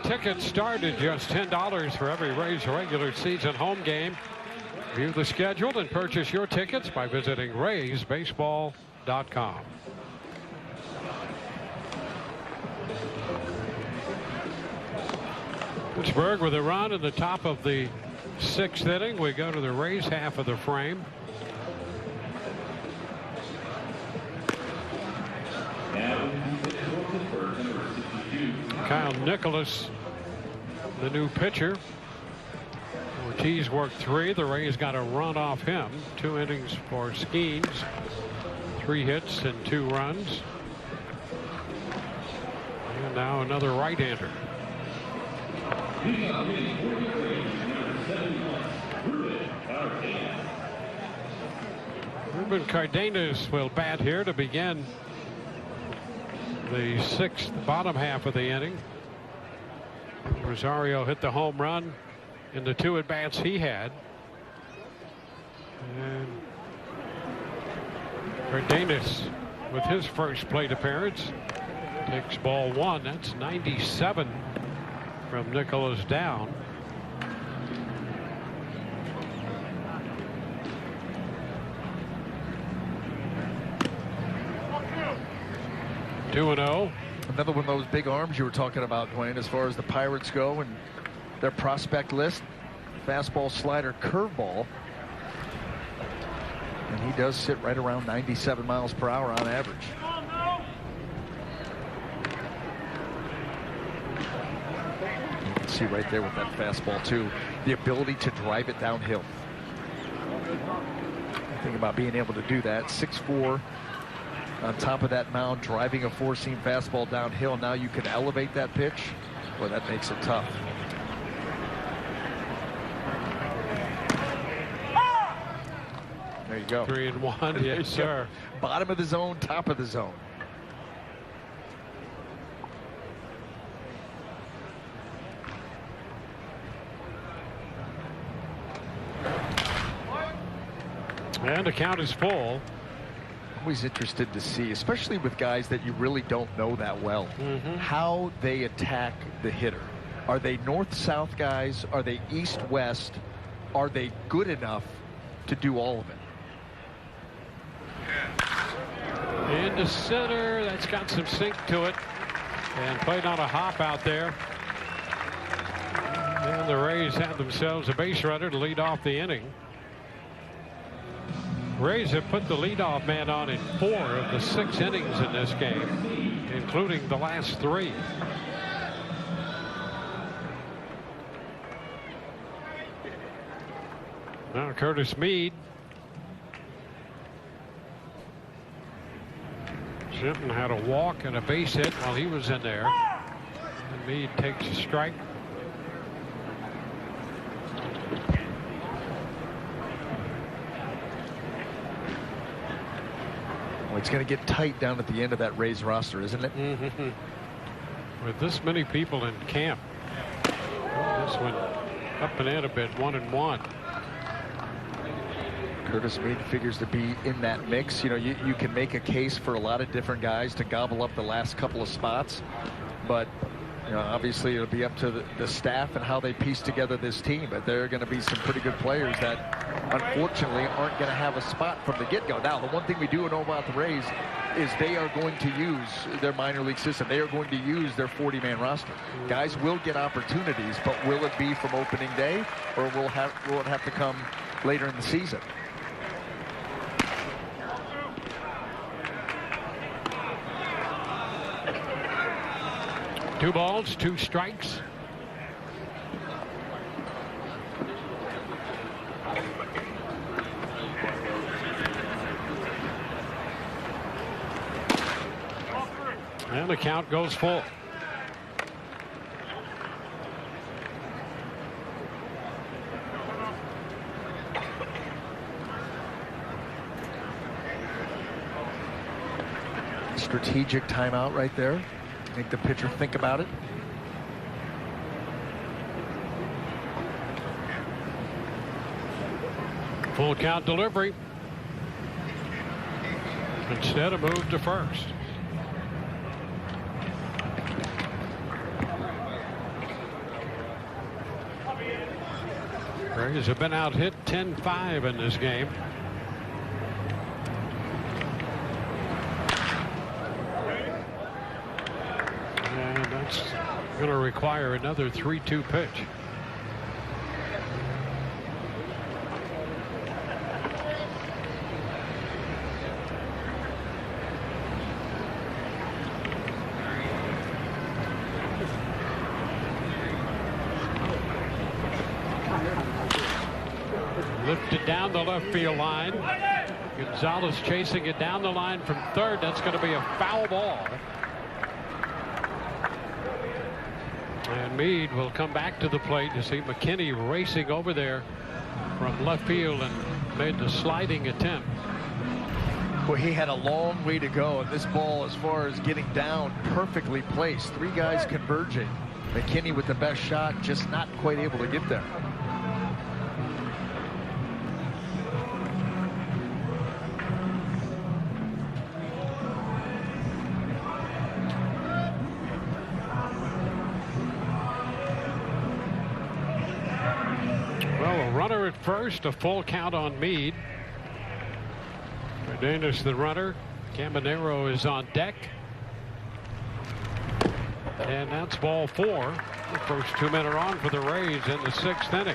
Tickets start at just $10 for every Rays regular season home game. View the schedule and purchase your tickets by visiting RaysBaseball.com. Pittsburgh with a run in the top of the 6th inning. We go to the Rays half of the frame. Kyle Nicholas, the new pitcher. Ortiz worked 3. The Rays got a run off him. 2 innings for Skeens. 3 hits and 2 runs. And now another right-hander. Ruben Cardenas will bat here to begin the 6th bottom half of the inning. Rosario hit the home run in the 2 at-bats he had. And Cardenas with his first plate appearance takes ball 1. That's 97 from Nicholas down. Two-0. Another one of those big arms you were talking about, Dwayne, as far as the Pirates go and their prospect list. Fastball, slider, curveball. And he does sit right around 97 miles per hour on average. You can see right there with that fastball, too, the ability to drive it downhill. Think about being able to do that. 6'4". On top of that mound, driving a 4-seam fastball downhill. Now you can elevate that pitch. Boy, that makes it tough. There you go. 3-1. Yes, sir. Bottom of the zone, top of the zone. And the count is full. Always interested to see, especially with guys that you really don't know that well, how they attack the hitter. Are they north-south guys? Are they east-west? Are they good enough to do all of it? Into center. That's got some sink to it. And played on a hop out there. And the Rays have themselves a base runner to lead off the inning. Rays have put the leadoff man on in 4 of the 6 innings in this game, including the last 3. Now Curtis Mead Hinton had a walk and a base hit while he was in there. And Meade takes a strike. Well, it's going to get tight down at the end of that Rays roster, isn't it? Mm-hmm. With this many people in camp. Oh, this one up and in a bit, 1-1. Curtis Meade figures to be in that mix. You know, you can make a case for a lot of different guys to gobble up the last couple of spots, but you know, obviously it'll be up to the staff and how they piece together this team. But there are going to be some pretty good players that unfortunately aren't going to have a spot from the get-go. Now, the one thing we do know about the Rays is they are going to use their minor league system. They are going to use their 40-man roster. Guys will get opportunities, but will it be from opening day, or will it have to come later in the season? 2 balls, 2 strikes. And the count goes full. Strategic timeout right there. Make the pitcher think about it. Full count delivery. Instead, a move to first. Rays have been out hit 10-5 in this game. And that's going to require another 3-2 pitch. Lifted down the left field line. Gonzalez chasing it down the line from third. That's going to be a foul ball. And Meade will come back to the plate. You see McKinney racing over there from left field and made the sliding attempt. Well, he had a long way to go, and this ball, as far as getting down, perfectly placed. 3 guys converging. McKinney with the best shot, just not quite able to get there. First, a full count on Meade. Cardenas the runner. Caminero is on deck. And that's ball 4. The first 2 men are on for the Rays in the 6th inning.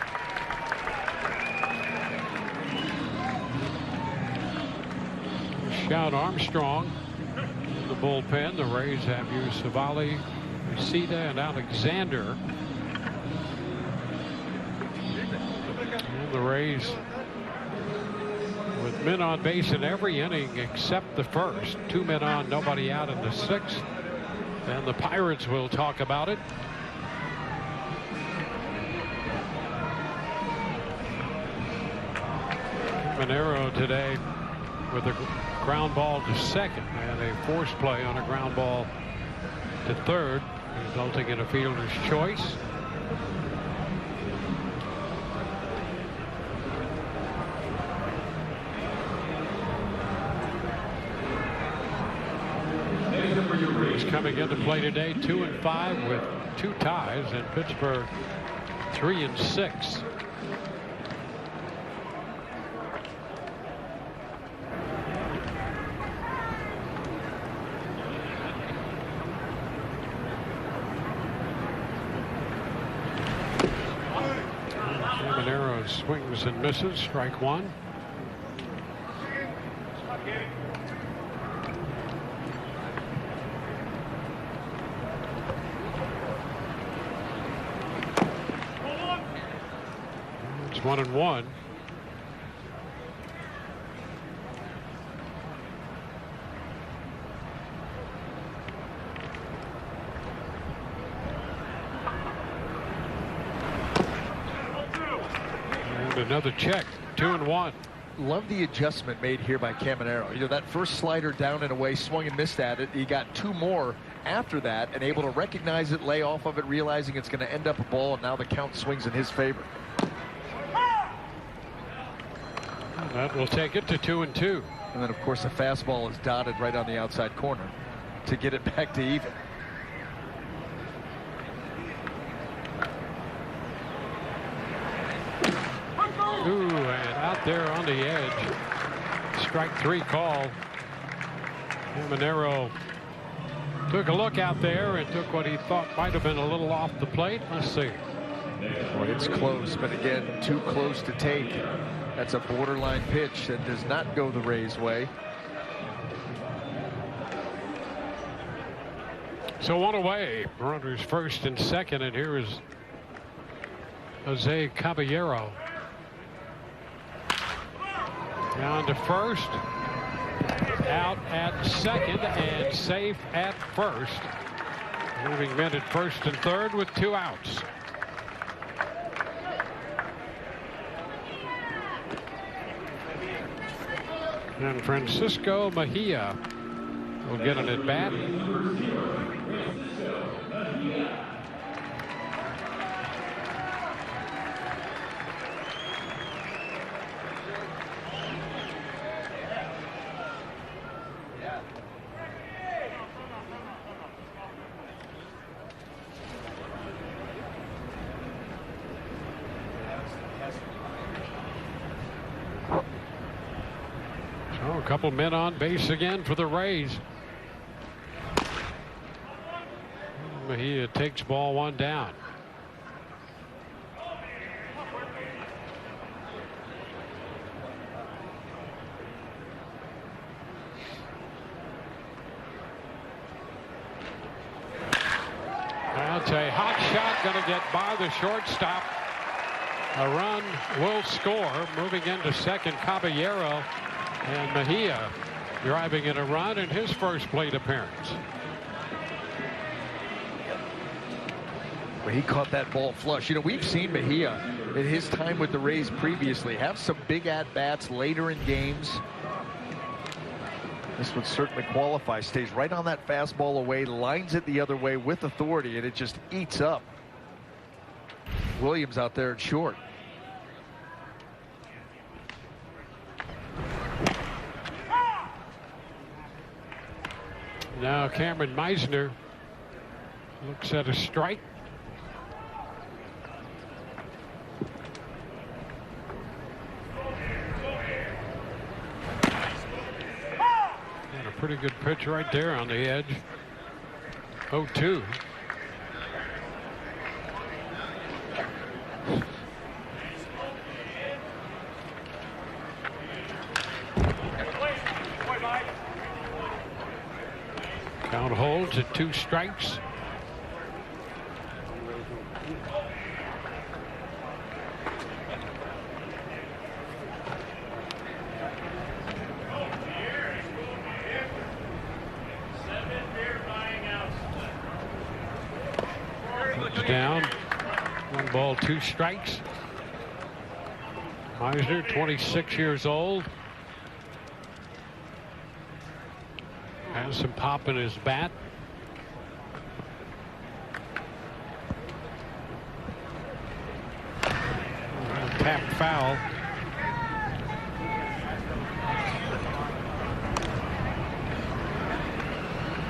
Shout Armstrong in the bullpen. The Rays have used Savali, Reseda, and Alexander. The Rays with men on base in every inning except the first. 2 men on, nobody out in the 6th. And the Pirates will talk about it. Monero today with a ground ball to second and a force play on a ground ball to third, resulting in a fielder's choice. Coming into play today 2-5 with 2 ties, and Pittsburgh 3-6. Caminero swings and misses. Strike 1. It's 1-1. And another check. 2-1. Love the adjustment made here by Caminero. You know, that first slider down and away, swung and missed at it. He got 2 more after that and able to recognize it, lay off of it, realizing it's going to end up a ball, and now the count swings in his favor. That will take it to 2-2. And then, of course, the fastball is dotted right on the outside corner to get it back to even. Ooh, and out there on the edge. Strike 3 call. Caminero took a look out there and took what he thought might have been a little off the plate. Let's see. Well, it's close, but again, too close to take. That's a borderline pitch that does not go the Rays' way. So 1 away. Runners first and second, and here is Jose Caballero. Down to first, out at second, and safe at first. Leaving men at first and third with 2 outs. And Francisco Mejia will get an at-bat. A couple men on base again for the Rays. Mejia takes ball 1 down. That's a hot shot, going to get by the shortstop. A run will score. Moving into second, Caballero. And Mejia driving in a run in his first plate appearance. Well, he caught that ball flush. You know, we've seen Mejia in his time with the Rays previously have some big at-bats later in games. This would certainly qualify. Stays right on that fastball away, lines it the other way with authority, and it just eats up Williams out there at short. Now Cameron Meisner looks at a strike. And a pretty good pitch right there on the edge. 0-2. Count holds at 2 strikes. Puts down. 1 ball, 2 strikes. Meisner, 26 years old. Has some pop in his bat. Tap foul.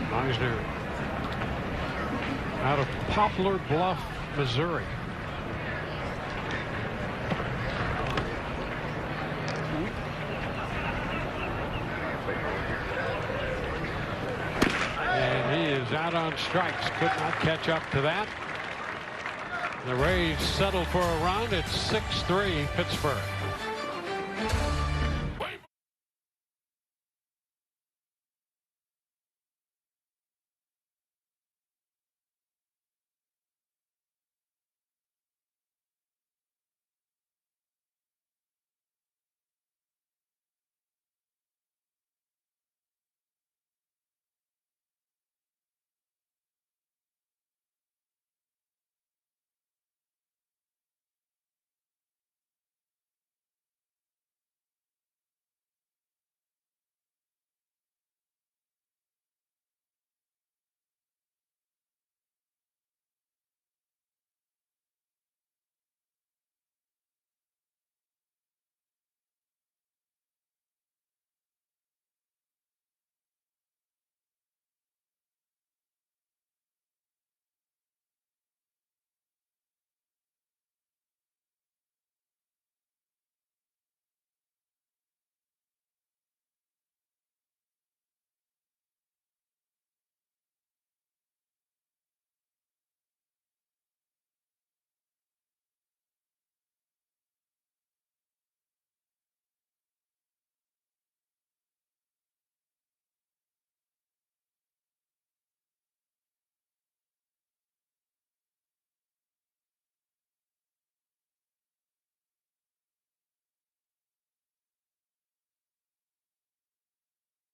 Meisner out of Poplar Bluff, Missouri. Out on strikes, could not catch up to that. The Rays settle for a run. It's 6-3 Pittsburgh.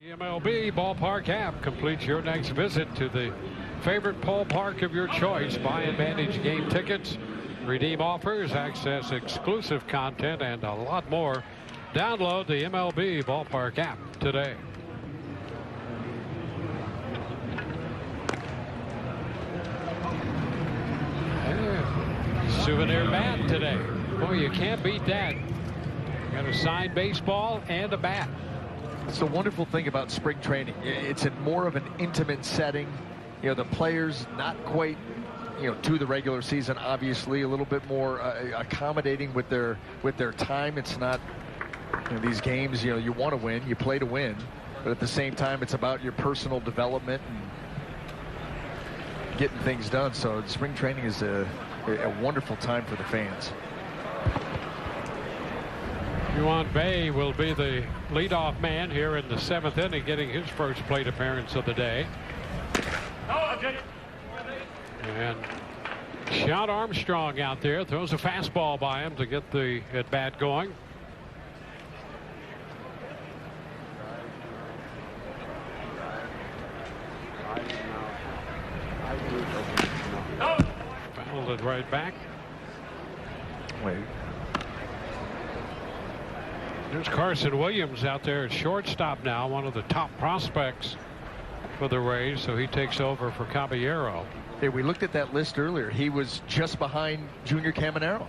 MLB Ballpark app completes your next visit to the favorite ballpark of your choice. Buy and manage game tickets, redeem offers, access exclusive content, and a lot more. Download the MLB Ballpark app today. Souvenir bat today. Boy, you can't beat that. Got a signed baseball and a bat. It's the wonderful thing about spring training. It's in more of an intimate setting. You know, the players not quite, to the regular season, obviously a little bit more accommodating with their time. It's not, these games, you want to win, you play to win, but at the same time, it's about your personal development and getting things done. So spring training is a wonderful time for the fans. Yuan Bay will be the leadoff man here in the 7th inning, getting his first plate appearance of the day. And Sean Armstrong out there throws a fastball by him to get the at bat going. Fouled it right back. Wait. There's Carson Williams out there at shortstop now, one of the top prospects for the Rays, so he takes over for Caballero. Hey, we looked at that list earlier. He was just behind Junior Caminero.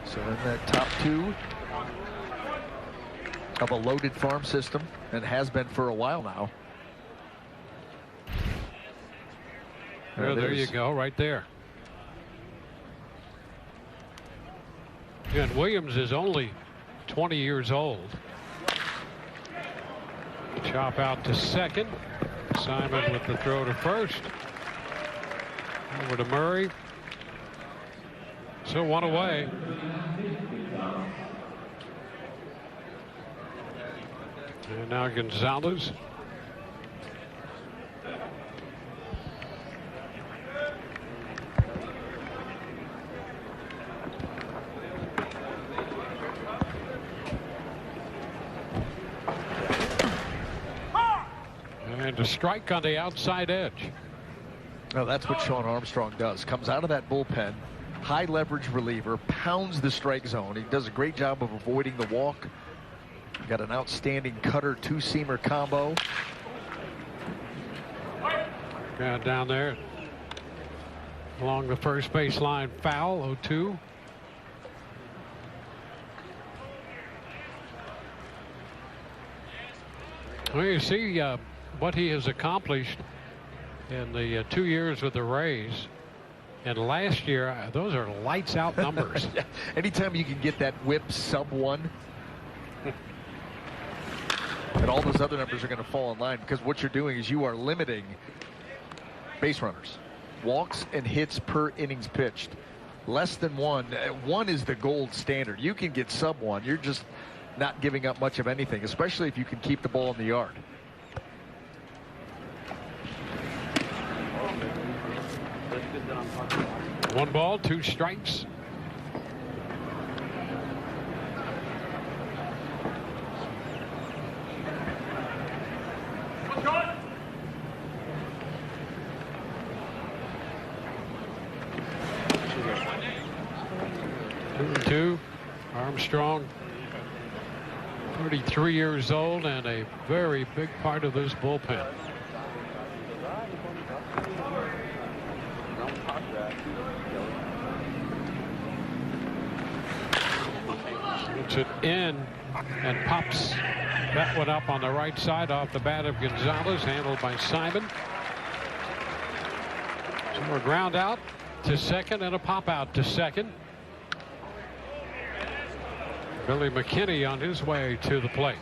So in that top 2 of a loaded farm system, and has been for a while now. There you go, right there. And Williams is only 20 years old. Chop out to second. Simon with the throw to first. Over to Murray. So 1 away. And now Gonzalez. And a strike on the outside edge. No, that's what Sean Armstrong does. Comes out of that bullpen, high leverage reliever, pounds the strike zone. He does a great job of avoiding the walk. Got an outstanding cutter 2-seamer combo. Yeah, down there along the first base line, foul, 0-2. Well, you see what he has accomplished in the 2 years with the Rays. And last year, those are lights out numbers. Yeah. Anytime you can get that whip sub-1, and all those other numbers are going to fall in line, because what you're doing is you are limiting base runners, walks and hits per innings pitched. Less than 1. 1 is the gold standard. You can get sub-1. You're just not giving up much of anything, especially if you can keep the ball in the yard. One ball, 2 strikes. Two. Armstrong, 33 years old and a very big part of this bullpen. Puts it in and pops that one up on the right side off the bat of Gonzalez, handled by Simon. So a ground out to second and a pop out to second. Billy McKinney on his way to the plate.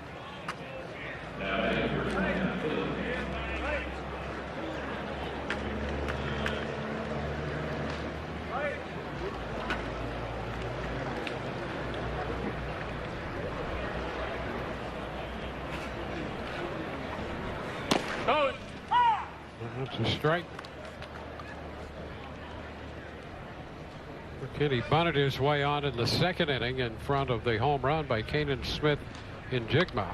That's a strike. McKinney bunted his way on in the second inning in front of the home run by Kanan Smith in Jigma.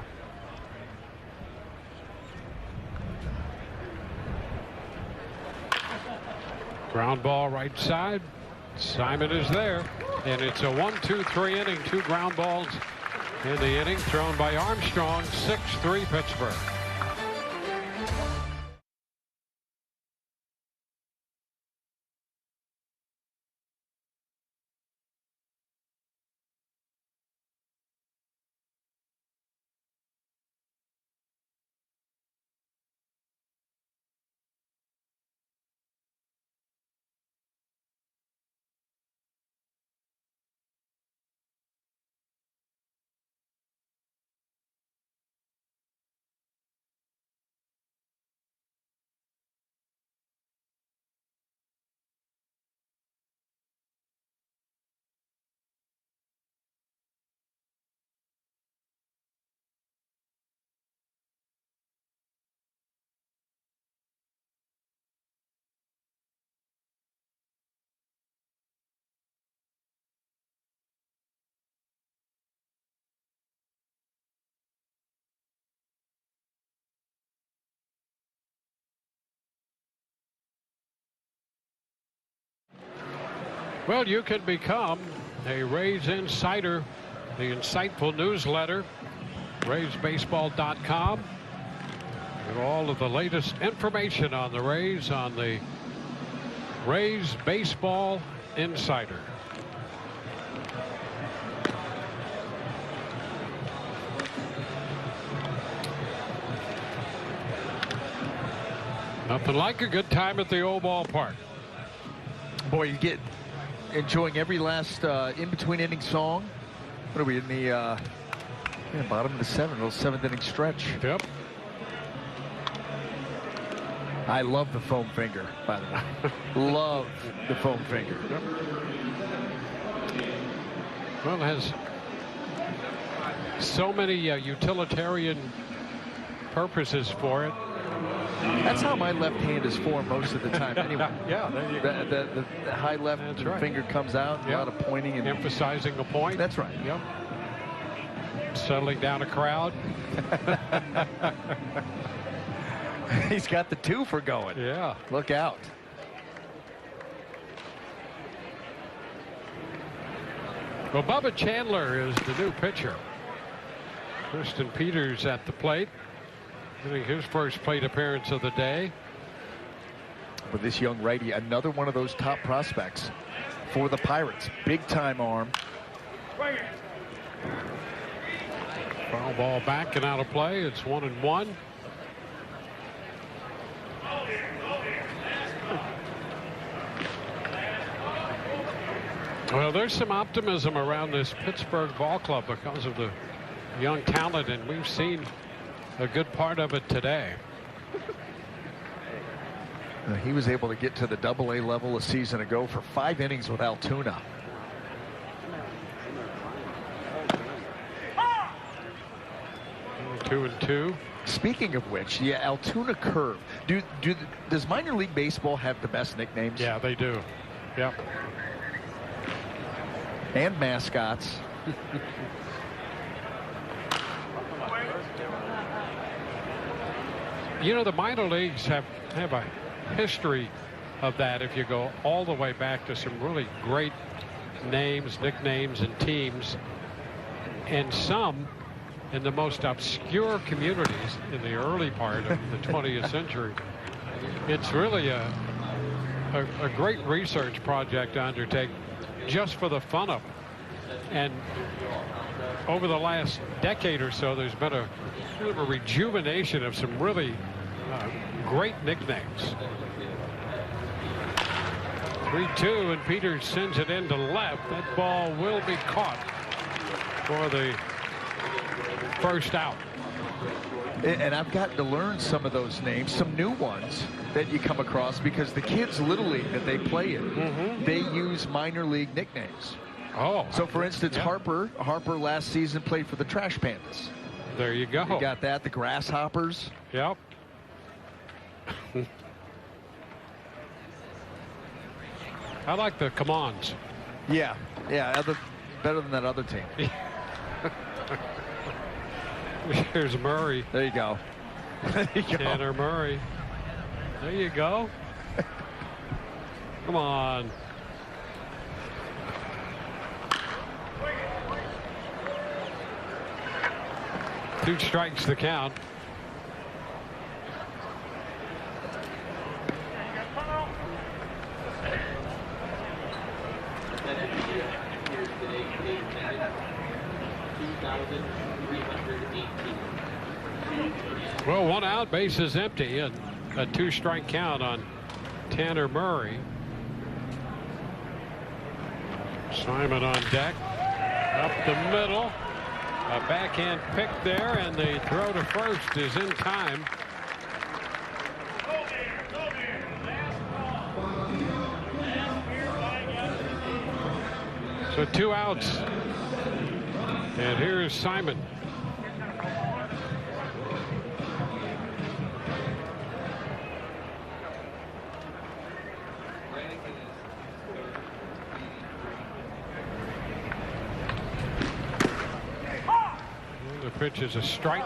Ground ball right side. Simon is there. And it's a 1-2-3 inning. 2 ground balls in the inning thrown by Armstrong. 6-3 Pittsburgh. Well, you can become a Rays Insider, the insightful newsletter, RaysBaseball.com. And all of the latest information on the Rays on the Rays Baseball Insider. Nothing like a good time at the old ballpark. Boy, you get enjoying every last in-between inning song. What are we in the bottom of the seventh inning stretch? Yep. I love the foam finger, by the way. Love the foam finger. Yep. Well, it has so many utilitarian purposes for it. That's how my left hand is formed most of the time anyway. Yeah, there you go. The high left finger comes out, Yep. a lot of pointing. And emphasizing a point. That's right. Yep. Settling down a crowd. He's got the 2 for going. Yeah. Look out. Well, Bubba Chandler is the new pitcher. Kristen Peters at the plate. Getting his first plate appearance of the day. But this young righty, another one of those top prospects for the Pirates. Big time arm. Foul ball back and out of play. It's 1-1. Well, there's some optimism around this Pittsburgh ball club because of the young talent, and we've seen a good part of it today. He was able to get to the AA level a season ago for 5 innings with Altoona. Two and two. Speaking of which, yeah, Altoona Curve. Does minor league baseball have the best nicknames? Yeah, they do. Yep. And mascots. You know, the minor leagues have a history of that if you go all the way back to some really great names, nicknames, and teams, and some in the most obscure communities in the early part of the 20th century. It's really a great research project to undertake just for the fun of it. And over the last decade or so, there's been a kind of a rejuvenation of some really great nicknames. 3-2, and Peters sends it into left. That ball will be caught for the first out. And I've gotten to learn some of those names, some new ones that you come across, because the kids' Little League that they play in, they use minor league nicknames. Oh. So, for instance, yeah. Harper last season played for the Trash Pandas. There you go. You got that. The Grasshoppers. Yep. I like the come-ons. Yeah. Better than that other team. Here's Murray. There you go. There you go. Tanner Murray. There you go. Come on. Two strikes the count. Well, one out, base is empty, and a two-strike count on Tanner Murray. Simon on deck. Up the middle. A backhand pick there, and the throw to first is in time. So 2 outs. And here's Simon. The pitch is a strike.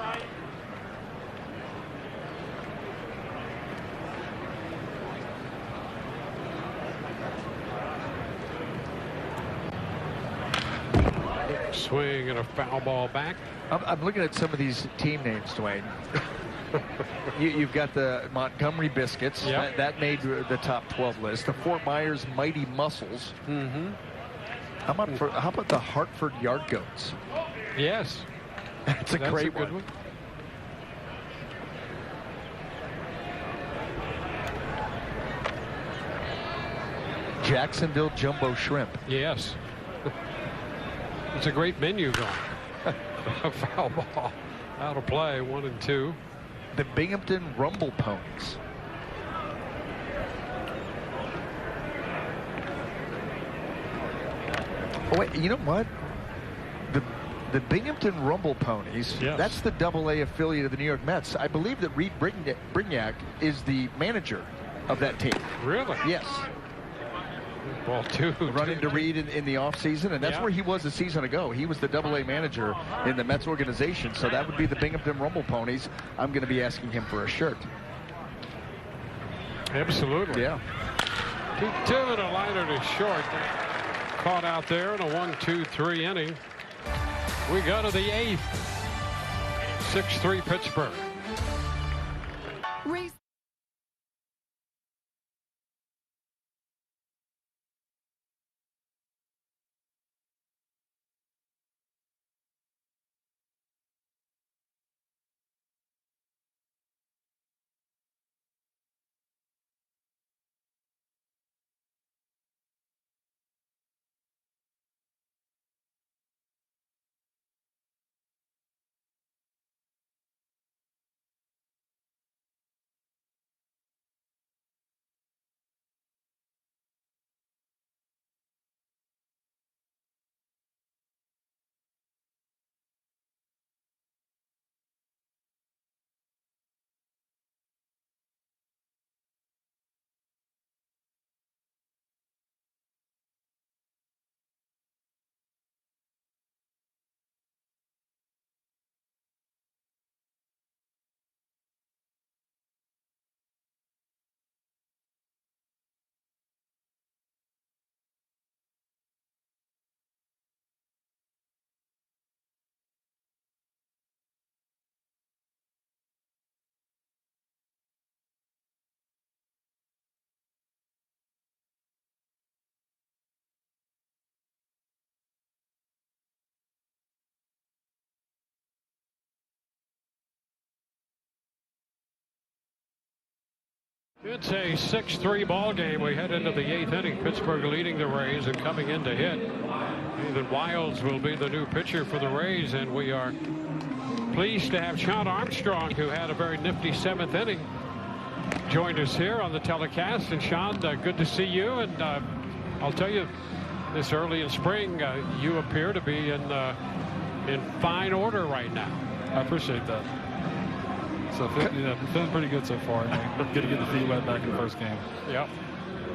Swing and a foul ball back. I'm looking at some of these team names, Dwayne. You've got the Montgomery Biscuits. Yep. That made the top 12 list. The Fort Myers Mighty Muscles. Mm-hmm. How about the Hartford Yard Goats? Yes. That's a great good one. Jacksonville Jumbo Shrimp. Yes. It's a great menu going. A foul ball out of play, 1 and 2. The Binghamton Rumble Ponies. Oh, wait, you know what? The Binghamton Rumble Ponies, yes. That's the AA affiliate of the New York Mets. I believe that Reed Brignac is the manager of that team. Really? Yes. Ball 2. Run into Reed in the offseason, and that's where he was a season ago. He was the AA manager in the Mets organization, so that would be the Binghamton Rumble Ponies. I'm going to be asking him for a shirt. Absolutely. Yeah. 2-2 and a liner to short. Caught out there in a 1-2-3 inning. We go to the 8th. 6-3 Pittsburgh. It's a 6-3 ball game. We head into the 8th inning. Pittsburgh leading the Rays and coming in to hit. Nathan Wilds will be the new pitcher for the Rays, and we are pleased to have Sean Armstrong, who had a very nifty 7th inning, joined us here on the telecast. And Sean, good to see you. And I'll tell you, this early in spring, you appear to be in fine order right now. I appreciate that. So feeling pretty good so far. Good to get the feet wet back in the first game. Yep.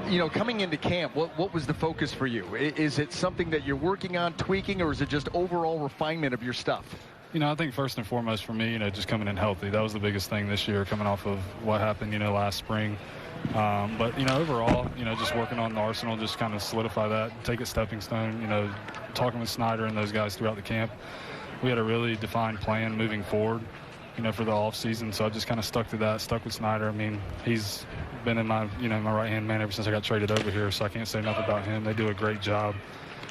You know, coming into camp, what was the focus for you? Is it something that you're working on, tweaking, or is it just overall refinement of your stuff? You know, I think first and foremost for me, just coming in healthy. That was the biggest thing this year, coming off of what happened, last spring. But, overall, just working on the arsenal, just kind of solidify that, take it stepping stone, talking with Snyder and those guys throughout the camp. We had a really defined plan moving forward, for the off season. So I just kind of stuck to that, stuck with Snyder. I mean, he's been in my, my right-hand man ever since I got traded over here, so I can't say enough about him. They do a great job,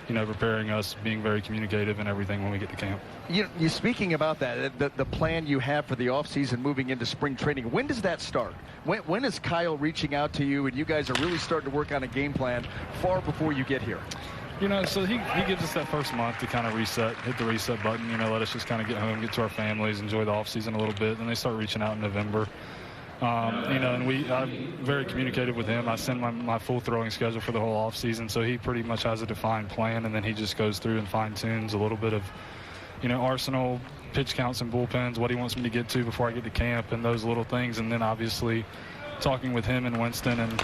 preparing us, being very communicative and everything when we get to camp. You speaking about that, the plan you have for the offseason moving into spring training, when does that start? When is Kyle reaching out to you and you guys are really starting to work on a game plan far before you get here? So he gives us that first month to kind of reset, hit the reset button, let us just kind of get home, get to our families, enjoy the offseason a little bit. Then they start reaching out in November. And I'm very communicative with him. I send my full throwing schedule for the whole offseason, so he pretty much has a defined plan, and then he just goes through and fine-tunes a little bit of, arsenal, pitch counts and bullpens, what he wants me to get to before I get to camp, and those little things. And then obviously talking with him and Winston and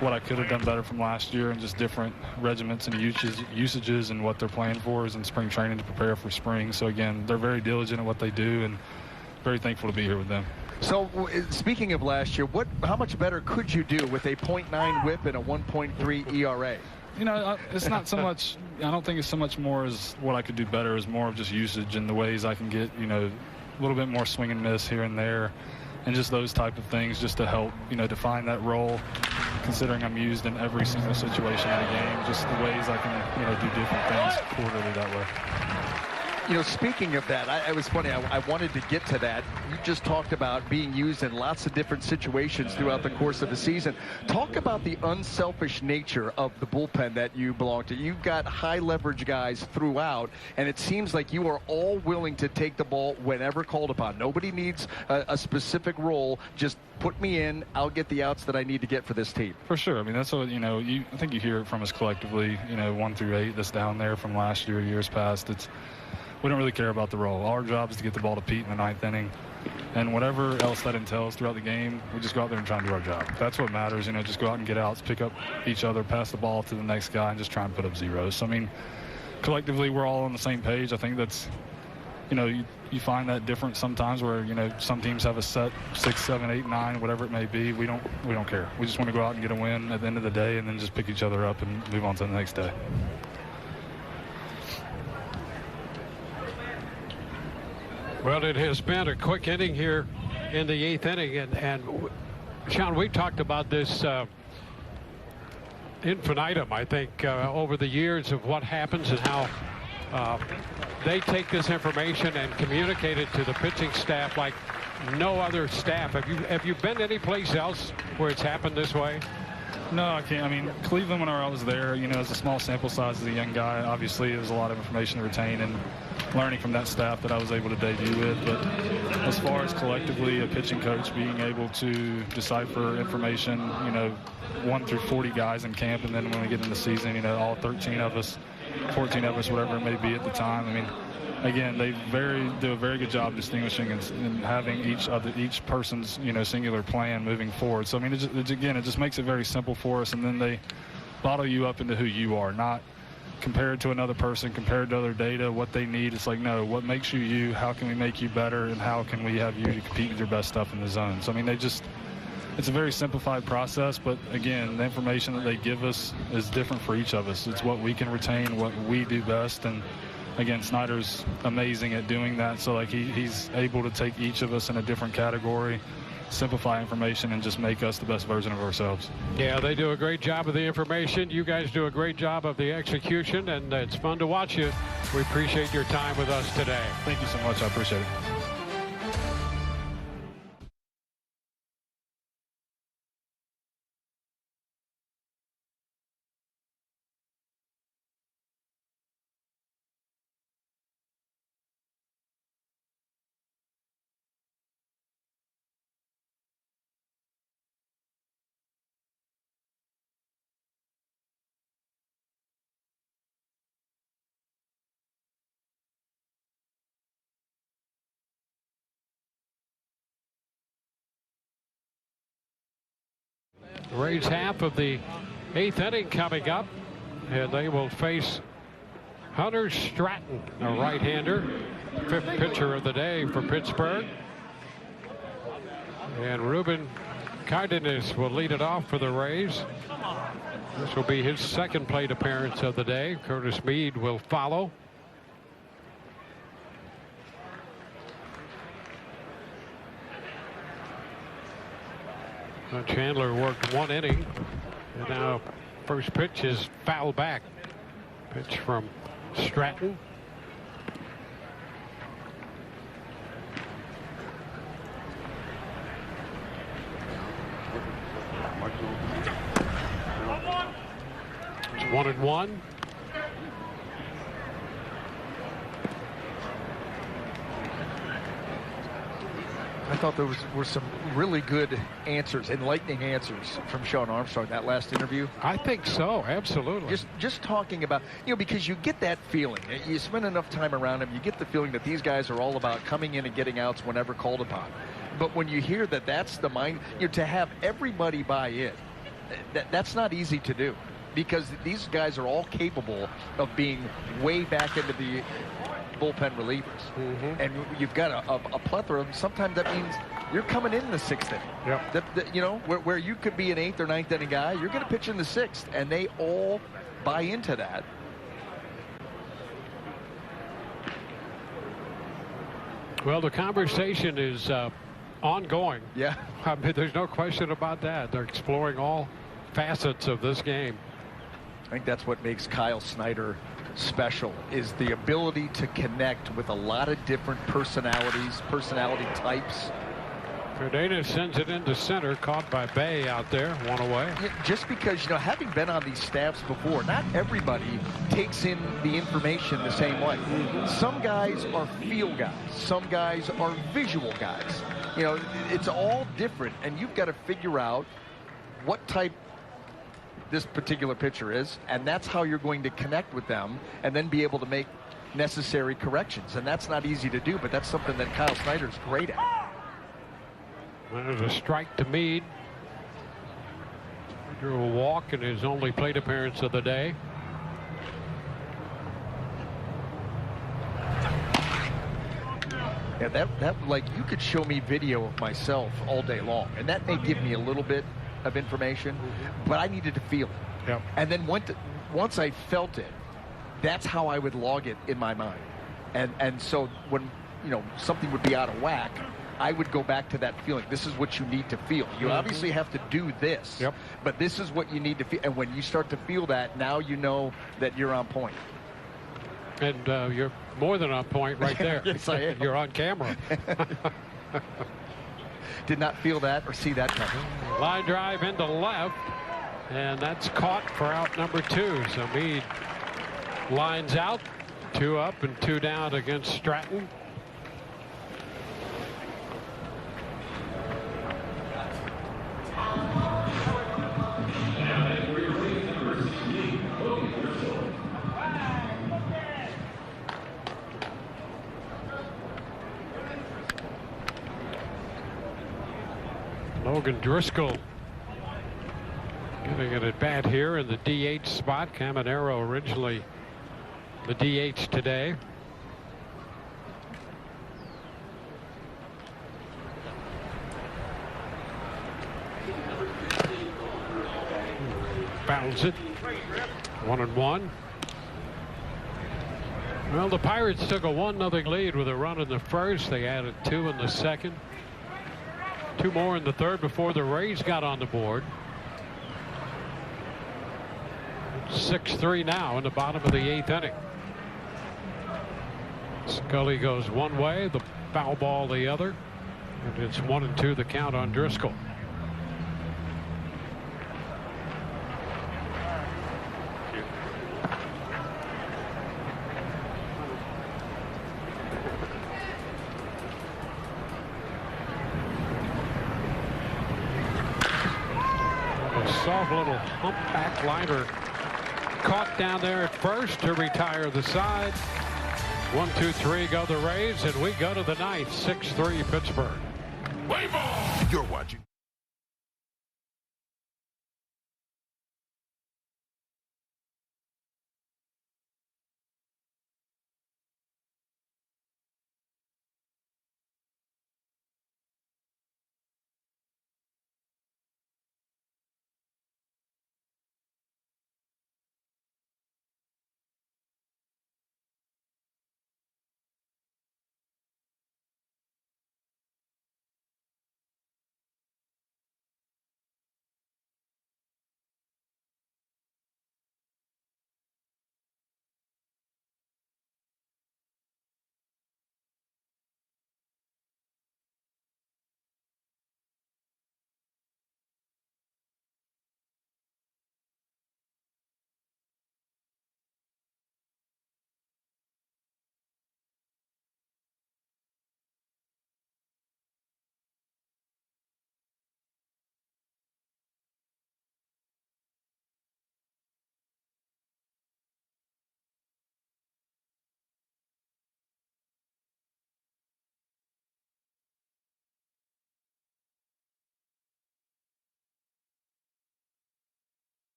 what I could have done better from last year and just different regiments and usages and what they're playing for is in spring training to prepare for spring. So, again, they're very diligent at what they do and very thankful to be here with them. So, speaking of last year, how much better could you do with a .9 whip and a 1.3 ERA? It's not so much, I don't think it's so much more as what I could do better, is more of just usage and the ways I can get, a little bit more swing and miss here and there, and just those type of things just to help, define that role, considering I'm used in every single situation in a game, just the ways I can, do different things quarterly that way. Speaking of that, it was funny. I wanted to get to that. You just talked about being used in lots of different situations throughout the course of the season. Talk about the unselfish nature of the bullpen that you belong to. You've got high leverage guys throughout, and it seems like you are all willing to take the ball whenever called upon. Nobody needs a specific role. Just put me in. I'll get the outs that I need to get for this team. For sure. I mean, that's what, I think you hear it from us collectively, 1 through 8 that's down there from last year, years past. We don't really care about the role. Our job is to get the ball to Pete in the 9th inning. And whatever else that entails throughout the game, we just go out there and try and do our job. That's what matters, just go out and get outs, pick up each other, pass the ball to the next guy, and just try and put up zeros. So, I mean, collectively, we're all on the same page. I think that's, you find that different sometimes where, some teams have a set 6, 7, 8, 9, whatever it may be. We don't care. We just want to go out and get a win at the end of the day and then just pick each other up and move on to the next day. Well, it has been a quick inning here in the 8th inning. And Sean, we talked about this infinitum, I think, over the years of what happens and how they take this information and communicate it to the pitching staff like no other staff. Have you been anyplace else where it's happened this way? No, I can't. I mean, Cleveland, when I was there, as a small sample size as a young guy, obviously there's a lot of information to retain and learning from that staff that I was able to debut with. But as far as collectively a pitching coach being able to decipher information, 1 through 40 guys in camp, and then when we get in the season, all 13 of us, 14 of us, whatever it may be at the time. I mean, again, they do a very good job distinguishing and having each person's singular plan moving forward. So I mean, it just makes it very simple for us, and then they bottle you up into who you are, not compared to another person, compared to other data, what they need. It's like, no, what makes you you? How can we make you better, and how can we have you to compete with your best stuff in the zone? So I mean, it's a very simplified process, but again, the information that they give us is different for each of us. It's what we can retain, what we do best, and again, Snyder's amazing at doing that. So like he's able to take each of us in a different category, simplify information, and just make us the best version of ourselves. Yeah, they do a great job of the information. You guys do a great job of the execution, and it's fun to watch you. We appreciate your time with us today. Thank you so much. I appreciate it. Rays half of the 8th inning coming up, and they will face Hunter Stratton, a right-hander, 5th pitcher of the day for Pittsburgh. And Ruben Cardenas will lead it off for the Rays. This will be his second plate appearance of the day. Curtis Mead will follow. Chandler worked 1 inning, and now first pitch is foul back. Pitch from Stratton. It's 1-1. I thought there were some really good answers, enlightening answers from Sean Armstrong that last interview. I think so, absolutely. Just talking about, because you get that feeling. You spend enough time around them, you get the feeling that these guys are all about coming in and getting outs whenever called upon. But when you hear that that's the mind, to have everybody buy in, that's not easy to do, because these guys are all capable of being way back into the bullpen relievers. And you've got a plethora of them. Sometimes that means you're coming in the 6th inning. Yep. Where you could be an 8th or 9th inning guy, you're going to pitch in the 6th, and they all buy into that. Well, the conversation is ongoing. Yeah. I mean, there's no question about that. They're exploring all facets of this game. I think that's what makes Kyle Snyder special, is the ability to connect with a lot of different personality types. Cardenas sends it into center, caught by Bay out there, 1 away. Just because, having been on these staffs before, not everybody takes in the information the same way. Some guys are feel guys. Some guys are visual guys. It's all different, and you've got to figure out what type this particular pitcher is, and that's how you're going to connect with them and then be able to make necessary corrections. And that's not easy to do, but that's something that Kyle Snyder's great at. There's a strike to Mead. He drew a walk in his only plate appearance of the day. Yeah, that like, you could show me video of myself all day long, and that may give me a little bit of information, but I needed to feel it. Yep. And then once I felt it, that's how I would log it in my mind. And so when something would be out of whack, I would go back to that feeling. This is what you need to feel. You obviously have to do this, but this is what you need to feel. And when you start to feel that, now you know that you're on point. And you're more than on point right there. Yes, I am. You're on camera. Did not feel that or see that coming. Line drive into left, and that's caught for out number 2. So Mead lines out, 2 up and 2 down against Stratton. Logan Driscoll getting an at bat here in the DH spot. Caminero originally the DH today. Fouls it. 1-1. Well, the Pirates took a 1-0 lead with a run in the first. They added 2 in the second. 2 more in the third before the Rays got on the board. 6-3 now in the bottom of the 8th inning. Scully goes one way, the foul ball the other, and it's 1-2 the count on Driscoll. Soft little humpback liner caught down there at first to retire the side. 1, 2, 3 go the Rays, and we go to the 9th. 6-3 Pittsburgh. You're watching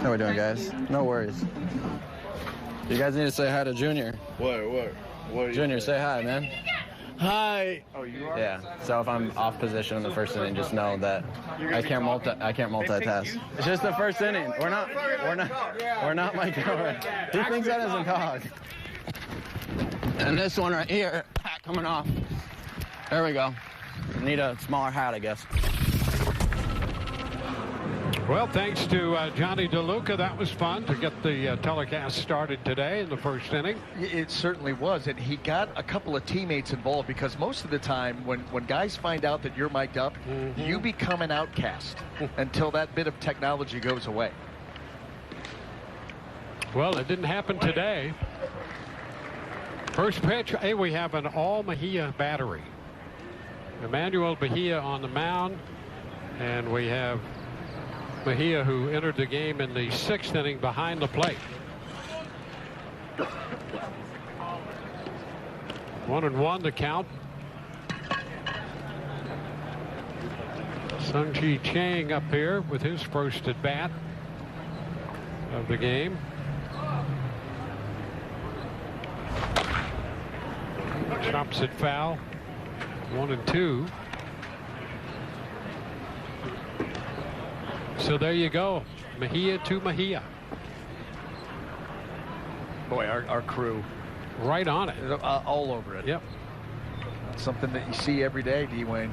How we doing, guys? No worries. You guys need to say hi to Junior. What? Junior, say hi, man. Hi. Oh, you are? Yeah. So if I'm off position in the first inning, just know that I can't multitask. It's just the first inning. We're not Mike Elroy. He thinks that is a dog. And this one right here, coming off. There we go. Need a smaller hat, I guess. Well, thanks to Johnny DeLuca. That was fun to get the telecast started today in the first inning. It certainly was, and he got a couple of teammates involved because most of the time when guys find out that you're mic'd up, you become an outcast until that bit of technology goes away. Well, it didn't happen today. First pitch, hey, we have an all Mejia battery. Emmanuel Mejia on the mound, and we have Mejia, who entered the game in the 6th inning behind the plate. 1-1 the count. Sung-Chi Chang up here with his first at bat of the game. Chops it foul. 1-2. So there you go. Mejia to Mejia. Boy, our crew. Right on it. All over it. Yep. Something that you see every day, D-Wayne.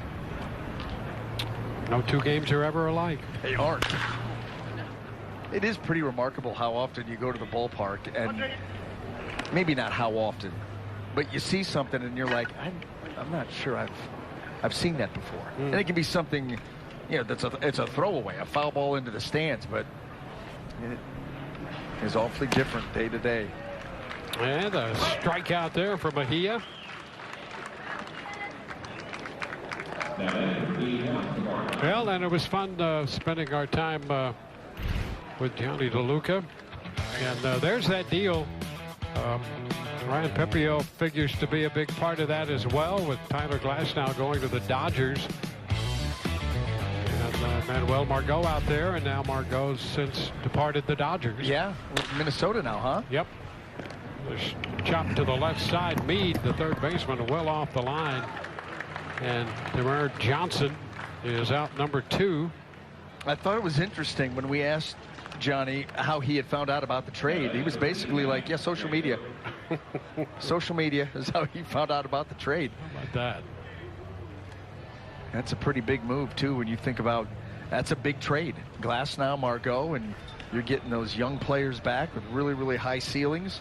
No two games are ever alike. They aren't. It is pretty remarkable how often you go to the ballpark, and maybe not how often, but you see something and you're like, I'm not sure I've seen that before. And it can be something, you know, it's a throwaway, a foul ball into the stands, but it is awfully different day to day. And a strikeout there for Mejia. Well, and it was fun spending our time with Johnny DeLuca. And there's that deal. Ryan Peprio figures to be a big part of that as well, with Tyler Glasnow going to the Dodgers. And Manuel Margot out there, and now Margot's since departed the Dodgers. Yeah, Minnesota now, huh? Yep. Chop to the left side. Meade, the third baseman, well off the line. And Demar Johnson is out number 2. I thought it was interesting when we asked Johnny how he had found out about the trade. He was basically like, yeah, social media. Social media is how he found out about the trade. How about that? That's a pretty big move, too, when you think about that's a big trade. Glasnow, Margot, and you're getting those young players back with really, really high ceilings.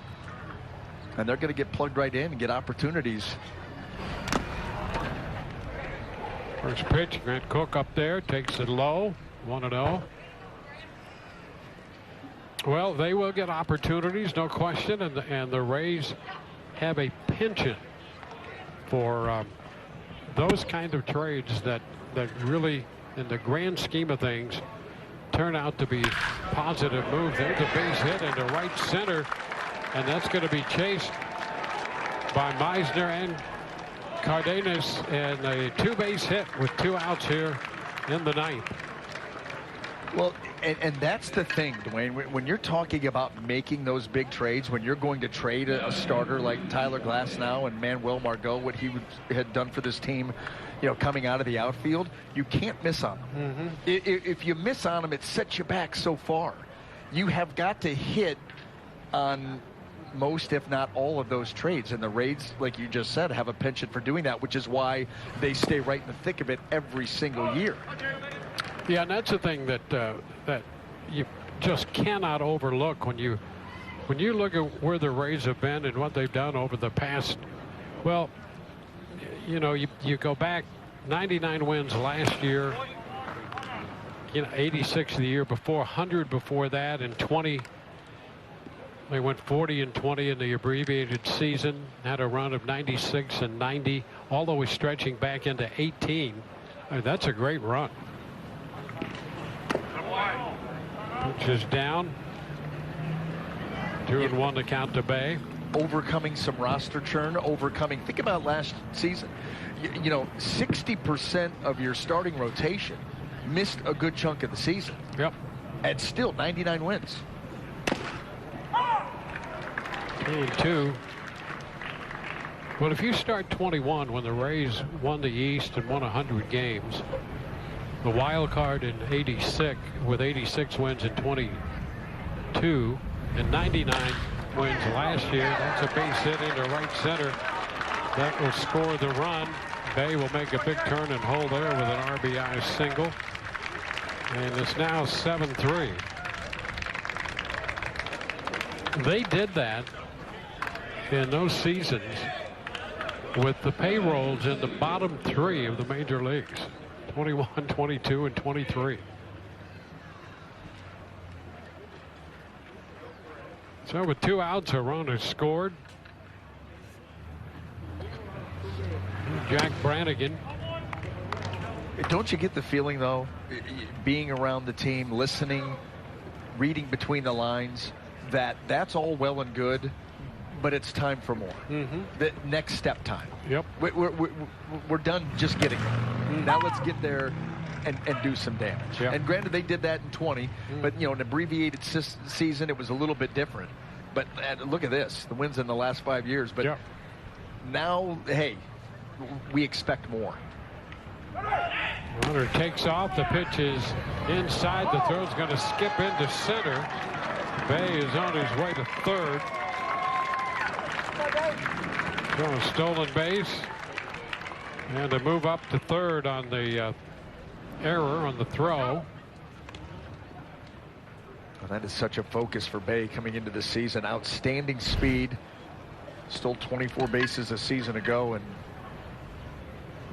And they're going to get plugged right in and get opportunities. First pitch, Grant Cook up there, takes it low, 1-0. Well, they will get opportunities, no question, and the Rays have a penchant for those kind of trades that really, in the grand scheme of things, turn out to be positive moves. There's a base hit into right center, and that's going to be chased by Meisner and Cardenas, and a 2-base hit with 2 outs here in the 9th. Well, and that's the thing, Dwayne, when you're talking about making those big trades, when you're going to trade a starter like Tyler Glasnow and Manuel Margot, what he had done for this team, you know, coming out of the outfield, you can't miss on them. If you miss on them, it sets you back so far. You have got to hit on most, if not all, of those trades, and the Rays, like you just said, have a penchant for doing that, which is why they stay right in the thick of it every single year. Yeah, and that's the thing that that you just cannot overlook when you look at where the Rays have been and what they've done over the past. Well, you know, you go back 99 wins last year, you know, 86 the year before, 100 before that, and 20. They went 40-20 in the abbreviated season, had a run of 96 and 90, all the way stretching back into 18. That's a great run. Pitch is down. 2-1 to count to Bay. Overcoming some roster churn, think about last season. You know, 60% of your starting rotation missed a good chunk of the season. Yep. and still 99 wins. 2-2. Well, if you start 21 when the Rays won the East and won 100 games, the wild card in 86 with 86 wins in 22 and 99 wins last year, that's a base hit into right center. That will score the run. Bay will make a big turn and hold there with an RBI single. And it's now 7-3. They did that in those seasons with the payrolls in the bottom 3 of the major leagues, 21, 22, and 23. So with 2 outs, a run is scored. Jack Brannigan. Don't you get the feeling, though, being around the team, listening, reading between the lines, that that's all well and good, but it's time for more. The next step time. Yep. We're done just getting there. Now let's get there and do some damage. Yep. And granted, they did that in 20, but, you know, an abbreviated season, it was a little bit different. But look at this, the wins in the last 5 years. But now, hey, we expect more. Runner takes off. The pitch is inside. The throw's going to skip into center. Bay is on his way to third. So a stolen base. And a move up to third on the error on the throw. Well, that is such a focus for Bay coming into the season. Outstanding speed. Stole 24 bases a season ago and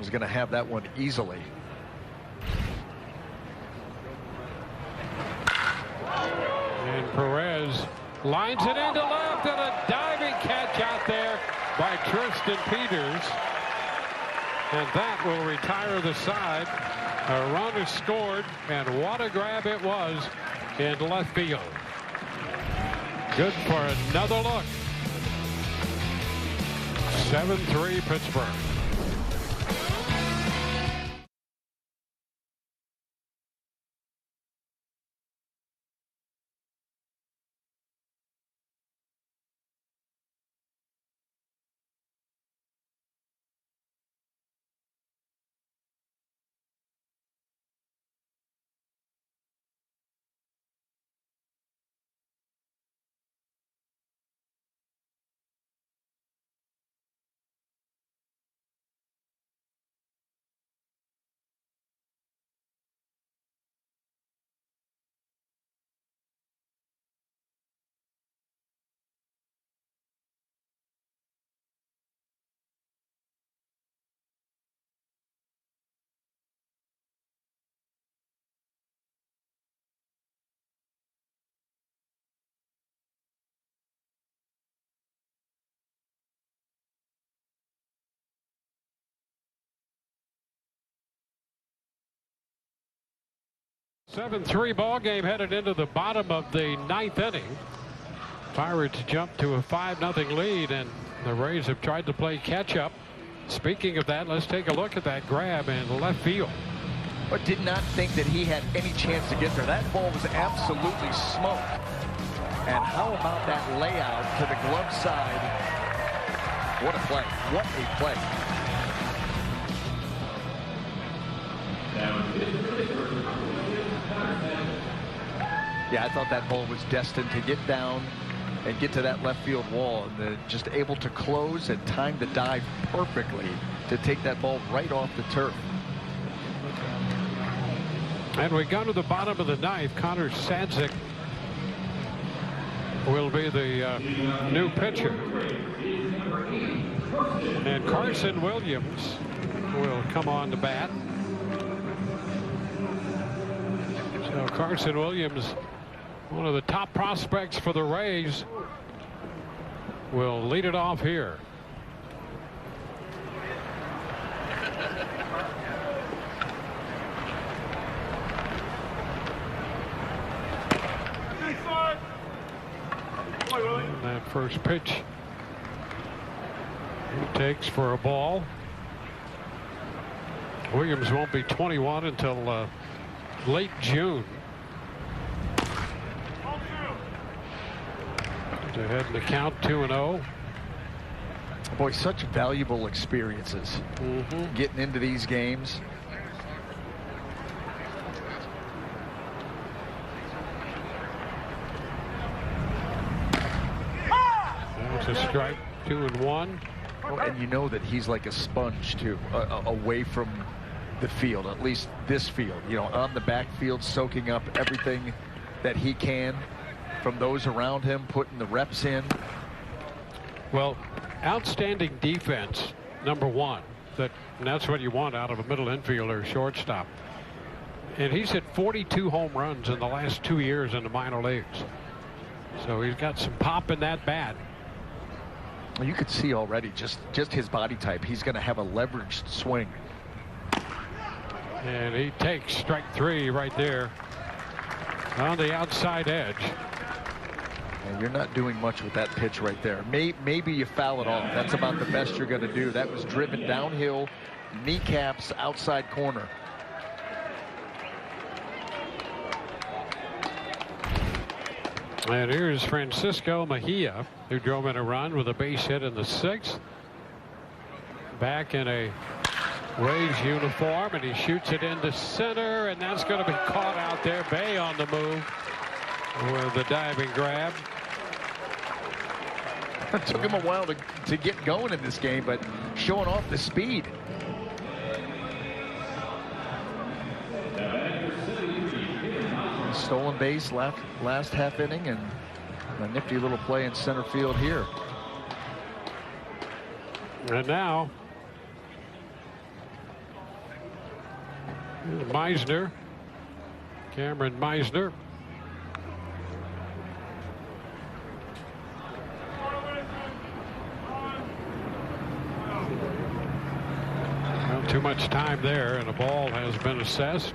was going to have that one easily. And Perez lines it into left, and a diving catch out there by Tristan Peters. And that will retire the side. A run is scored, and what a grab it was in left field. Good for another look. 7-3 Pittsburgh. Seven-3 ball game headed into the bottom of the 9th inning. Pirates jump to a 5-0 lead, and the Rays have tried to play catch up. Speaking of that, let's take a look at that grab in left field. But did not think that he had any chance to get there. That ball was absolutely smoked. And how about that layout to the glove side? What a play. What a play. Yeah, I thought that ball was destined to get down and get to that left field wall, and just able to close and time the dive perfectly to take that ball right off the turf. And we go to the bottom of the 9th. Connor Sadzik will be the new pitcher. And Carson Williams will come on to bat. So Carson Williams, one of the top prospects for the Rays, will lead it off here. And that first pitch he takes for a ball. Williams won't be 21 until late June. Ahead in the count, 2-0. Boy, such valuable experiences getting into these games. That's a strike, 2-1. Oh, and you know that he's like a sponge too, away from the field, at least this field, you know, on the backfield, soaking up everything that he can from those around him, putting the reps in. Well, outstanding defense, number one. And that's what you want out of a middle infielder or shortstop. And he's hit 42 home runs in the last 2 years in the minor leagues. So he's got some pop in that bat. You could see already just his body type. He's going to have a leveraged swing. And he takes strike 3 right there on the outside edge. And you're not doing much with that pitch right there. Maybe you foul it off. That's about the best you're going to do. That was driven downhill, kneecaps, outside corner. And here's Francisco Mejia, who drove in a run with a base hit in the 6th. Back in a Rays uniform, and he shoots it into center, and that's going to be caught out there. Bay on the move with the diving grab. It took him a while to get going in this game, but showing off the speed. Stolen base last half inning, and a nifty little play in center field here. And now Meisner, Cameron Meisner. Not too much time there, and a ball has been assessed.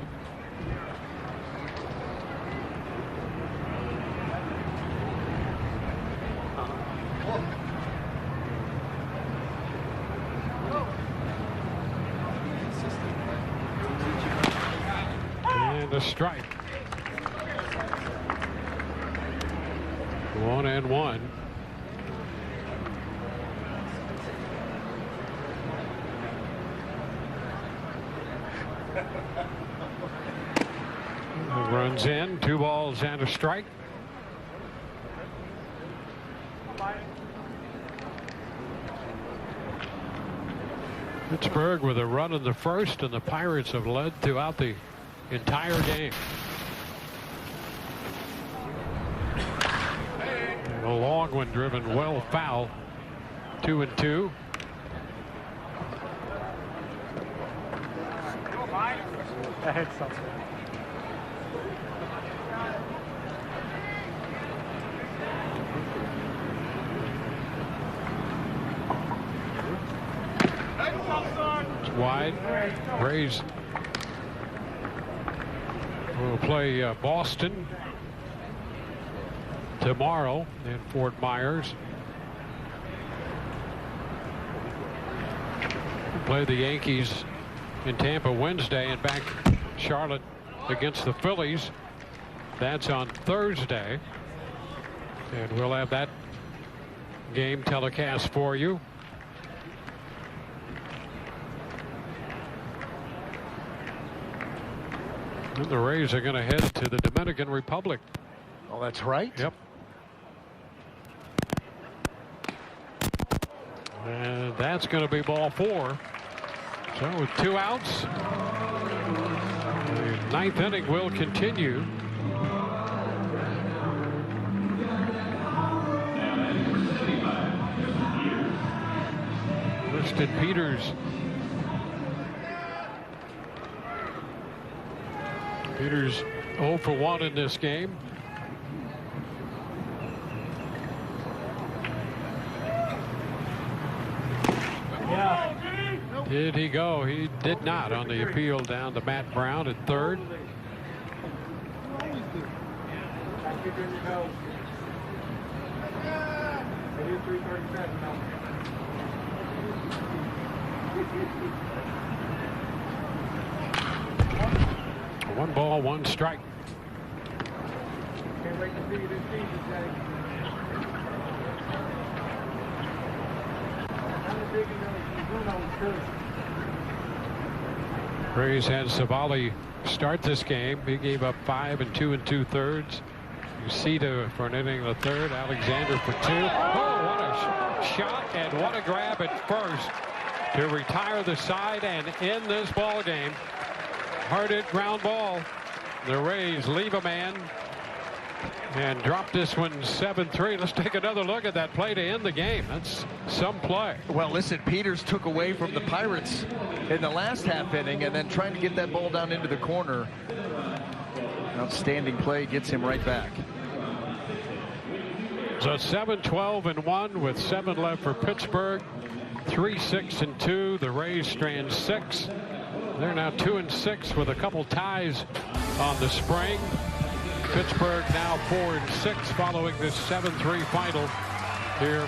A strike. 1-1. Runs in, 2 balls and a strike. Pittsburgh with a run in the 1st, and the Pirates have led throughout the entire game. And a long one driven well foul. 2-2. It's wide. Rays will play Boston tomorrow in Fort Myers. Play the Yankees in Tampa Wednesday, and back Charlotte against the Phillies. That's on Thursday. And we'll have that game telecast for you. And the Rays are going to head to the Dominican Republic. Oh, that's right. Yep. And that's going to be ball 4. So with 2 outs, the 9th inning will continue. Tristan Peters. Peters 0 for 1 in this game. Yeah. Did he go? He did not on the appeal down to Matt Brown at 3rd. One ball, 1 strike. Can't wait to see you this season, Jay. Rays had Savali start this game. He gave up 5 2 2/3. Ucita for an inning in the third. Alexander for 2. Oh, what a shot and what a grab at first to retire the side and end this ball game. Hard hit ground ball. The Rays leave a man and drop this one 7-3. Let's take another look at that play to end the game. That's some play. Well, listen, Peters took away from the Pirates in the last half inning, and then trying to get that ball down into the corner. Outstanding play, gets him right back. So 7-12-1 with 7 left for Pittsburgh. 3-6-2. The Rays strand 6. They're now 2-6 with a couple ties on the spring. Pittsburgh now 4-6 following this 7-3 final here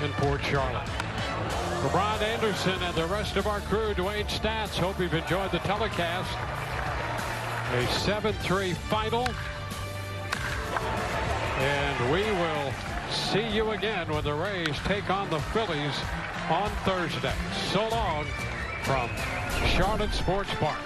in Port Charlotte. For Brian Anderson and the rest of our crew, Dwayne Stats, hope you've enjoyed the telecast. A 7-3 final. And we will see you again when the Rays take on the Phillies on Thursday. So long from Charlotte Sports Park.